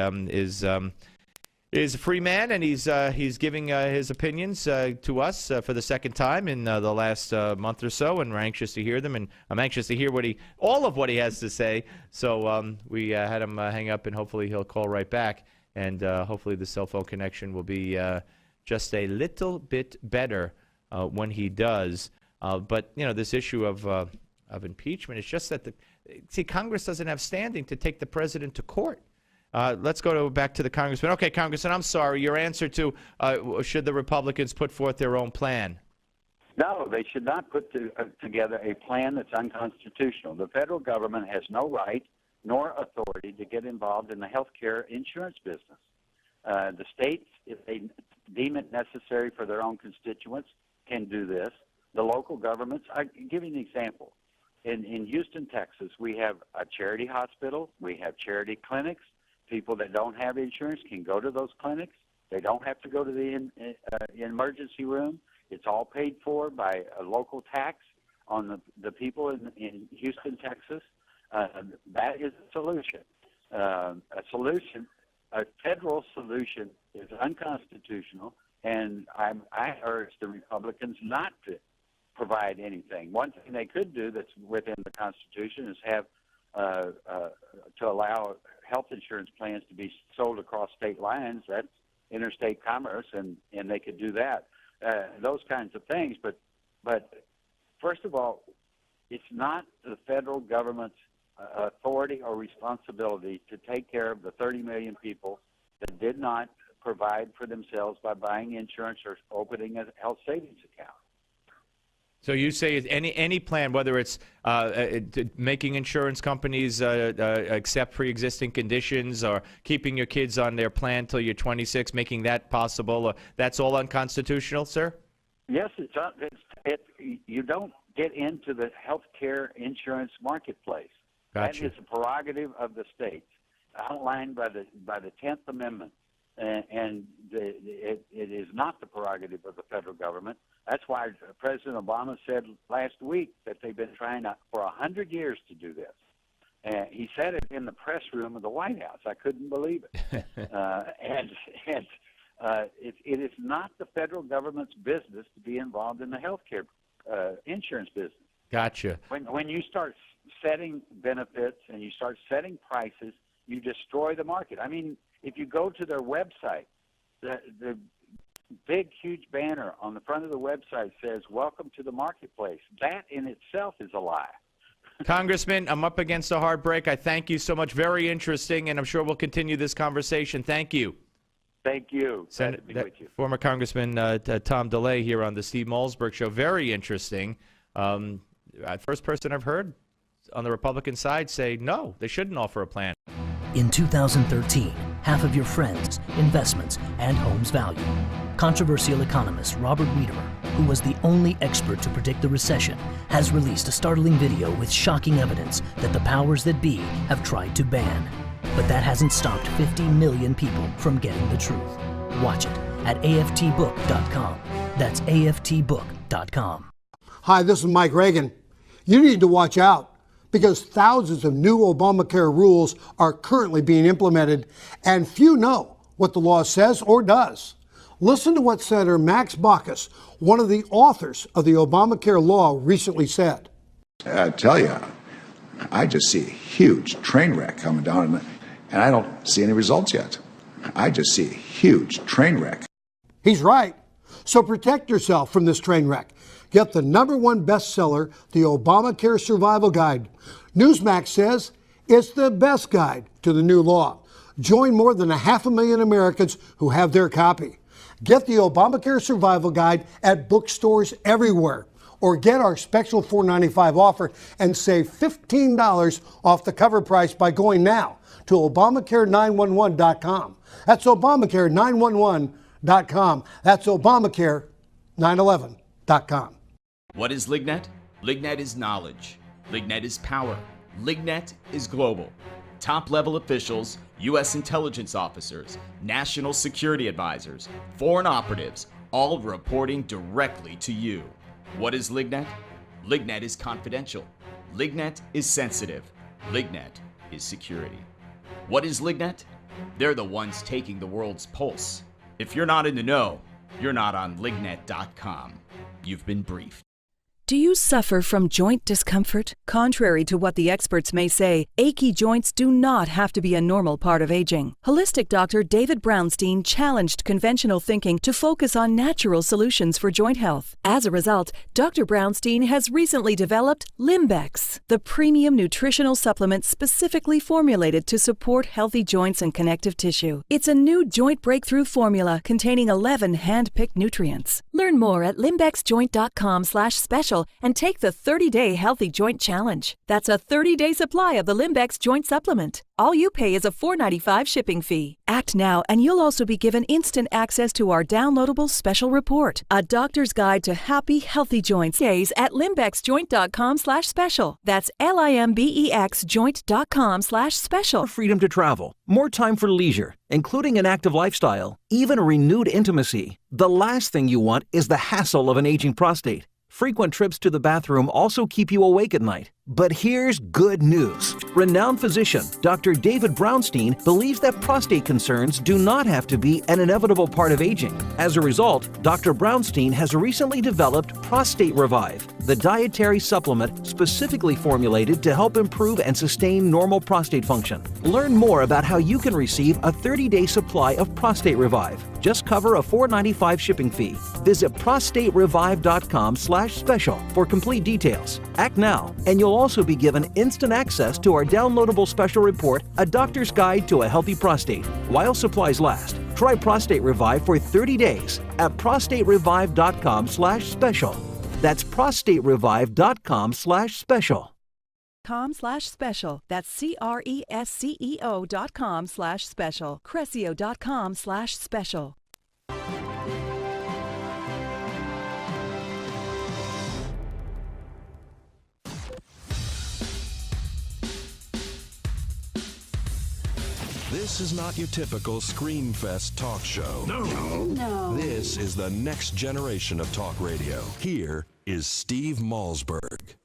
is a free man, and he's giving his opinions to us for the second time in the last month or so, and we're anxious to hear them, and I'm anxious to hear all of what he has to say. So we had him hang up, and hopefully he'll call right back, and hopefully the cell phone connection will be just a little bit better when he does. But you know, this issue of impeachment, it's just that Congress doesn't have standing to take the president to court. Let's go back to the Congressman. Okay, Congressman, I'm sorry. Your answer to should the Republicans put forth their own plan? No, they should not put together a plan that's unconstitutional. The federal government has no right nor authority to get involved in the health care insurance business. The states, if they deem it necessary for their own constituents, can do this. The local governments, I'll give you an example. In Houston, Texas, we have a charity hospital. We have charity clinics. People that don't have insurance can go to those clinics. They don't have to go to the emergency room. It's all paid for by a local tax on the people in Houston, Texas. That is a solution. A federal solution is unconstitutional, and I urge the Republicans not to provide anything. One thing they could do that's within the Constitution is have to allow health insurance plans to be sold across state lines. That's interstate commerce, and they could do that. Those kinds of things. But first of all, it's not the federal government's authority or responsibility to take care of the 30 million people that did not provide for themselves by buying insurance or opening a health savings account. So you say any plan, whether it's making insurance companies accept pre-existing conditions, or keeping your kids on their plan till you're 26, making that possible, that's all unconstitutional, sir? Yes, you don't get into the health care insurance marketplace. Gotcha. That is a prerogative of the states, outlined by the 10th Amendment, and it is not the prerogative of the federal government. That's why President Obama said last week that they've been trying for 100 years to do this. And he said it in the press room of the White House. I couldn't believe it. It is not the federal government's business to be involved in the healthcare insurance business. Gotcha. When you start setting benefits and you start setting prices, you destroy the market. I mean, if you go to their website, the big, huge banner on the front of the website says, "Welcome to the marketplace." That in itself is a lie. Congressman, I'm up against a hard break. I thank you so much. Very interesting, and I'm sure we'll continue this conversation. Thank you. Thank you. Glad to be with you. Former Congressman Tom DeLay here on the Steve Malzberg Show. Very interesting. First person I've heard on the Republican side say, no, they shouldn't offer a plan. In 2013, half of your friends, investments, and home's value. Controversial economist Robert Wiedemer, who was the only expert to predict the recession, has released a startling video with shocking evidence that the powers that be have tried to ban. But that hasn't stopped 50 million people from getting the truth. Watch it at aftbook.com. That's aftbook.com. Hi, this is Mike Reagan. You need to watch out because thousands of new Obamacare rules are currently being implemented, and few know what the law says or does. Listen to what Senator Max Baucus, one of the authors of the Obamacare law, recently said. I tell you, I just see a huge train wreck coming down, and I don't see any results yet. I just see a huge train wreck. He's right. So protect yourself from this train wreck. Get the #1 bestseller, the Obamacare Survival Guide. Newsmax says it's the best guide to the new law. Join more than 500,000 Americans who have their copy. Get the Obamacare Survival Guide at bookstores everywhere, or get our special $4.95 offer and save $15 off the cover price by going now to Obamacare911.com. That's Obamacare911.com. That's Obamacare911.com. What is LigNet? LigNet is knowledge. LigNet is power. LigNet is global. Top-level officials, U.S. intelligence officers, national security advisors, foreign operatives, all reporting directly to you. What is LigNet? LigNet is confidential. LigNet is sensitive. LigNet is security. What is LigNet? They're the ones taking the world's pulse. If you're not in the know, you're not on lignet.com. You've been briefed. Do you suffer from joint discomfort? Contrary to what the experts may say, achy joints do not have to be a normal part of aging. Holistic doctor David Brownstein challenged conventional thinking to focus on natural solutions for joint health. As a result, Dr. Brownstein has recently developed Limbex, the premium nutritional supplement specifically formulated to support healthy joints and connective tissue. It's a new joint breakthrough formula containing 11 hand-picked nutrients. Learn more at limbexjoint.com/special and take the 30-day Healthy Joint Challenge. That's a 30-day supply of the Limbex Joint Supplement. All you pay is a $4.95 shipping fee. Act now and you'll also be given instant access to our downloadable special report, A Doctor's Guide to Happy, Healthy Joints. Days at limbexjoint.com/special. That's limbexjoint.com/special. Freedom to travel, more time for leisure, including an active lifestyle, even renewed intimacy. The last thing you want is the hassle of an aging prostate. Frequent trips to the bathroom also keep you awake at night. But here's good news. Renowned physician Dr. David Brownstein believes that prostate concerns do not have to be an inevitable part of aging. As a result, Dr. Brownstein has recently developed Prostate Revive, the dietary supplement specifically formulated to help improve and sustain normal prostate function. Learn more about how you can receive a 30-day supply of Prostate Revive. Just cover a $4.95 shipping fee. Visit prostaterevive.com/special for complete details. Act now, and you'll also be given instant access to our downloadable special report, A Doctor's Guide to a Healthy Prostate. While supplies last, try Prostate Revive for 30 days at prostaterevive.com/special. That's prostaterevive.com/special. .com/special. That's CRESCEO.com/special. Cresceo.com/special. This is not your typical Screamfest talk show. No. This is the next generation of talk radio. Here is Steve Malzberg.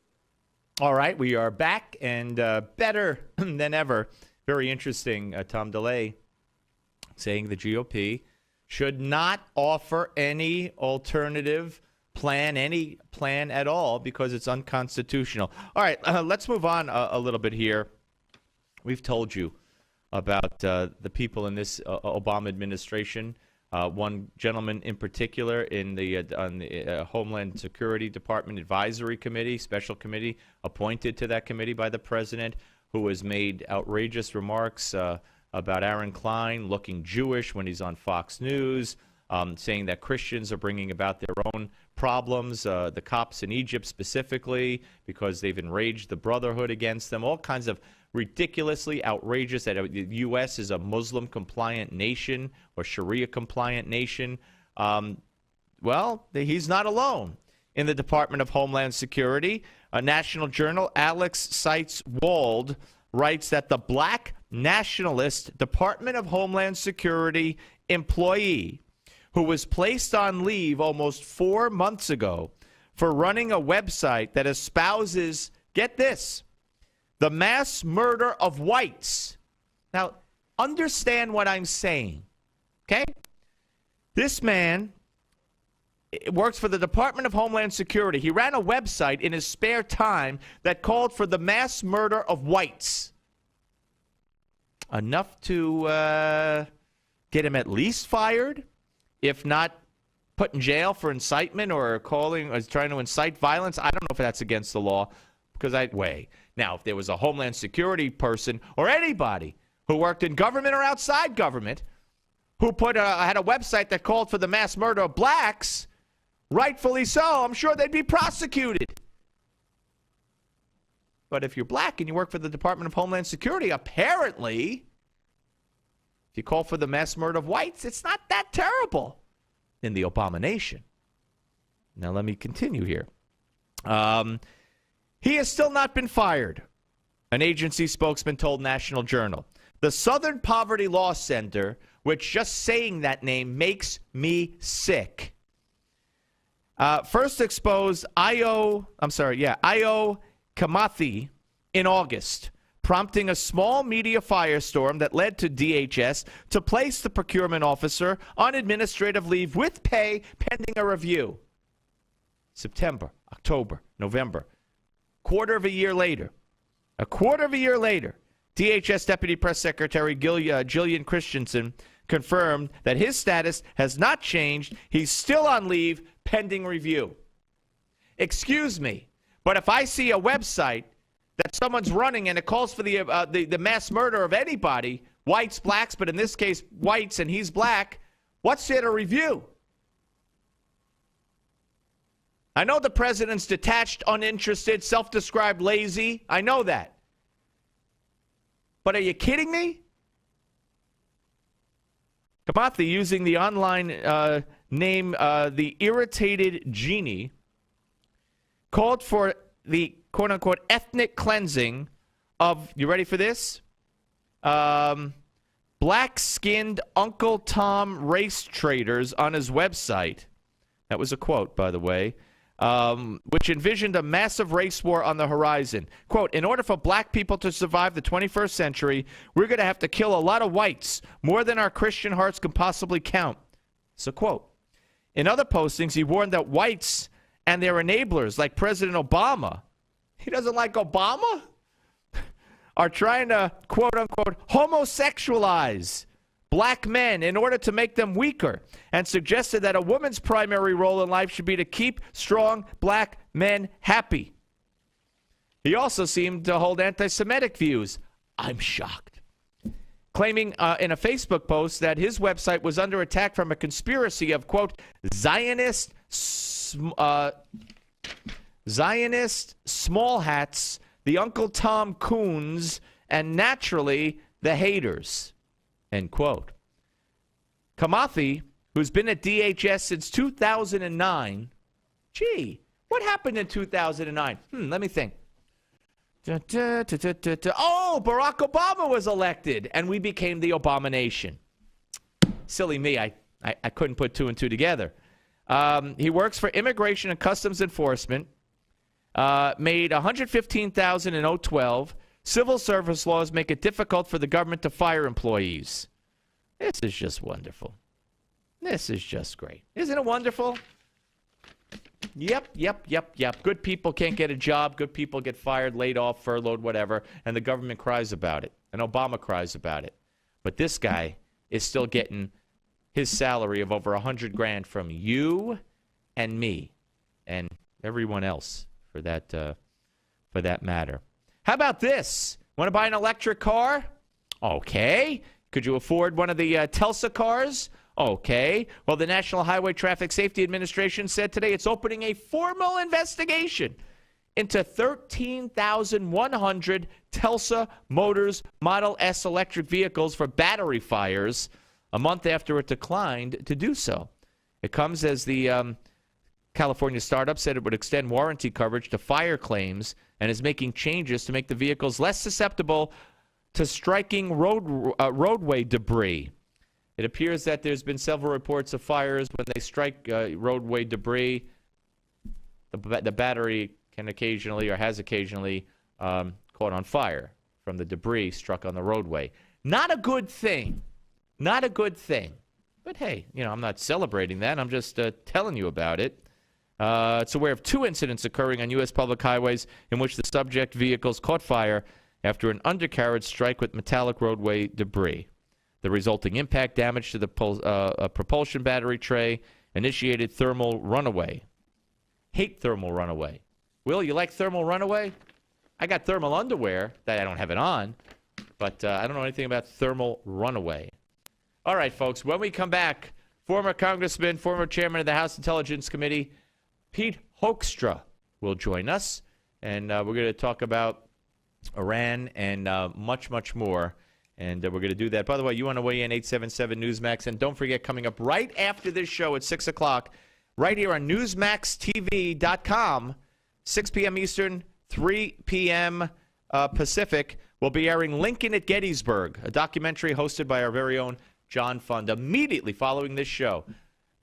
All right, we are back and better than ever. Very interesting. Tom DeLay saying the GOP should not offer any alternative plan, any plan at all, because it's unconstitutional. All right, let's move on a little bit here. We've told you about the people in this Obama administration. One gentleman in particular on the Homeland Security Department Advisory Committee, special committee, appointed to that committee by the president, who has made outrageous remarks about Aaron Klein looking Jewish when he's on Fox News, saying that Christians are bringing about their own problems, the cops in Egypt specifically, because they've enraged the Brotherhood against them, all kinds of ridiculously outrageous that the U.S. is a Muslim-compliant nation or Sharia-compliant nation. Well, he's not alone. In the Department of Homeland Security, a national journal, Alex Seitz Wald, writes that the black nationalist Department of Homeland Security employee who was placed on leave almost 4 months ago for running a website that espouses, get this, the mass murder of whites. Now, understand what I'm saying, okay? This man works for the Department of Homeland Security. He ran a website in his spare time that called for the mass murder of whites. Enough to get him at least fired, if not put in jail for incitement or trying to incite violence. I don't know if that's against the law, because Now, if there was a Homeland Security person or anybody who worked in government or outside government who had a website that called for the mass murder of blacks, rightfully so, I'm sure they'd be prosecuted. But if you're black and you work for the Department of Homeland Security, apparently, if you call for the mass murder of whites, it's not that terrible in the Abomination. Now, let me continue here. He has still not been fired, an agency spokesman told National Journal. The Southern Poverty Law Center, which just saying that name makes me sick, first exposed Io Kamathi in August, prompting a small media firestorm that led to DHS to place the procurement officer on administrative leave with pay pending a review. September, October, November. A quarter of a year later, DHS Deputy Press Secretary Jillian Christensen confirmed that his status has not changed. He's still on leave pending review. Excuse me, but if I see a website that someone's running and it calls for the mass murder of anybody, whites, blacks, but in this case, whites, and he's black, what's there to review? I know the president's detached, uninterested, self-described lazy. I know that. But are you kidding me? Kamathi, using the online name The Irritated Genie, called for the quote-unquote ethnic cleansing of, you ready for this? Black-skinned Uncle Tom race traders on his website. That was a quote, by the way. Which envisioned a massive race war on the horizon. Quote, in order for black people to survive the 21st century, we're going to have to kill a lot of whites, more than our Christian hearts can possibly count. It's a quote. In other postings, he warned that whites and their enablers, like President Obama, he doesn't like Obama, are trying to, quote unquote, homosexualize black men in order to make them weaker, and suggested that a woman's primary role in life should be to keep strong black men happy. He also seemed to hold anti-Semitic views. I'm shocked. Claiming in a Facebook post that his website was under attack from a conspiracy of, quote, Zionist small hats, the Uncle Tom Coons, and naturally the haters. End quote. Kamathi, who's been at DHS since 2009. Gee, what happened in 2009? Let me think. Oh, Barack Obama was elected, and we became the Abomination. Silly me, I couldn't put two and two together. He works for Immigration and Customs Enforcement, made $115,000 in 2012. Civil service laws make it difficult for the government to fire employees. This is just wonderful. This is just great. Isn't it wonderful? Yep. Good people can't get a job. Good people get fired, laid off, furloughed, whatever, and the government cries about it. And Obama cries about it. But this guy is still getting his salary of over $100,000 from you and me and everyone else for that matter. How about this? Want to buy an electric car? Okay. Could you afford one of the Telsa cars? Okay. Well, the National Highway Traffic Safety Administration said today it's opening a formal investigation into 13,100 Telsa Motors Model S electric vehicles for battery fires a month after it declined to do so. It comes as the California startup said it would extend warranty coverage to fire claims and is making changes to make the vehicles less susceptible to striking roadway debris. It appears that there's been several reports of fires when they strike roadway debris. The battery can occasionally or has occasionally caught on fire from the debris struck on the roadway. Not a good thing. Not a good thing. But hey, I'm not celebrating that. I'm just telling you about it. It's aware of 2 incidents occurring on U.S. public highways in which the subject vehicles caught fire after an undercarriage strike with metallic roadway debris. The resulting impact damage to the propulsion battery tray initiated thermal runaway. Hate thermal runaway. Will, you like thermal runaway? I got thermal underwear that I don't have it on, but I don't know anything about thermal runaway. All right, folks, when we come back, former Congressman, former Chairman of the House Intelligence Committee, Pete Hoekstra will join us, and we're going to talk about Iran and much, much more. And we're going to do that. By the way, you want to weigh in, 877 Newsmax. And don't forget, coming up right after this show at 6 o'clock, right here on NewsmaxTV.com, 6 p.m. Eastern, 3 p.m. Pacific, we'll be airing Lincoln at Gettysburg, a documentary hosted by our very own John Fund. Immediately following this show,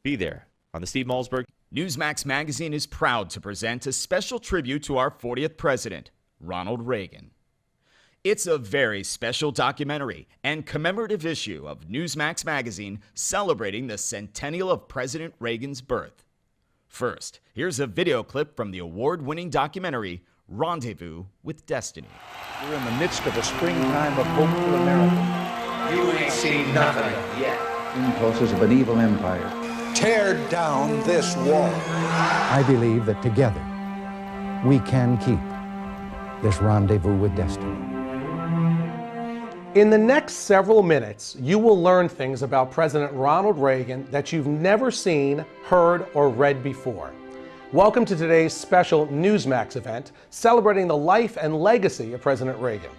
be there on the Steve Malzberg. Newsmax Magazine is proud to present a special tribute to our 40th president, Ronald Reagan. It's a very special documentary and commemorative issue of Newsmax Magazine celebrating the centennial of President Reagan's birth. First, here's a video clip from the award-winning documentary, Rendezvous with Destiny. We're in the midst of a springtime of hope for America. You ain't seen nothing yet. Impulses of an evil empire. Tear down this wall. I believe that together we can keep this rendezvous with destiny. In the next several minutes, you will learn things about President Ronald Reagan that you've never seen, heard, or read before. Welcome to today's special Newsmax event celebrating the life and legacy of President Reagan.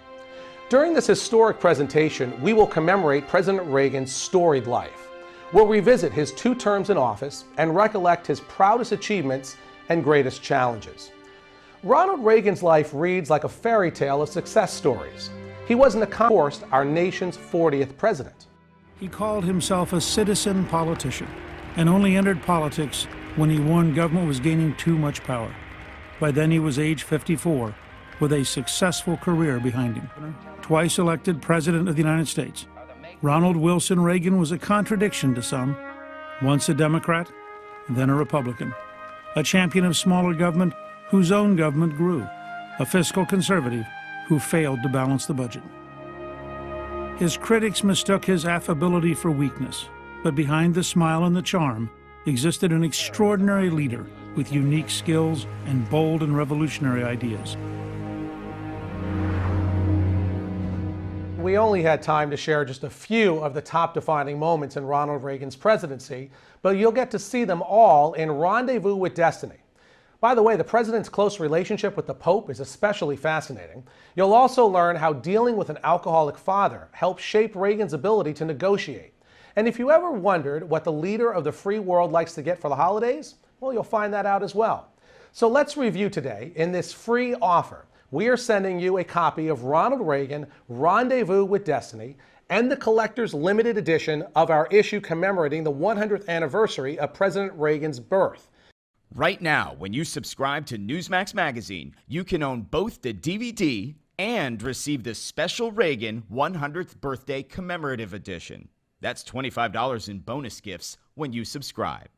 During this historic presentation, we will commemorate President Reagan's storied life. We'll revisit his 2 terms in office and recollect his proudest achievements and greatest challenges. Ronald Reagan's life reads like a fairy tale of success stories. He was an accomplished, our nation's 40th president. He called himself a citizen politician and only entered politics when he warned government was gaining too much power. By then he was age 54, with a successful career behind him. Twice elected President of the United States, Ronald Wilson Reagan was a contradiction to some. Once a Democrat, then a Republican. A champion of smaller government whose own government grew. A fiscal conservative who failed to balance the budget. His critics mistook his affability for weakness, but behind the smile and the charm existed an extraordinary leader with unique skills and bold and revolutionary ideas. We only had time to share just a few of the top defining moments in Ronald Reagan's presidency, but you'll get to see them all in Rendezvous with Destiny. By the way, the president's close relationship with the Pope is especially fascinating. You'll also learn how dealing with an alcoholic father helped shape Reagan's ability to negotiate. And if you ever wondered what the leader of the free world likes to get for the holidays, well, you'll find that out as well. So let's review today. In this free offer, we are sending you a copy of Ronald Reagan, Rendezvous with Destiny, and the collector's limited edition of our issue commemorating the 100th anniversary of President Reagan's birth. Right now, when you subscribe to Newsmax Magazine, you can own both the DVD and receive the special Reagan 100th Birthday Commemorative Edition. That's $25 in bonus gifts when you subscribe.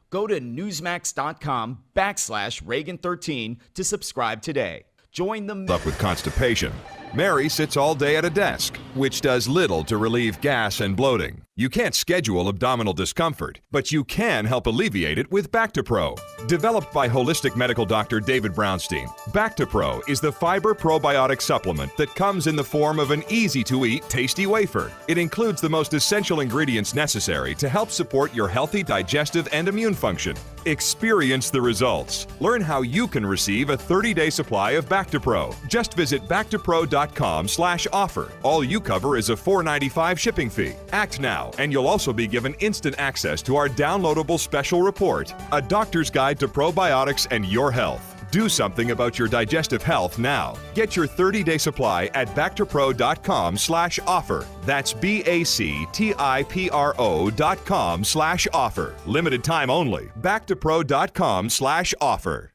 Go to newsmax.com/Reagan13 to subscribe today. Join the... Up with constipation. Mary sits all day at a desk, which does little to relieve gas and bloating. You can't schedule abdominal discomfort, but you can help alleviate it with Bactipro. Developed by holistic medical doctor David Brownstein, Bactipro is the fiber probiotic supplement that comes in the form of an easy-to-eat, tasty wafer. It includes the most essential ingredients necessary to help support your healthy digestive and immune function. Experience the results. Learn how you can receive a 30-day supply of Bactipro. Just visit Bactipro.com/offer. All you cover is a $4.95 shipping fee. Act now, and you'll also be given instant access to our downloadable special report, A Doctor's Guide to Probiotics and Your Health. Do something about your digestive health now. Get your 30-day supply at Bactipro.com/offer. That's BACTIPRO.com/offer. Limited time only. Bactipro.com/offer.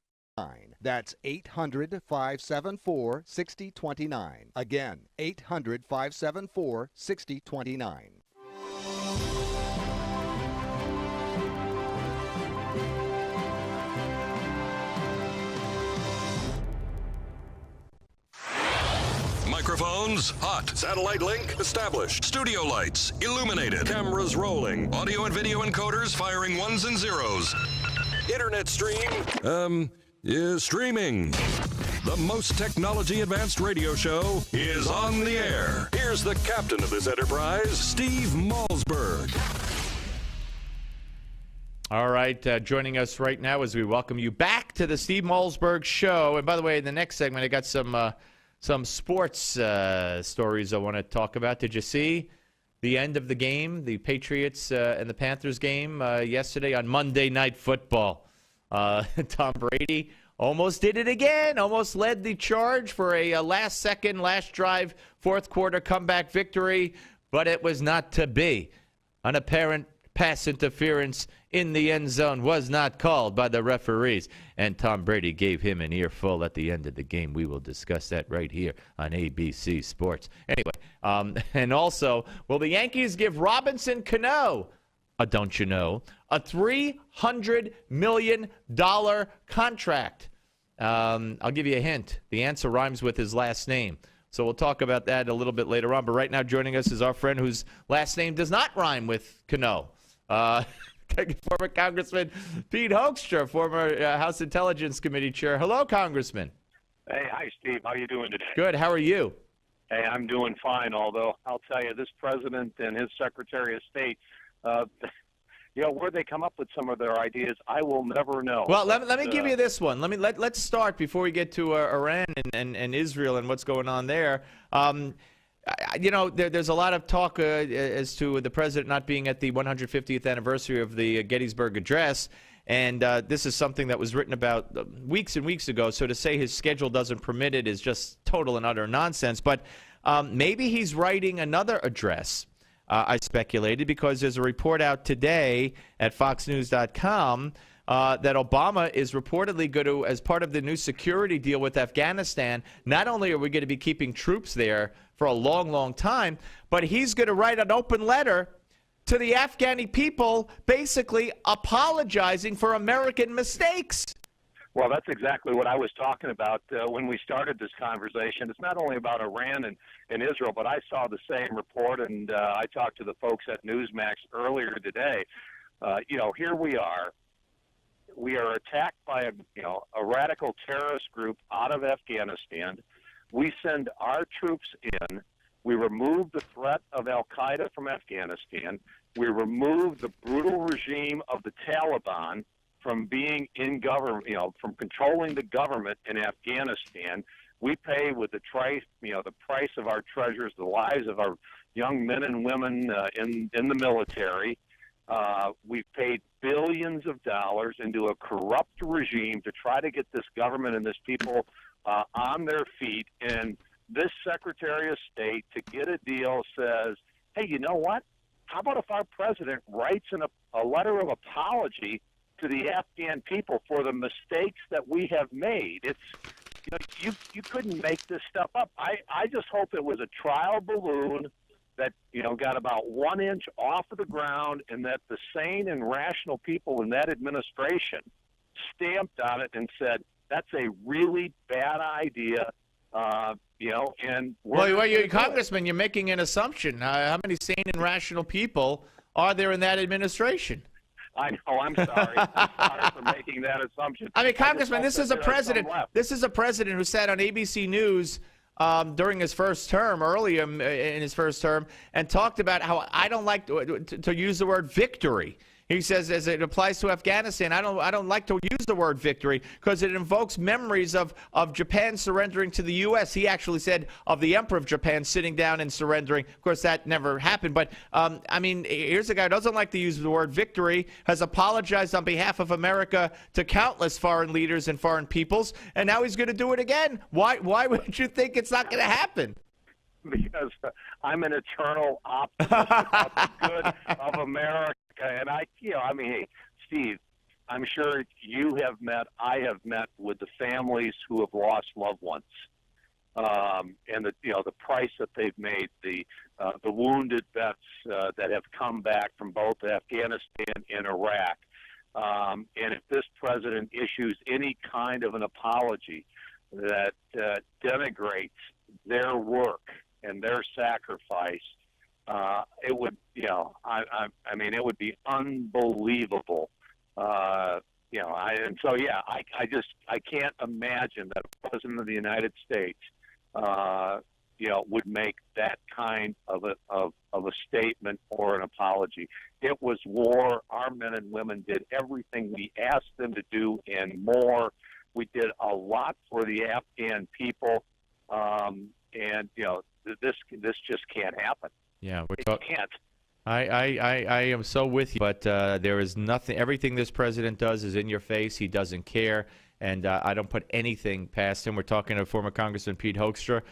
That's 800-574-6029. Again, 800-574-6029. Microphones hot. Satellite link established. Studio lights illuminated. Cameras rolling. Audio and video encoders firing ones and zeros. Internet stream is streaming. The most technology advanced radio show is on the air. Here's the captain of this enterprise, Steve Malzberg. All right, joining us right now as we welcome you back to the Steve Malzberg Show. And by the way, in the next segment, I got some sports stories I want to talk about. Did you see the end of the game, the Patriots and the Panthers game yesterday on Monday Night Football? Tom Brady almost did it again, almost led the charge for a last-second, last-drive, fourth-quarter comeback victory, but it was not to be. An apparent pass interference in the end zone was not called by the referees, and Tom Brady gave him an earful at the end of the game. We will discuss that right here on ABC Sports. Anyway, and also, will the Yankees give Robinson Cano, don't you know, a $300 million contract? I'll give you a hint. The answer rhymes with his last name. So we'll talk about that a little bit later on. But right now joining us is our friend whose last name does not rhyme with Cano. Former Congressman Pete Hoekstra, former House Intelligence Committee chair. Hello, Congressman. Hey, hi, Steve. How you doing today? Good. How are you? Hey, I'm doing fine, although I'll tell you, this president and his Secretary of State, where they come up with some of their ideas, I will never know. Well, let me give you this one. Let's start before we get to Iran and Israel and what's going on there. There's a lot of talk as to the president not being at the 150th anniversary of the Gettysburg Address, and this is something that was written about weeks and weeks ago. So to say his schedule doesn't permit it is just total and utter nonsense. But maybe he's writing another address. I speculated, because there's a report out today at FoxNews.com that Obama is reportedly going to, as part of the new security deal with Afghanistan, not only are we going to be keeping troops there for a long, long time, but he's going to write an open letter to the Afghani people basically apologizing for American mistakes. Well, that's exactly what I was talking about when we started this conversation. It's not only about Iran and Israel, but I saw the same report, and I talked to the folks at Newsmax earlier today. Here we are. We are attacked by a radical terrorist group out of Afghanistan. We send our troops in. We remove the threat of al-Qaeda from Afghanistan. We remove the brutal regime of the Taliban from being in government, from controlling the government in Afghanistan. We pay with the price of our treasures, the lives of our young men and women in the military. We've paid billions of dollars into a corrupt regime to try to get this government and this people on their feet. And this Secretary of State, to get a deal, says, hey, you know what? How about if our president writes a letter of apology to the Afghan people for the mistakes that we have made. It's you couldn't make this stuff up. I just hope it was a trial balloon that got about 1 inch off of the ground, and that the sane and rational people in that administration stamped on it and said that's a really bad idea. And Congressman, you're making an assumption. How many sane and rational people are there in that administration? I know. I'm sorry. I'm sorry for making that assumption. I mean, Congressman, this is a president. This is a president who sat on ABC News during his first term, earlier in his first term, and talked about how I don't like to use the word victory. He says, as it applies to Afghanistan, I don't like to use the word victory because it invokes memories of Japan surrendering to the U.S. He actually said of the Emperor of Japan sitting down and surrendering. Of course, that never happened. But, I mean, here's a guy who doesn't like to use the word victory, has apologized on behalf of America to countless foreign leaders and foreign peoples, and now he's going to do it again. Why would you think it's not going to happen? Because I'm an eternal optimist about the good of America. And hey, Steve, I'm sure I have met with the families who have lost loved ones, and the price that they've made, the wounded vets that have come back from both Afghanistan and Iraq. And if this president issues any kind of an apology that denigrates their work and their sacrifice, it would, it would be unbelievable. I can't imagine that a president of the United States, would make that kind of a statement or an apology. It was war. Our men and women did everything we asked them to do and more. We did a lot for the Afghan people, this just can't happen. Yeah, it can't. I am so with you, but there is nothing. Everything this president does is in your face. He doesn't care, and I don't put anything past him. We're talking to former Congressman Pete Hoekstra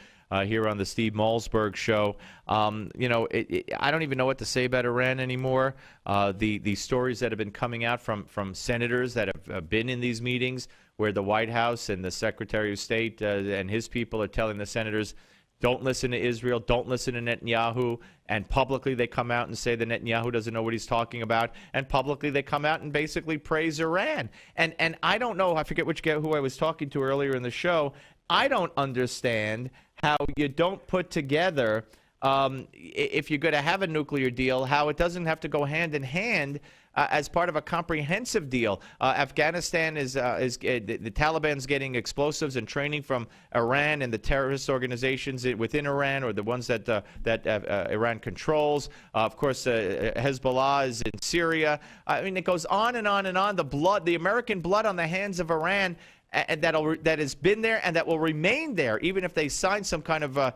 here on the Steve Malzberg Show. I don't even know what to say about Iran anymore. The stories that have been coming out from senators that have been in these meetings, where the White House and the Secretary of State and his people are telling the senators, don't listen to Israel, don't listen to Netanyahu, and publicly they come out and say that Netanyahu doesn't know what he's talking about, and publicly they come out and basically praise Iran. And I don't know, I forget who I was talking to earlier in the show, I don't understand how you don't put together, if you're going to have a nuclear deal, how it doesn't have to go hand in hand as part of a comprehensive deal. Afghanistan is the Taliban's getting explosives and training from Iran and the terrorist organizations within Iran, or the ones that Iran controls. Of course, Hezbollah is in Syria. I mean, it goes on and on and on. The American blood on the hands of Iran, and that has been there and that will remain there, even if they sign some kind of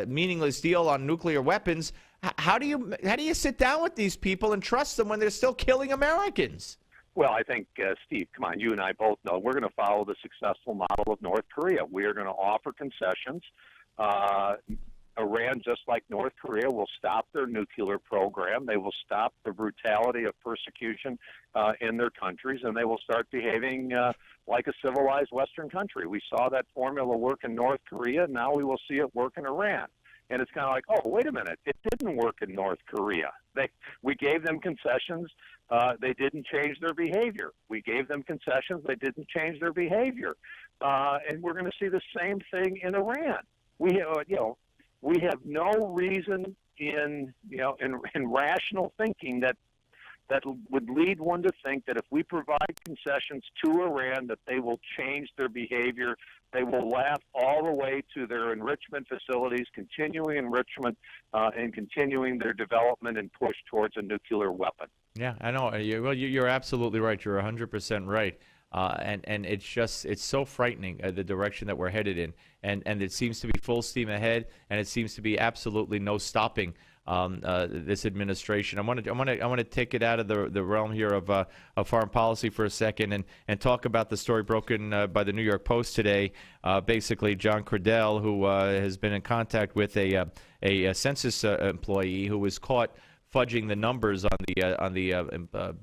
meaningless deal on nuclear weapons. How do you sit down with these people and trust them when they're still killing Americans? Well, I think, Steve, come on, you and I both know we're going to follow the successful model of North Korea. We are going to offer concessions. Iran, just like North Korea, will stop their nuclear program. They will stop the brutality of persecution in their countries, and they will start behaving like a civilized Western country. We saw that formula work in North Korea. Now we will see it work in Iran. And it's kind of like, oh, wait a minute, it didn't work in North Korea. We gave them concessions. They didn't change their behavior. We gave them concessions. They didn't change their behavior. And we're going to see the same thing in Iran. We have no reason in rational thinking that would lead one to think that if we provide concessions to Iran, that they will change their behavior. They will laugh all the way to their enrichment facilities, continuing enrichment and continuing their development and push towards a nuclear weapon. Yeah, I know. You're absolutely right. You're 100% right. And it's so frightening, the direction that we're headed in. And it seems to be full steam ahead, and it seems to be absolutely no stopping this administration. I want to take it out of the realm here of foreign policy for a second and talk about the story broken by the New York Post today. Basically, John Cradell, who has been in contact with a census employee who was caught fudging the numbers on the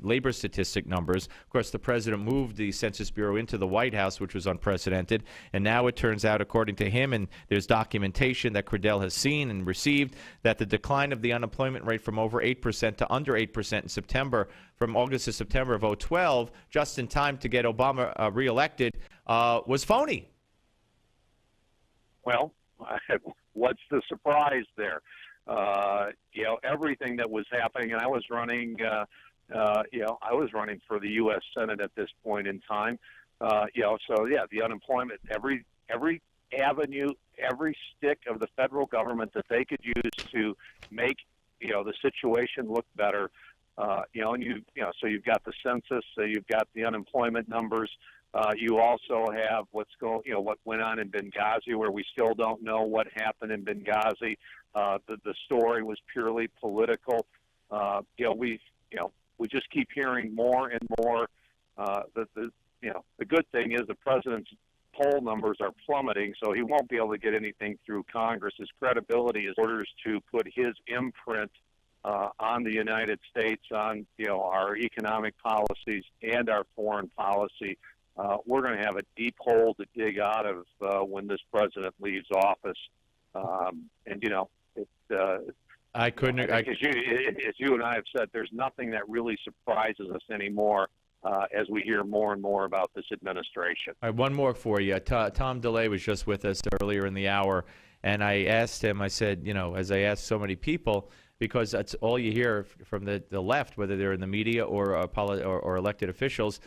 labor statistic numbers. Of course, the president moved the Census Bureau into the White House, which was unprecedented. And now it turns out, according to him, and there's documentation that Credell has seen and received, that the decline of the unemployment rate from over 8% to under 8% in September, from August to September of 2012, just in time to get Obama reelected, was phony. Well, what's the surprise there? Everything that was happening, and I was running, I was running for the U.S. Senate at this point in time. The unemployment, every avenue, every stick of the federal government that they could use to make, the situation look better. So you've got the census, so you've got the unemployment numbers. You also have what went on in Benghazi, where we still don't know what happened in Benghazi. The story was purely political. We just keep hearing more and more. The good thing is the president's poll numbers are plummeting, so he won't be able to get anything through Congress. His credibility is orders to put his imprint on the United States, on our economic policies and our foreign policy. We're going to have a deep hole to dig out of when this president leaves office. I couldn't. As you and I have said, there's nothing that really surprises us anymore as we hear more and more about this administration. All right, one more for you. Tom DeLay was just with us earlier in the hour, and I asked him, I said, as I asked so many people, because that's all you hear from the left, whether they're in the media or elected officials,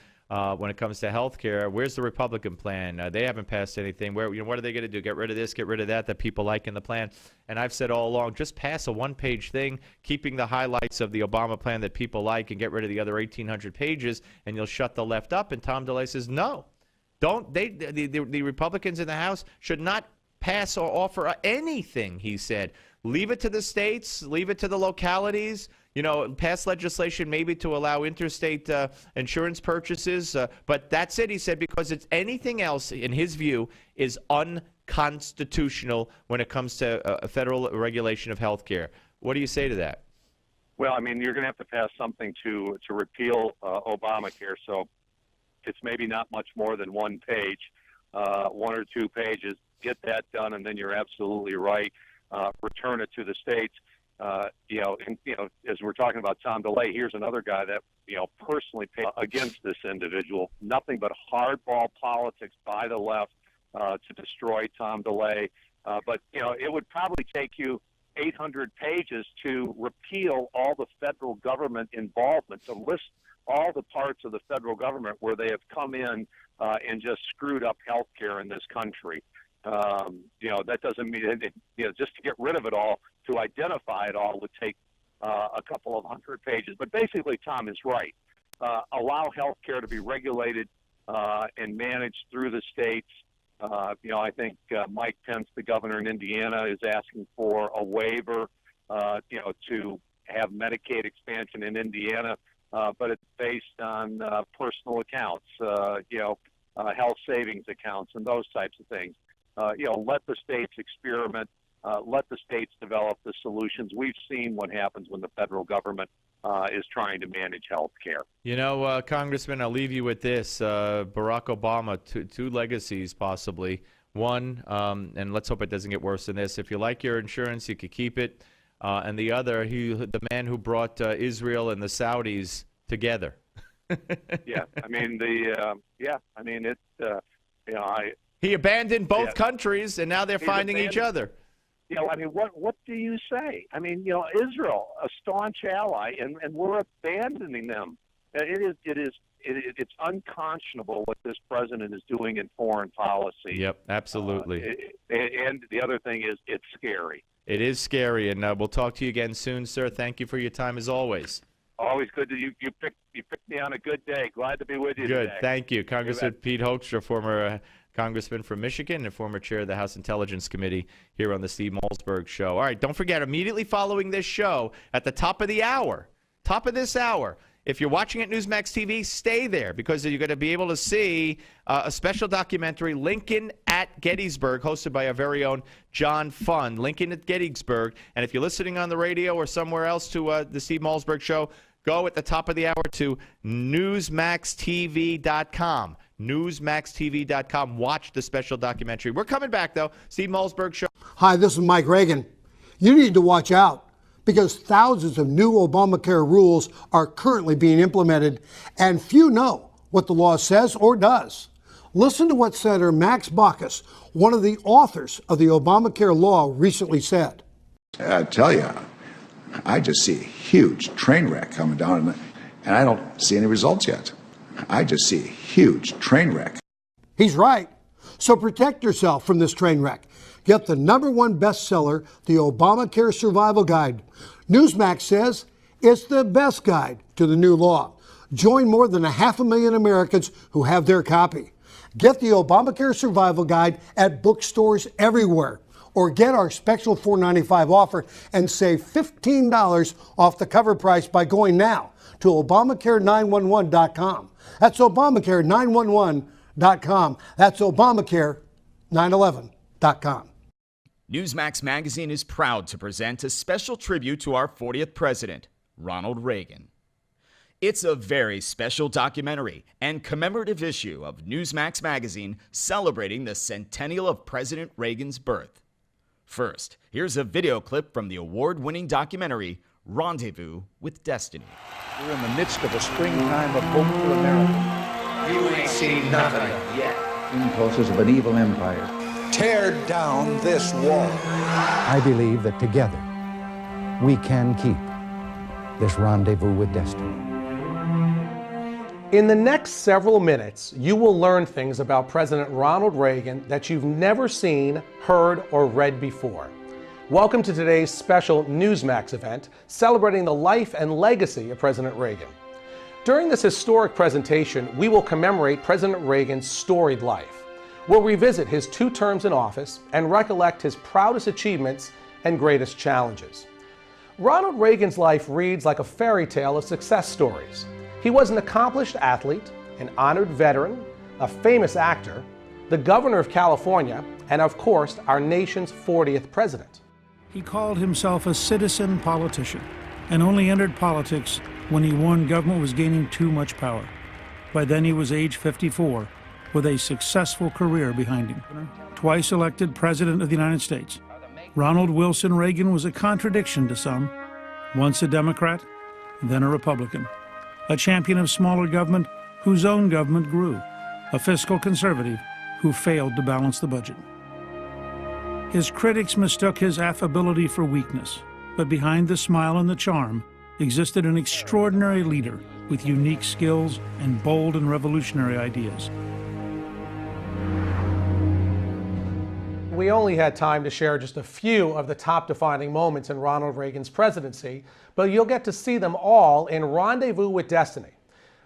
when it comes to health care, where's the Republican plan? They haven't passed anything. What are they going to do? Get rid of this, get rid of that people like in the plan? And I've said all along, just pass a one-page thing, keeping the highlights of the Obama plan that people like, and get rid of the other 1,800 pages, and you'll shut the left up. And Tom DeLay says, no. The Republicans in the House should not pass or offer anything, he said. Leave it to the states, leave it to the localities. Pass legislation maybe to allow interstate insurance purchases. But that's it, he said, because it's anything else, in his view, is unconstitutional when it comes to a federal regulation of health care. What do you say to that? Well, you're going to have to pass something to repeal Obamacare. So it's maybe not much more than one page, 1 or 2 pages. Get that done, and then you're absolutely right. Return it to the states. As we're talking about Tom DeLay, here's another guy that, personally paid against this individual. Nothing but hardball politics by the left to destroy Tom DeLay. But it would probably take you 800 pages to repeal all the federal government involvement, to list all the parts of the federal government where they have come in and just screwed up health care in this country. That doesn't mean, just to get rid of it all, to identify it all would take a couple of hundred pages. But basically, Tom is right. Allow health care to be regulated and managed through the states. I think Mike Pence, the governor in Indiana, is asking for a waiver, to have Medicaid expansion in Indiana, but it's based on personal accounts, health savings accounts, and those types of things. Let the states experiment. Let the states develop the solutions. We've seen what happens when the federal government is trying to manage health care. Congressman, I'll leave you with this. Barack Obama, two legacies possibly. One, and let's hope it doesn't get worse than this. If you like your insurance, you could keep it. And the other, the man who brought Israel and the Saudis together. He abandoned both countries, and now they're finding each other. What do you say? Israel, a staunch ally, and we're abandoning them. It's unconscionable what this president is doing in foreign policy. Yep, absolutely. And the other thing is, it's scary. It is scary, and we'll talk to you again soon, sir. Thank you for your time as always. Always good to you picked me on a good day. Glad to be with you Good, today. Thank you. Congressman Pete Hoekstra, former congressman from Michigan and former chair of the House Intelligence Committee here on the Steve Malzberg Show. All right, don't forget, immediately following this show, at the top of this hour, if you're watching at Newsmax TV, stay there because you're going to be able to see a special documentary, Lincoln at Gettysburg, hosted by our very own John Fund. Lincoln at Gettysburg. And if you're listening on the radio or somewhere else to the Steve Malzberg Show, go at the top of the hour to NewsmaxTV.com. NewsmaxTV.com. Watch the special documentary. We're coming back, though. Steve Malzberg Show. Hi, this is Mike Reagan. You need to watch out because thousands of new Obamacare rules are currently being implemented, and few know what the law says or does. Listen to what Senator Max Baucus, one of the authors of the Obamacare law, recently said. I tell you, I just see a huge train wreck coming down, and I don't see any results yet. I just see a huge train wreck. He's right. So protect yourself from this train wreck. Get the #1 bestseller, The Obamacare Survival Guide. Newsmax says it's the best guide to the new law. Join more than 500,000 Americans who have their copy. Get the Obamacare Survival Guide at bookstores everywhere, or get our special $4.95 offer and save $15 off the cover price by going now to Obamacare911.com. That's Obamacare911.com. That's Obamacare911.com. Newsmax Magazine is proud to present a special tribute to our 40th president, Ronald Reagan. It's a very special documentary and commemorative issue of Newsmax Magazine celebrating the centennial of President Reagan's birth. First, here's a video clip from the award-winning documentary, Rendezvous with Destiny. We're in the midst of a springtime of hope for America. You ain't seen nothing yet. Impulses of an evil empire. Tear down this wall. I believe that together we can keep this rendezvous with destiny. In the next several minutes, you will learn things about President Ronald Reagan that you've never seen, heard, or read before. Welcome to today's special Newsmax event celebrating the life and legacy of President Reagan. During this historic presentation, we will commemorate President Reagan's storied life. We'll revisit his 2 terms in office and recollect his proudest achievements and greatest challenges. Ronald Reagan's life reads like a fairy tale of success stories. He was an accomplished athlete, an honored veteran, a famous actor, the governor of California, and of course, our nation's 40th president. He called himself a citizen politician and only entered politics when he warned government was gaining too much power. By then he was age 54, with a successful career behind him. Twice elected President of the United States, Ronald Wilson Reagan was a contradiction to some. Once a Democrat, then a Republican. A champion of smaller government whose own government grew. A fiscal conservative who failed to balance the budget. His critics mistook his affability for weakness, but behind the smile and the charm existed an extraordinary leader with unique skills and bold and revolutionary ideas. We only had time to share just a few of the top defining moments in Ronald Reagan's presidency, but you'll get to see them all in Rendezvous with Destiny.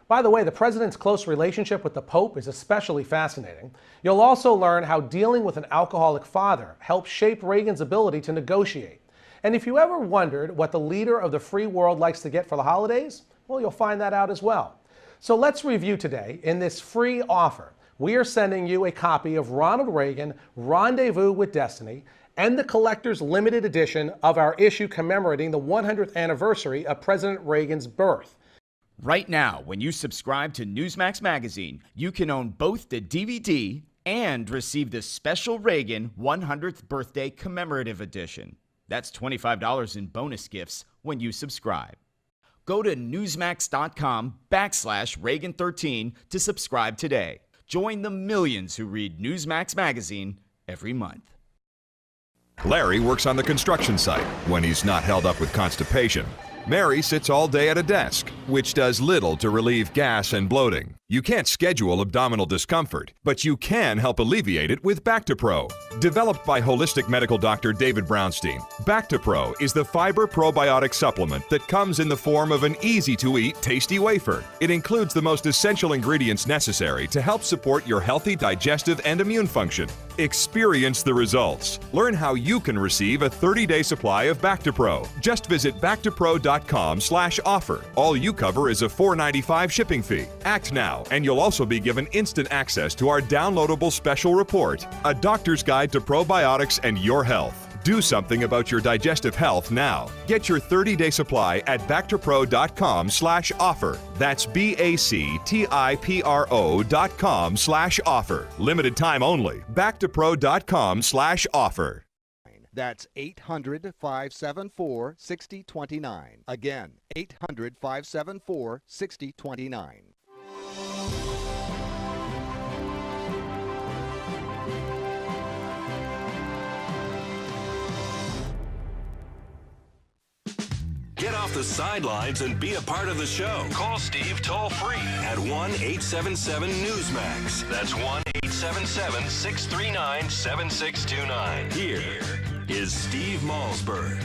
By the way, the president's close relationship with the Pope is especially fascinating. You'll also learn how dealing with an alcoholic father helped shape Reagan's ability to negotiate. And if you ever wondered what the leader of the free world likes to get for the holidays, well, you'll find that out as well. So let's review today in this free offer. We are sending you a copy of Ronald Reagan, Rendezvous with Destiny, and the collector's limited edition of our issue commemorating the 100th anniversary of President Reagan's birth. Right now, when you subscribe to Newsmax Magazine, you can own both the DVD and receive the special Reagan 100th Birthday Commemorative Edition. That's $25 in bonus gifts when you subscribe. Go to newsmax.com/Reagan13 to subscribe today. Join the millions who read Newsmax Magazine every month. Larry works on the construction site when he's not held up with constipation. Mary sits all day at a desk, which does little to relieve gas and bloating. You can't schedule abdominal discomfort, but you can help alleviate it with Bactipro. Developed by holistic medical doctor David Brownstein, Bactipro is the fiber probiotic supplement that comes in the form of an easy-to-eat, tasty wafer. It includes the most essential ingredients necessary to help support your healthy digestive and immune function. Experience the results. Learn how you can receive a 30-day supply of Bactipro. Just visit Bactipro.com/offer. All you cover is a $4.95 shipping fee. Act now, and you'll also be given instant access to our downloadable special report, A Doctor's Guide to Probiotics and Your Health. Do something about your digestive health now. Get your 30-day supply at Bactipro.com/offer. That's BACTIPRO.com/offer. Limited time only. Bactipro.com/offer. That's 800-574-6029. Again, 800-574-6029. Get off the sidelines and be a part of the show. Call Steve toll-free at 1-877-NEWSMAX. That's 1-877-639-7629. Here is Steve Malzberg.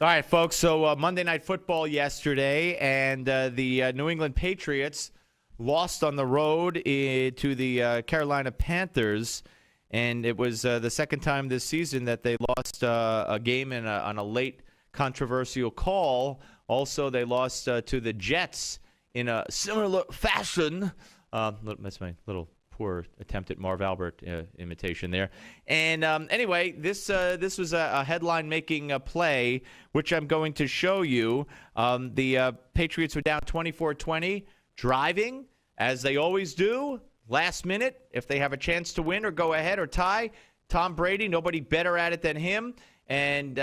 All right, folks, so Monday Night Football yesterday, and the New England Patriots lost on the road to the Carolina Panthers. And it was the second time this season that they lost a game on a late controversial call. Also, they lost to the Jets in a similar fashion. That's my little poor attempt at Marv Albert imitation there. And anyway, this was a headline-making play, which I'm going to show you. The Patriots were down 24-20, driving, as they always do. Last minute, if they have a chance to win or go ahead or tie, Tom Brady, nobody better at it than him, and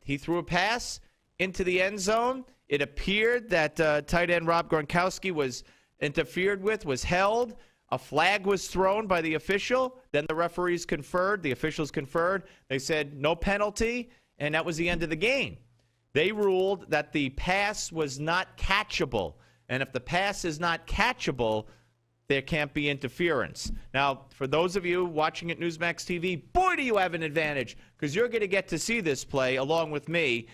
he threw a pass into the end zone. It appeared that tight end Rob Gronkowski was interfered with, was held. A flag was thrown by the official. Then the referees conferred. The officials conferred. They said no penalty, and that was the end of the game. They ruled that the pass was not catchable, and if the pass is not catchable, there can't be interference. Now, for those of you watching at Newsmax TV, boy, do you have an advantage, because you're going to get to see this play along with me.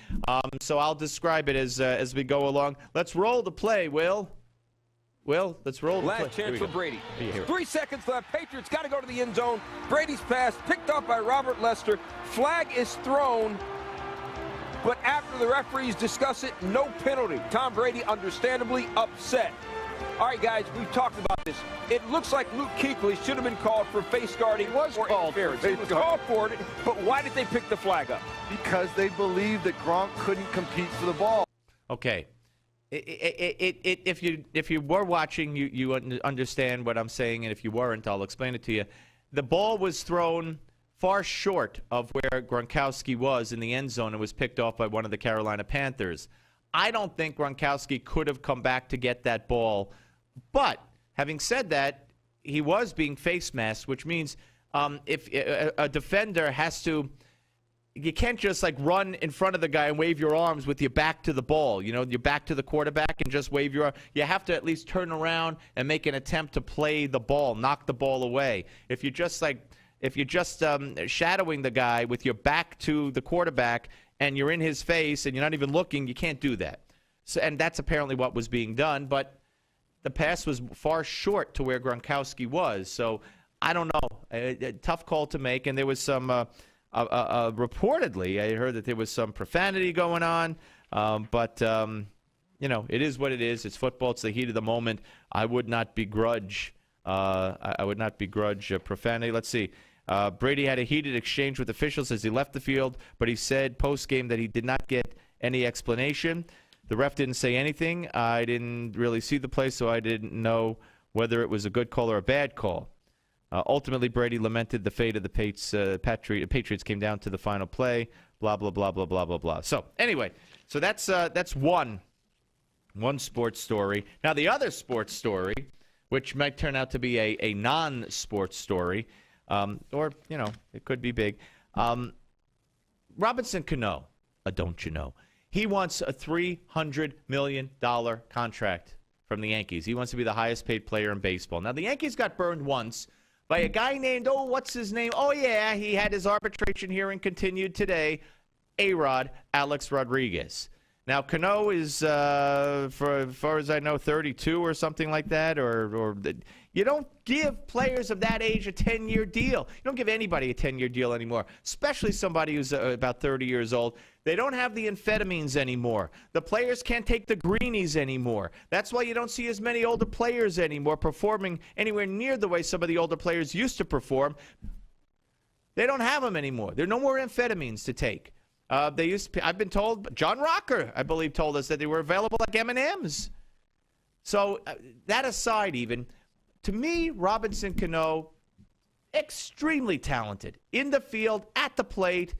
So I'll describe it as we go along. Let's roll the play, Will. Will, let's roll the play. Last chance for Brady. 3 seconds left. Patriots got to go to the end zone. Brady's pass picked up by Robert Lester. Flag is thrown. But after the referees discuss it, no penalty. Tom Brady understandably upset. All right, guys, we've talked about this. It looks like Luke Kuechly should have been called for face guarding or interference. He was called for it, but why did they pick the flag up? Because they believed that Gronk couldn't compete for the ball. Okay. If you were watching, you understand what I'm saying, and if you weren't, I'll explain it to you. The ball was thrown far short of where Gronkowski was in the end zone and was picked off by one of the Carolina Panthers. I don't think Gronkowski could have come back to get that ball. But having said that, he was being face masked, which means if a defender has to, you can't just like run in front of the guy and wave your arms with your back to the ball. You know, your back to the quarterback and just wave your arm. You have to at least turn around and make an attempt to play the ball, knock the ball away. If you're just shadowing the guy with your back to the quarterback and you're in his face and you're not even looking, you can't do that. So, and that's apparently what was being done, but the pass was far short to where Gronkowski was. So I don't know. A tough call to make, and there was some reportedly, I heard that there was some profanity going on, but you know, it is what it is. It's football. It's the heat of the moment. I would not begrudge profanity. Let's see. Brady had a heated exchange with officials as he left the field, but he said post-game that he did not get any explanation. The ref didn't say anything. I didn't really see the play, so I didn't know whether it was a good call or a bad call. Ultimately, Brady lamented the fate of the Patriots came down to the final play, blah, blah, blah, blah, blah, blah, blah. So anyway, so that's one sports story. Now, the other sports story, which might turn out to be a non-sports story, or, you know, it could be big. Robinson Cano, don't you know, he wants a $300 million contract from the Yankees. He wants to be the highest paid player in baseball. Now, the Yankees got burned once by a guy named, what's his name? Oh, yeah, he had his arbitration hearing continued today, A-Rod, Alex Rodriguez. Now, Cano is, for as far as I know, 32 or something like that. You don't give players of that age a 10-year deal. You don't give anybody a 10-year deal anymore, especially somebody who's about 30 years old. They don't have the amphetamines anymore. The players can't take the greenies anymore. That's why you don't see as many older players anymore performing anywhere near the way some of the older players used to perform. They don't have them anymore. There are no more amphetamines to take. I've been told, John Rocker, I believe, told us that they were available like M&Ms. So that aside even, to me, Robinson Cano, extremely talented. In the field, at the plate.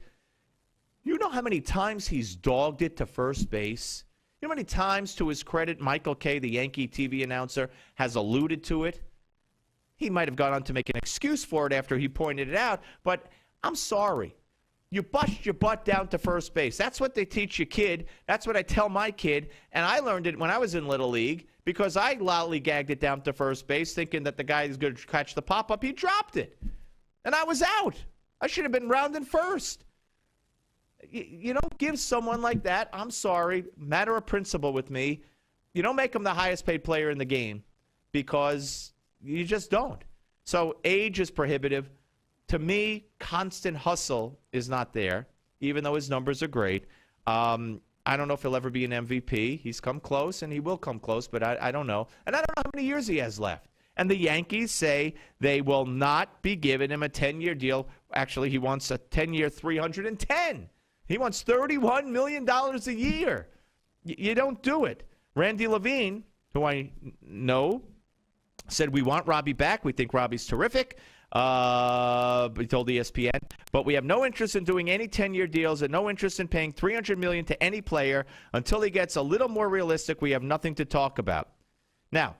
You know how many times he's dogged it to first base? You know how many times, to his credit, Michael Kay, the Yankee TV announcer, has alluded to it? He might have gone on to make an excuse for it after he pointed it out, but I'm sorry. You bust your butt down to first base. That's what they teach your kid. That's what I tell my kid. And I learned it when I was in Little League because I lollygagged it down to first base thinking that the guy is going to catch the pop-up. He dropped it. And I was out. I should have been rounding first. You don't give someone like that, I'm sorry, matter of principle with me, you don't make him the highest paid player in the game because you just don't. So age is prohibitive. To me, constant hustle is not there, even though his numbers are great. I don't know if he'll ever be an MVP. He's come close, and he will come close, but I don't know. And I don't know how many years he has left. And the Yankees say they will not be giving him a 10-year deal. Actually, he wants a 10-year $310. He wants $31 million a year. You don't do it. Randy Levine, who I know, said, we want Robbie back. We think Robbie's terrific. He told ESPN, but we have no interest in doing any 10-year deals and no interest in paying $300 million to any player until he gets a little more realistic. We have nothing to talk about. Now,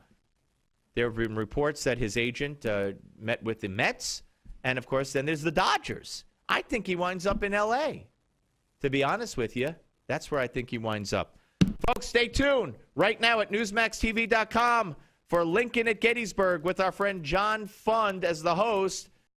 there have been reports that his agent met with the Mets, and of course, then there's the Dodgers. I think he winds up in L.A. To be honest with you, that's where I think he winds up. Folks, stay tuned right now at NewsmaxTV.com. for Lincoln at Gettysburg with our friend John Fund as the host.